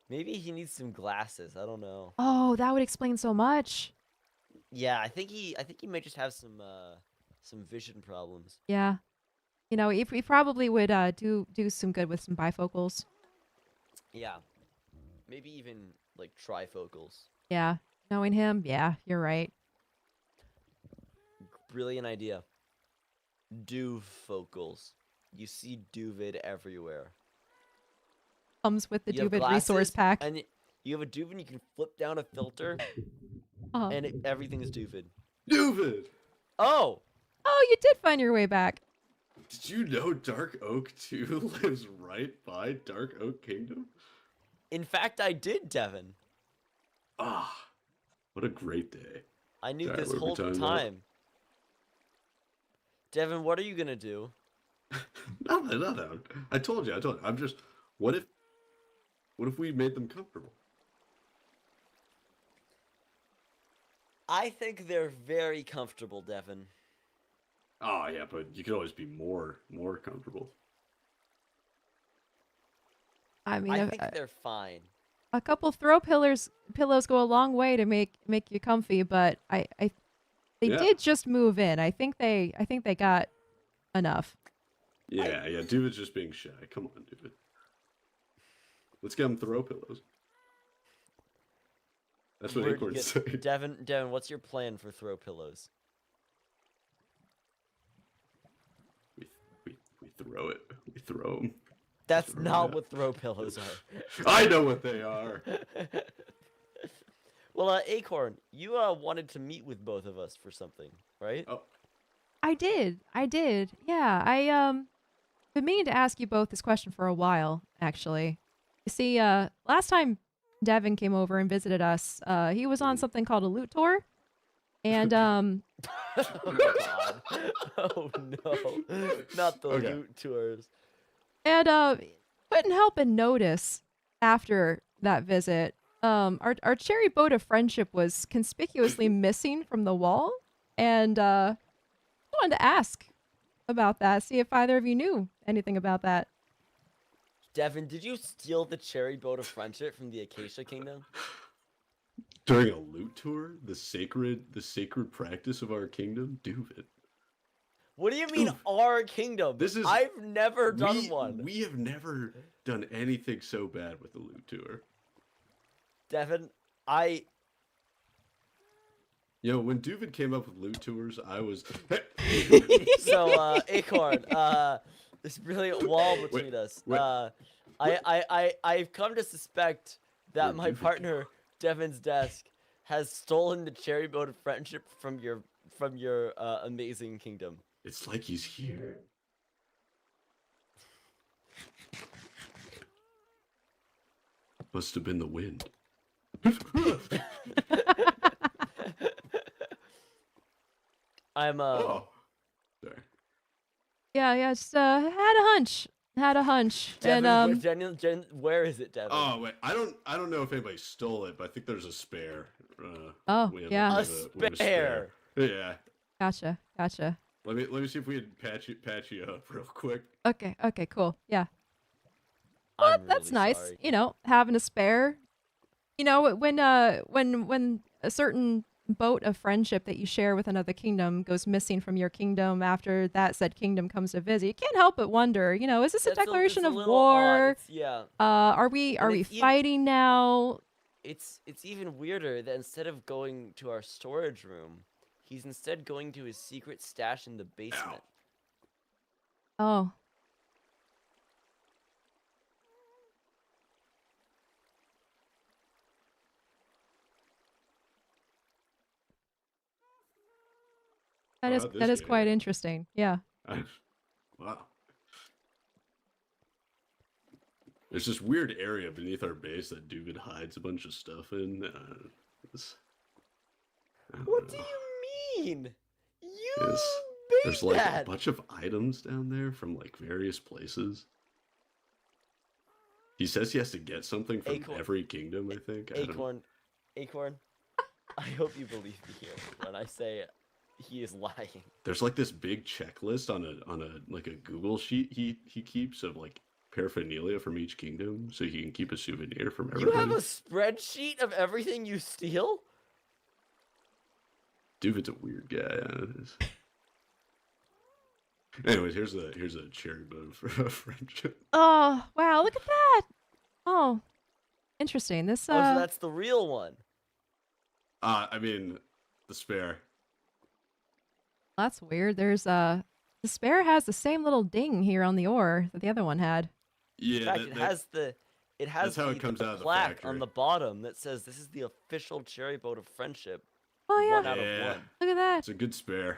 Maybe he needs some glasses. I don't know. Oh, that would explain so much. Yeah, I think he might just have some vision problems. Yeah. You know, he probably would do some good with some bifocals. Yeah. Maybe even, like, trifocals. Yeah. Knowing him, yeah, you're right. Brilliant idea. Duvfocals. You see Duvid everywhere. Comes with the You have Duvid resource glasses, pack. And you have a Duvid, you can flip down a filter, Uh-huh. and everything is Duvid. Duvid! Oh! Oh, you did find your way back. Did you know Dark Oak 2 lives right by Dark Oak Kingdom? In fact, I did, Devin. Ah, what a great day. I knew Alright, this what are we whole talking about? time. Devin, what are you gonna do? Nothing. I told you. I'm just. What if we made them comfortable? I think they're very comfortable, Devin. Oh yeah, but you could always be more comfortable. I mean, I think they're fine. a couple throw pillows go a long way to make you comfy, but they Yeah. did just move in. I think they got enough. Yeah. Duvid's just being shy. Come on, Duvid. Let's get him throw pillows. That's what Where'd you Acorns get- say. Devin, what's your plan for throw pillows? We throw it. We throw them. That's Throw not it. what throw pillows are. I know what they are. Well, Acorn, you wanted to meet with both of us for something, right? Oh, I did. Yeah, been meaning to ask you both this question for a while, actually. You see, last time Devin came over and visited us, he was on something called a loot tour. And, Oh, God. Oh, no. Not the Okay. loot tours. and couldn't help but notice after that visit, our cherry boat of friendship was conspicuously missing from the wall. And, I wanted to ask about that, see if either of you knew anything about that. Devin, did you steal the cherry boat of friendship from the Acacia Kingdom? during a loot tour, the sacred practice of our kingdom, Duvid. What do you mean, Oof. our kingdom? This is- I've never done one. We have never done anything so bad with the loot tour. Devin, When Duvid came up with loot tours, I was. So, Acorn, this brilliant wall between us. wait. I've come to suspect that Where'd my Duvid go? partner, Devin's desk, has stolen the cherry boat of friendship from your amazing kingdom. It's like he's here. Must have been the wind. I'm Oh, sorry. Yeah, just had a hunch. Devin, And where is it, Devin? Oh wait, I don't know if anybody stole it, but I think there's a spare. Oh, we have yeah. we have a spare. Yeah. gotcha. Let me see if we can patch you up real quick. Okay, cool. Yeah. I'm That's really nice. sorry. Having a spare. You know, when a certain boat of friendship that you share with another kingdom goes missing from your kingdom after that said kingdom comes to visit, you can't help but wonder, you know, is this a That's declaration it's of little odd. war? It's, yeah. Are we And it's fighting now? It's even weirder that instead of going to our storage room, he's instead going to his secret stash in the basement. Oh. That is quite interesting. Yeah. Wow. There's this weird area beneath our base that David hides a bunch of stuff in. What do you mean? You There's made like that. a bunch of items down there from like various places. He says he has to get something from every kingdom, I think. Acorn, I hope you believe me here when I say he is lying. There's like this big checklist on a like a Google sheet he keeps of like paraphernalia from each kingdom, so he can keep a souvenir from everybody. You have a spreadsheet of everything you steal? David's a weird guy. Anyways, here's a cherry boat for friendship. Oh, wow, look at that. Oh. Interesting. This Oh, so that's the real one. I mean, the spare. That's weird. There's the spare has the same little ding here on the ore that the other one had. Yeah, in fact, it has that's how it comes out of the plaque factory on the bottom that says this is the official cherry boat of friendship. Oh yeah. 1 out of 1. Look at that. It's a good spare.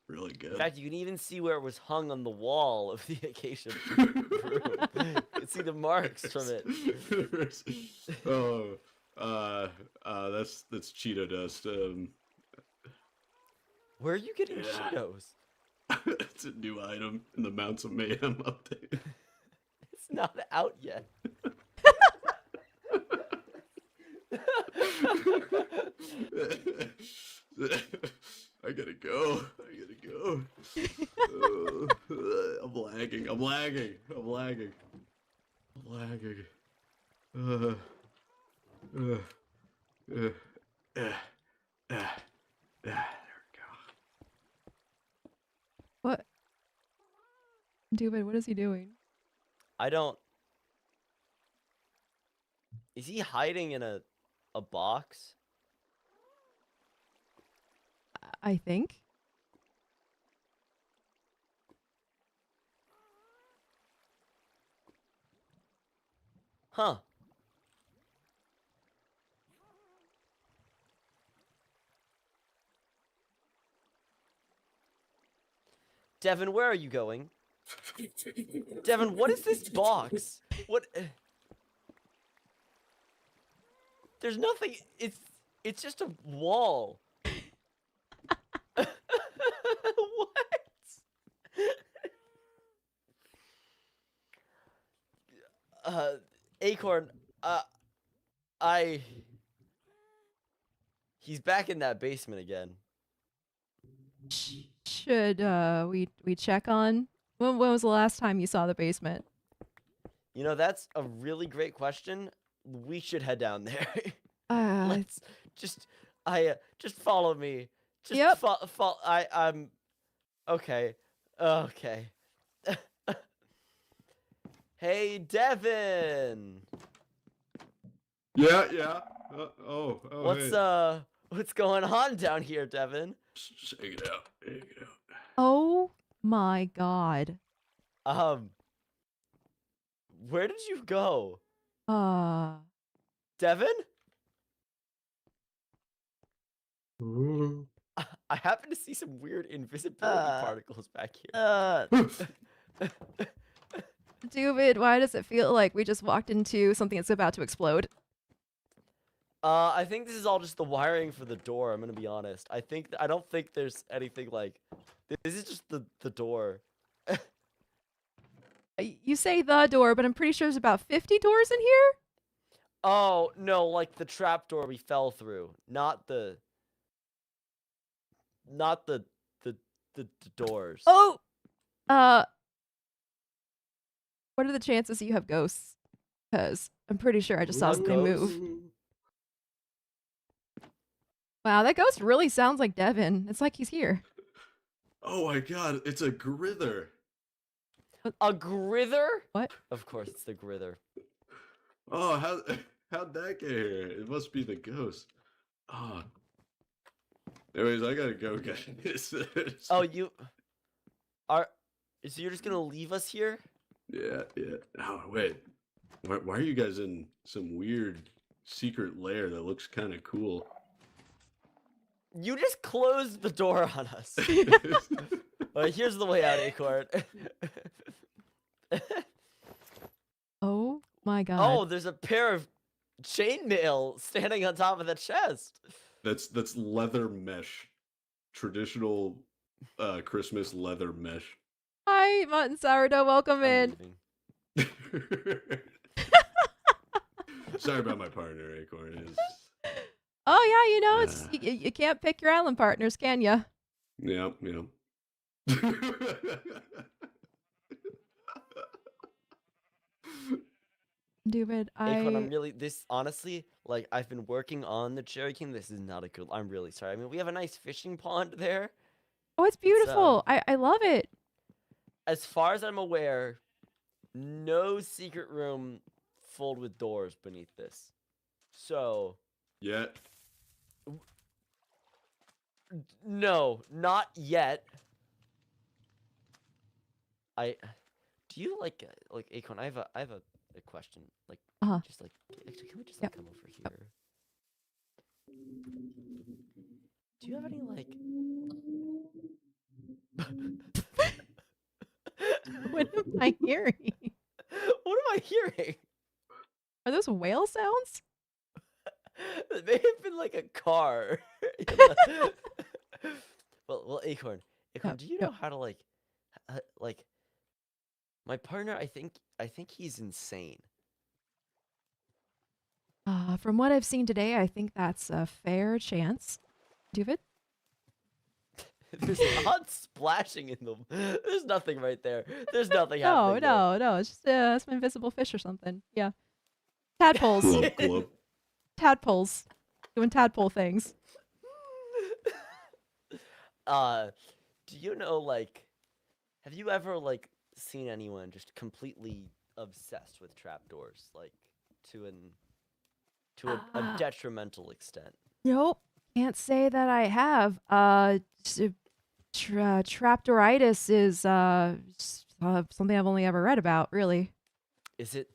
Really good. In fact, you can even see where it was hung on the wall of the acacia room. You can see the marks from it. That's Cheeto dust. Where are you getting Cheetos? It's a new item in the Mounts of Mayhem update. It's not out yet. I gotta go. I'm lagging. There we go. What? David, what is he doing? I don't... Is he hiding in a box? I think. Huh. Devin, where are you going? Devin, what is this box? What? There's nothing. It's just a wall. What? Acorn, he's back in that basement again. Should we check on when was the last time you saw the basement? You know, that's a really great question. We should head down there. Let's just follow me. Just yep. I'm okay. Okay. Hey, Devin. Yeah. What's going on down here, Devin? Just hang it out. Oh my god. Where did you go? Devin? I happen to see some weird invisibility particles back here. David, why does it feel like we just walked into something that's about to explode? I think this is all just the wiring for the door, I'm gonna be honest. I don't think there's anything like... This is just the door. You say the door, but I'm pretty sure there's about 50 doors in here? Oh, no, like the trap door we fell through. Not the doors. Oh! What are the chances you have ghosts? because I'm pretty sure I just saw A something ghost? move. Wow, that ghost really sounds like Devin. It's like he's here. Oh my god, it's a grither. A grither? What? Of course, it's the grither. Oh, how'd that get here? It must be the ghost. Oh. Anyways, I gotta go, guys. Oh, you are. So you're just gonna leave us here? Yeah. Oh, wait. Why are you guys in some weird secret lair that looks kind of cool? You just closed the door on us. Alright, here's the way out, Acorn. Oh my god. Oh, there's a pair of chainmail standing on top of the chest. That's leather mesh. Traditional Christmas leather mesh. Hi, Mutton Sourdough. Welcome in. Leaving. Sorry about my partner, Acorn. Oh yeah, you know, it's Ah. you can't pick your island partners, can you? Yeah. Dude, Acorn, I'm I really honestly, like I've been working on the Cherry King. This is not a good. I'm really sorry. I mean, we have a nice fishing pond there. oh, it's beautiful. I love it. As far as I'm aware, no secret room filled with doors beneath this. So, Yeah. no, not yet. Do you like Acorn? I have a question. Like, Uh-huh. just like, actually, can we just Yep. like come over here? Do you have any like? What am I hearing? What am I hearing? Are those whale sounds? It may have been like a car. well, Acorn, Yeah, do you yeah. know how to like, my partner? I think he's insane. From what I've seen today, I think that's a fair chance. David? There's not splashing in them. There's nothing right there. There's nothing No, happening. no. It's just some invisible fish or something. Yeah. Tadpoles. Glub. Tadpoles. Doing tadpole things. Do you know like, have you ever like seen anyone just completely obsessed with trapdoors, like to a Ah. detrimental extent? Nope. Can't say that I have. Trapdooritis is something I've only ever read about, really. Is it?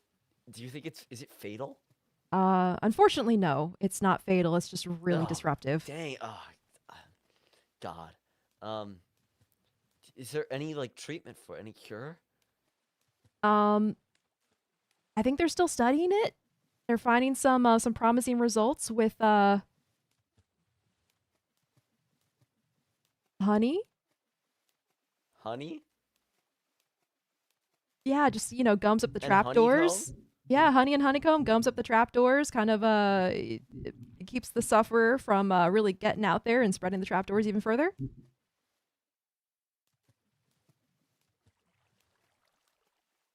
Do you think is it fatal? Unfortunately, no. It's not fatal. It's just really Oh, disruptive. Dang. Oh, God. Is there any like treatment for any cure? I think they're still studying it. They're finding some promising results with honey. Honey? Yeah, just gums up the And trapdoors. honeycomb? Yeah, honey and honeycomb gums up the trapdoors. Kind of it keeps the sufferer from really getting out there and spreading the trapdoors even further.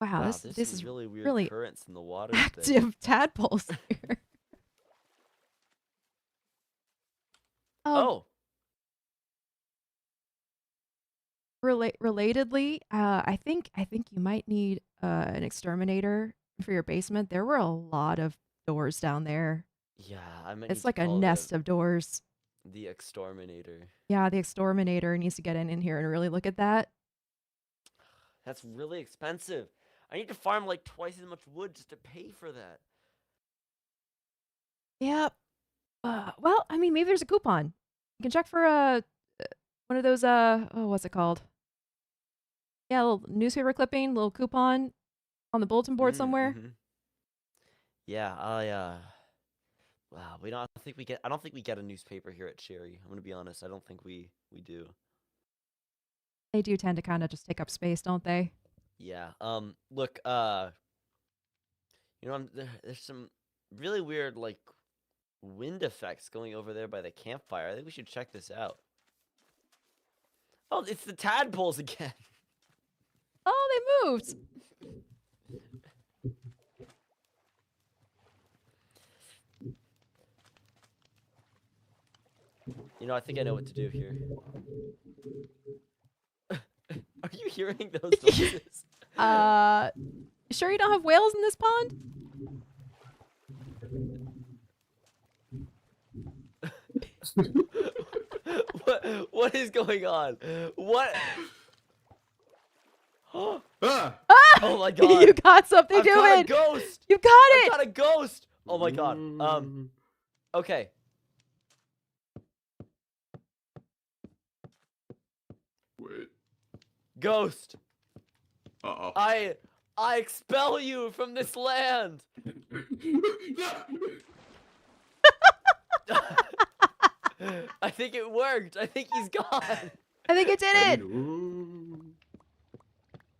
Wow, Wow, this there's this some is really weird really currents in the water. There. active tadpoles here. Oh, Relatedly, I think you might need an exterminator for your basement. There were a lot of doors down there. yeah. I might need It's to like a call it nest of doors. the exterminator. Yeah, the exterminator needs to get in here and really look at that. That's really expensive. I need to farm like twice as much wood just to pay for that. Yep. Well, I mean, maybe there's a coupon. You can check for one of those what's it called? Yeah, a little newspaper clipping, little coupon on the bulletin board somewhere. Mhm. Yeah, wow, I don't think we get a newspaper here at Cherry. I'm gonna be honest. I don't think we do. They do tend to kind of just take up space, don't they? Yeah. Look. There's some really weird like wind effects going over there by the campfire. I think we should check this out. Oh, it's the tadpoles again. Oh, they moved. You know, I think I know what to do here. Are you hearing those noises? Sure you don't have whales in this pond? What is going on? What? Ah! Oh my You god. got something, I've got a David. ghost. You got I it. got a ghost. Oh my god. Okay. Wait. Ghost. Uh-oh. I expel you from this land. I think it worked. I think he's gone. I think it did it.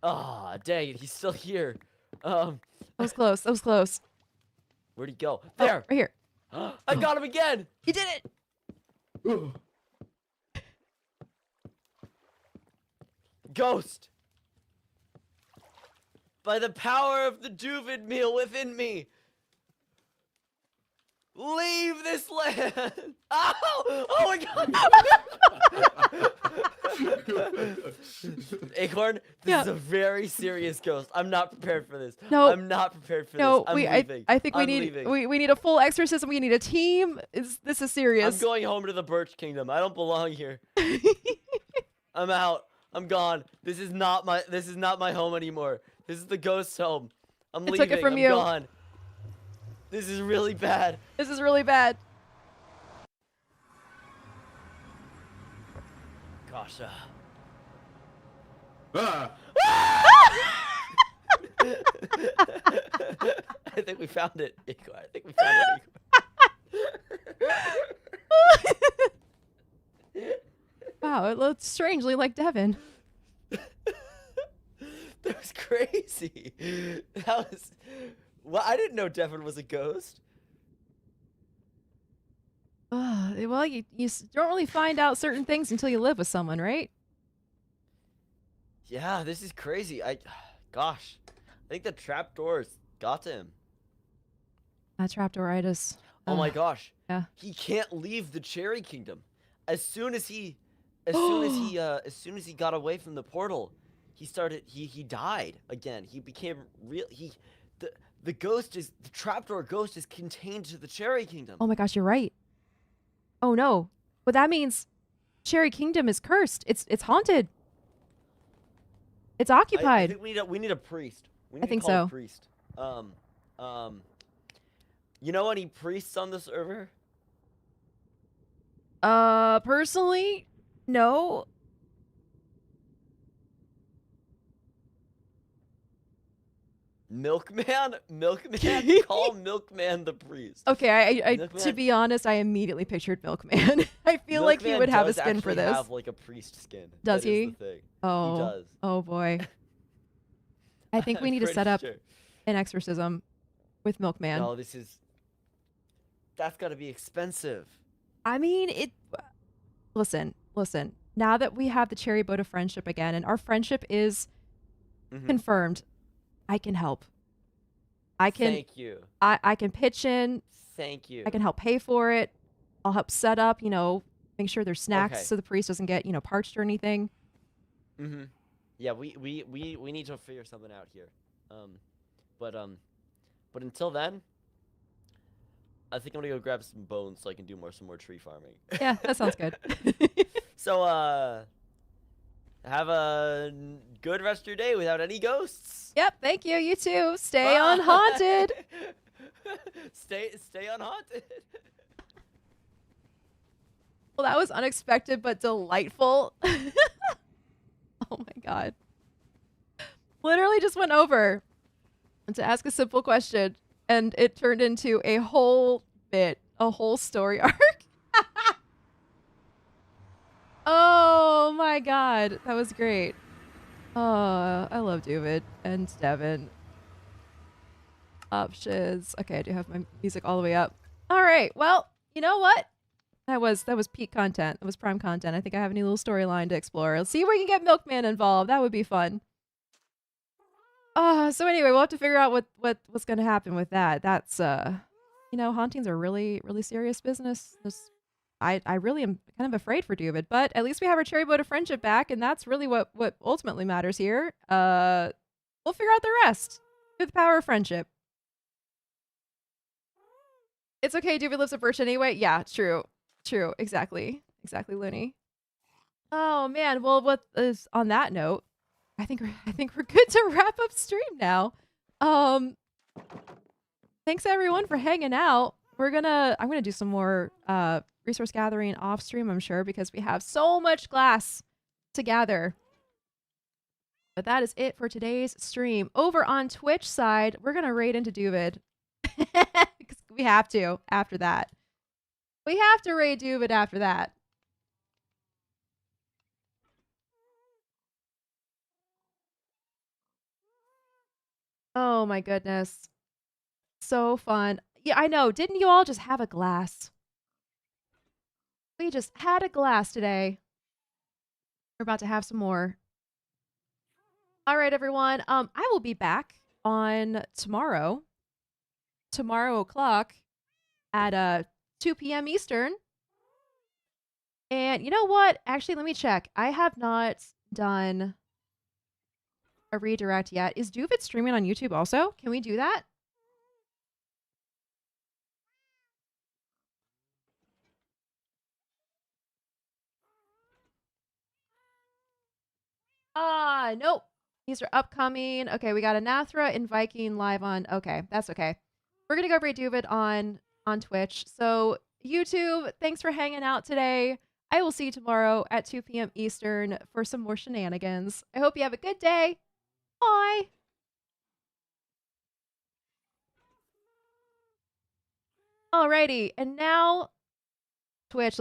Ah, dang it. He's still here. That was close. That was close. Where'd he go? Oh, There. right here. I got him again. You did it. Ghost. By the power of the Duvid meal within me, leave this land. Ow! Oh my god! Acorn, this is a very serious ghost. I'm not prepared for this. No. I'm not prepared for No, this. I'm I leaving. think we I'm need leaving. we need a full exorcism. We need a team. This is serious. I'm going home to the Birch Kingdom. I don't belong here. I'm out. I'm gone. This is not my home anymore. This is the ghost's home. I'm I leaving. took it from I'm you. gone. This is really bad. This is really bad. Gosh. Ah! I think we found it, Acorn. I think we found it, Wow, it looks strangely like Devin. That was crazy. That was. Well, I didn't know Devin was a ghost. Well, you don't really find out certain things until you live with someone, right? Yeah, this is crazy. Gosh, I think the trapdoors got to him. That trapdooritis. Oh my gosh. Yeah. He can't leave the Cherry Kingdom. As soon as he got away from the portal, he died again. He became real. The trapdoor ghost is contained to the Cherry Kingdom. Oh my gosh, you're right. Oh no. But that means Cherry Kingdom is cursed. It's haunted. It's I occupied. think we need a priest. We need I think to call so. a priest. You know any priests on the server? Personally, no. Milkman? Call Milkman the priest. Okay, to Milkman- be honest, I immediately pictured Milkman. I feel like he Milkman would have a does skin for actually this. have like a priest skin. Does That is he? the thing. Oh. He does. Oh boy. I think we I'm need to pretty set up sure. an exorcism with Milkman. No, that's got to be expensive. I mean, listen. Now that we have the cherry boat of friendship again, and our friendship is Mhm. confirmed, I can help. I can Thank you. I can pitch in. Thank you. I can help pay for it. I'll help set up, make sure there's snacks Okay. so the priest doesn't get, parched or anything. Mm-hmm. Yeah, we need to figure something out here. But until then, I think I'm gonna go grab some bones so I can do some more tree farming. Yeah, that sounds good. So have a good rest of your day without any ghosts. Yep, thank you. You too. Stay unhaunted. Stay unhaunted. Well, that was unexpected but delightful. Oh my god. Literally just went over to ask a simple question, and it turned into a whole bit, a whole story arc. Oh my god, that was great. Oh, I love David and Devin. Up shiz. Okay, I do have my music all the way up. All right, well, you know what? That was peak content. That was prime content. I think I have a new little storyline to explore. Let's see if we can get Milkman involved. That would be fun. So anyway, we'll have to figure out what's going to happen with that. That's hauntings are really, really serious business. I really am kind of afraid for David, but at least we have our cherry boat of friendship back, and that's really what ultimately matters here. We'll figure out the rest through the power of friendship. It's okay, David lives at Birch anyway. Yeah, true. True. Exactly. Exactly, Looney. Oh man. Well, what is on that note, I think we're good to wrap up stream now. Thanks everyone for hanging out. I'm gonna do some more resource gathering off stream, I'm sure, because we have so much glass to gather. But that is it for today's stream. Over on Twitch side, we're gonna raid into David. We have to after that. We have to raid David after that. Oh my goodness. So fun. Yeah, I know. Didn't you all just have a glass? We just had a glass today. We're about to have some more. All right, everyone. I will be back on tomorrow o'clock at 2 p.m. Eastern. And you know what? Actually, let me check. I have not done a redirect yet. Is Duvid streaming on YouTube also? Can we do that? Nope. These are upcoming. Okay, we got a Nathra and Viking live on. Okay, that's okay. We're gonna go raid Duvid on Twitch. So YouTube, thanks for hanging out today. I will see you tomorrow at 2 p.m. Eastern for some more shenanigans. I hope you have a good day. Bye. Alrighty, and now Twitch, let's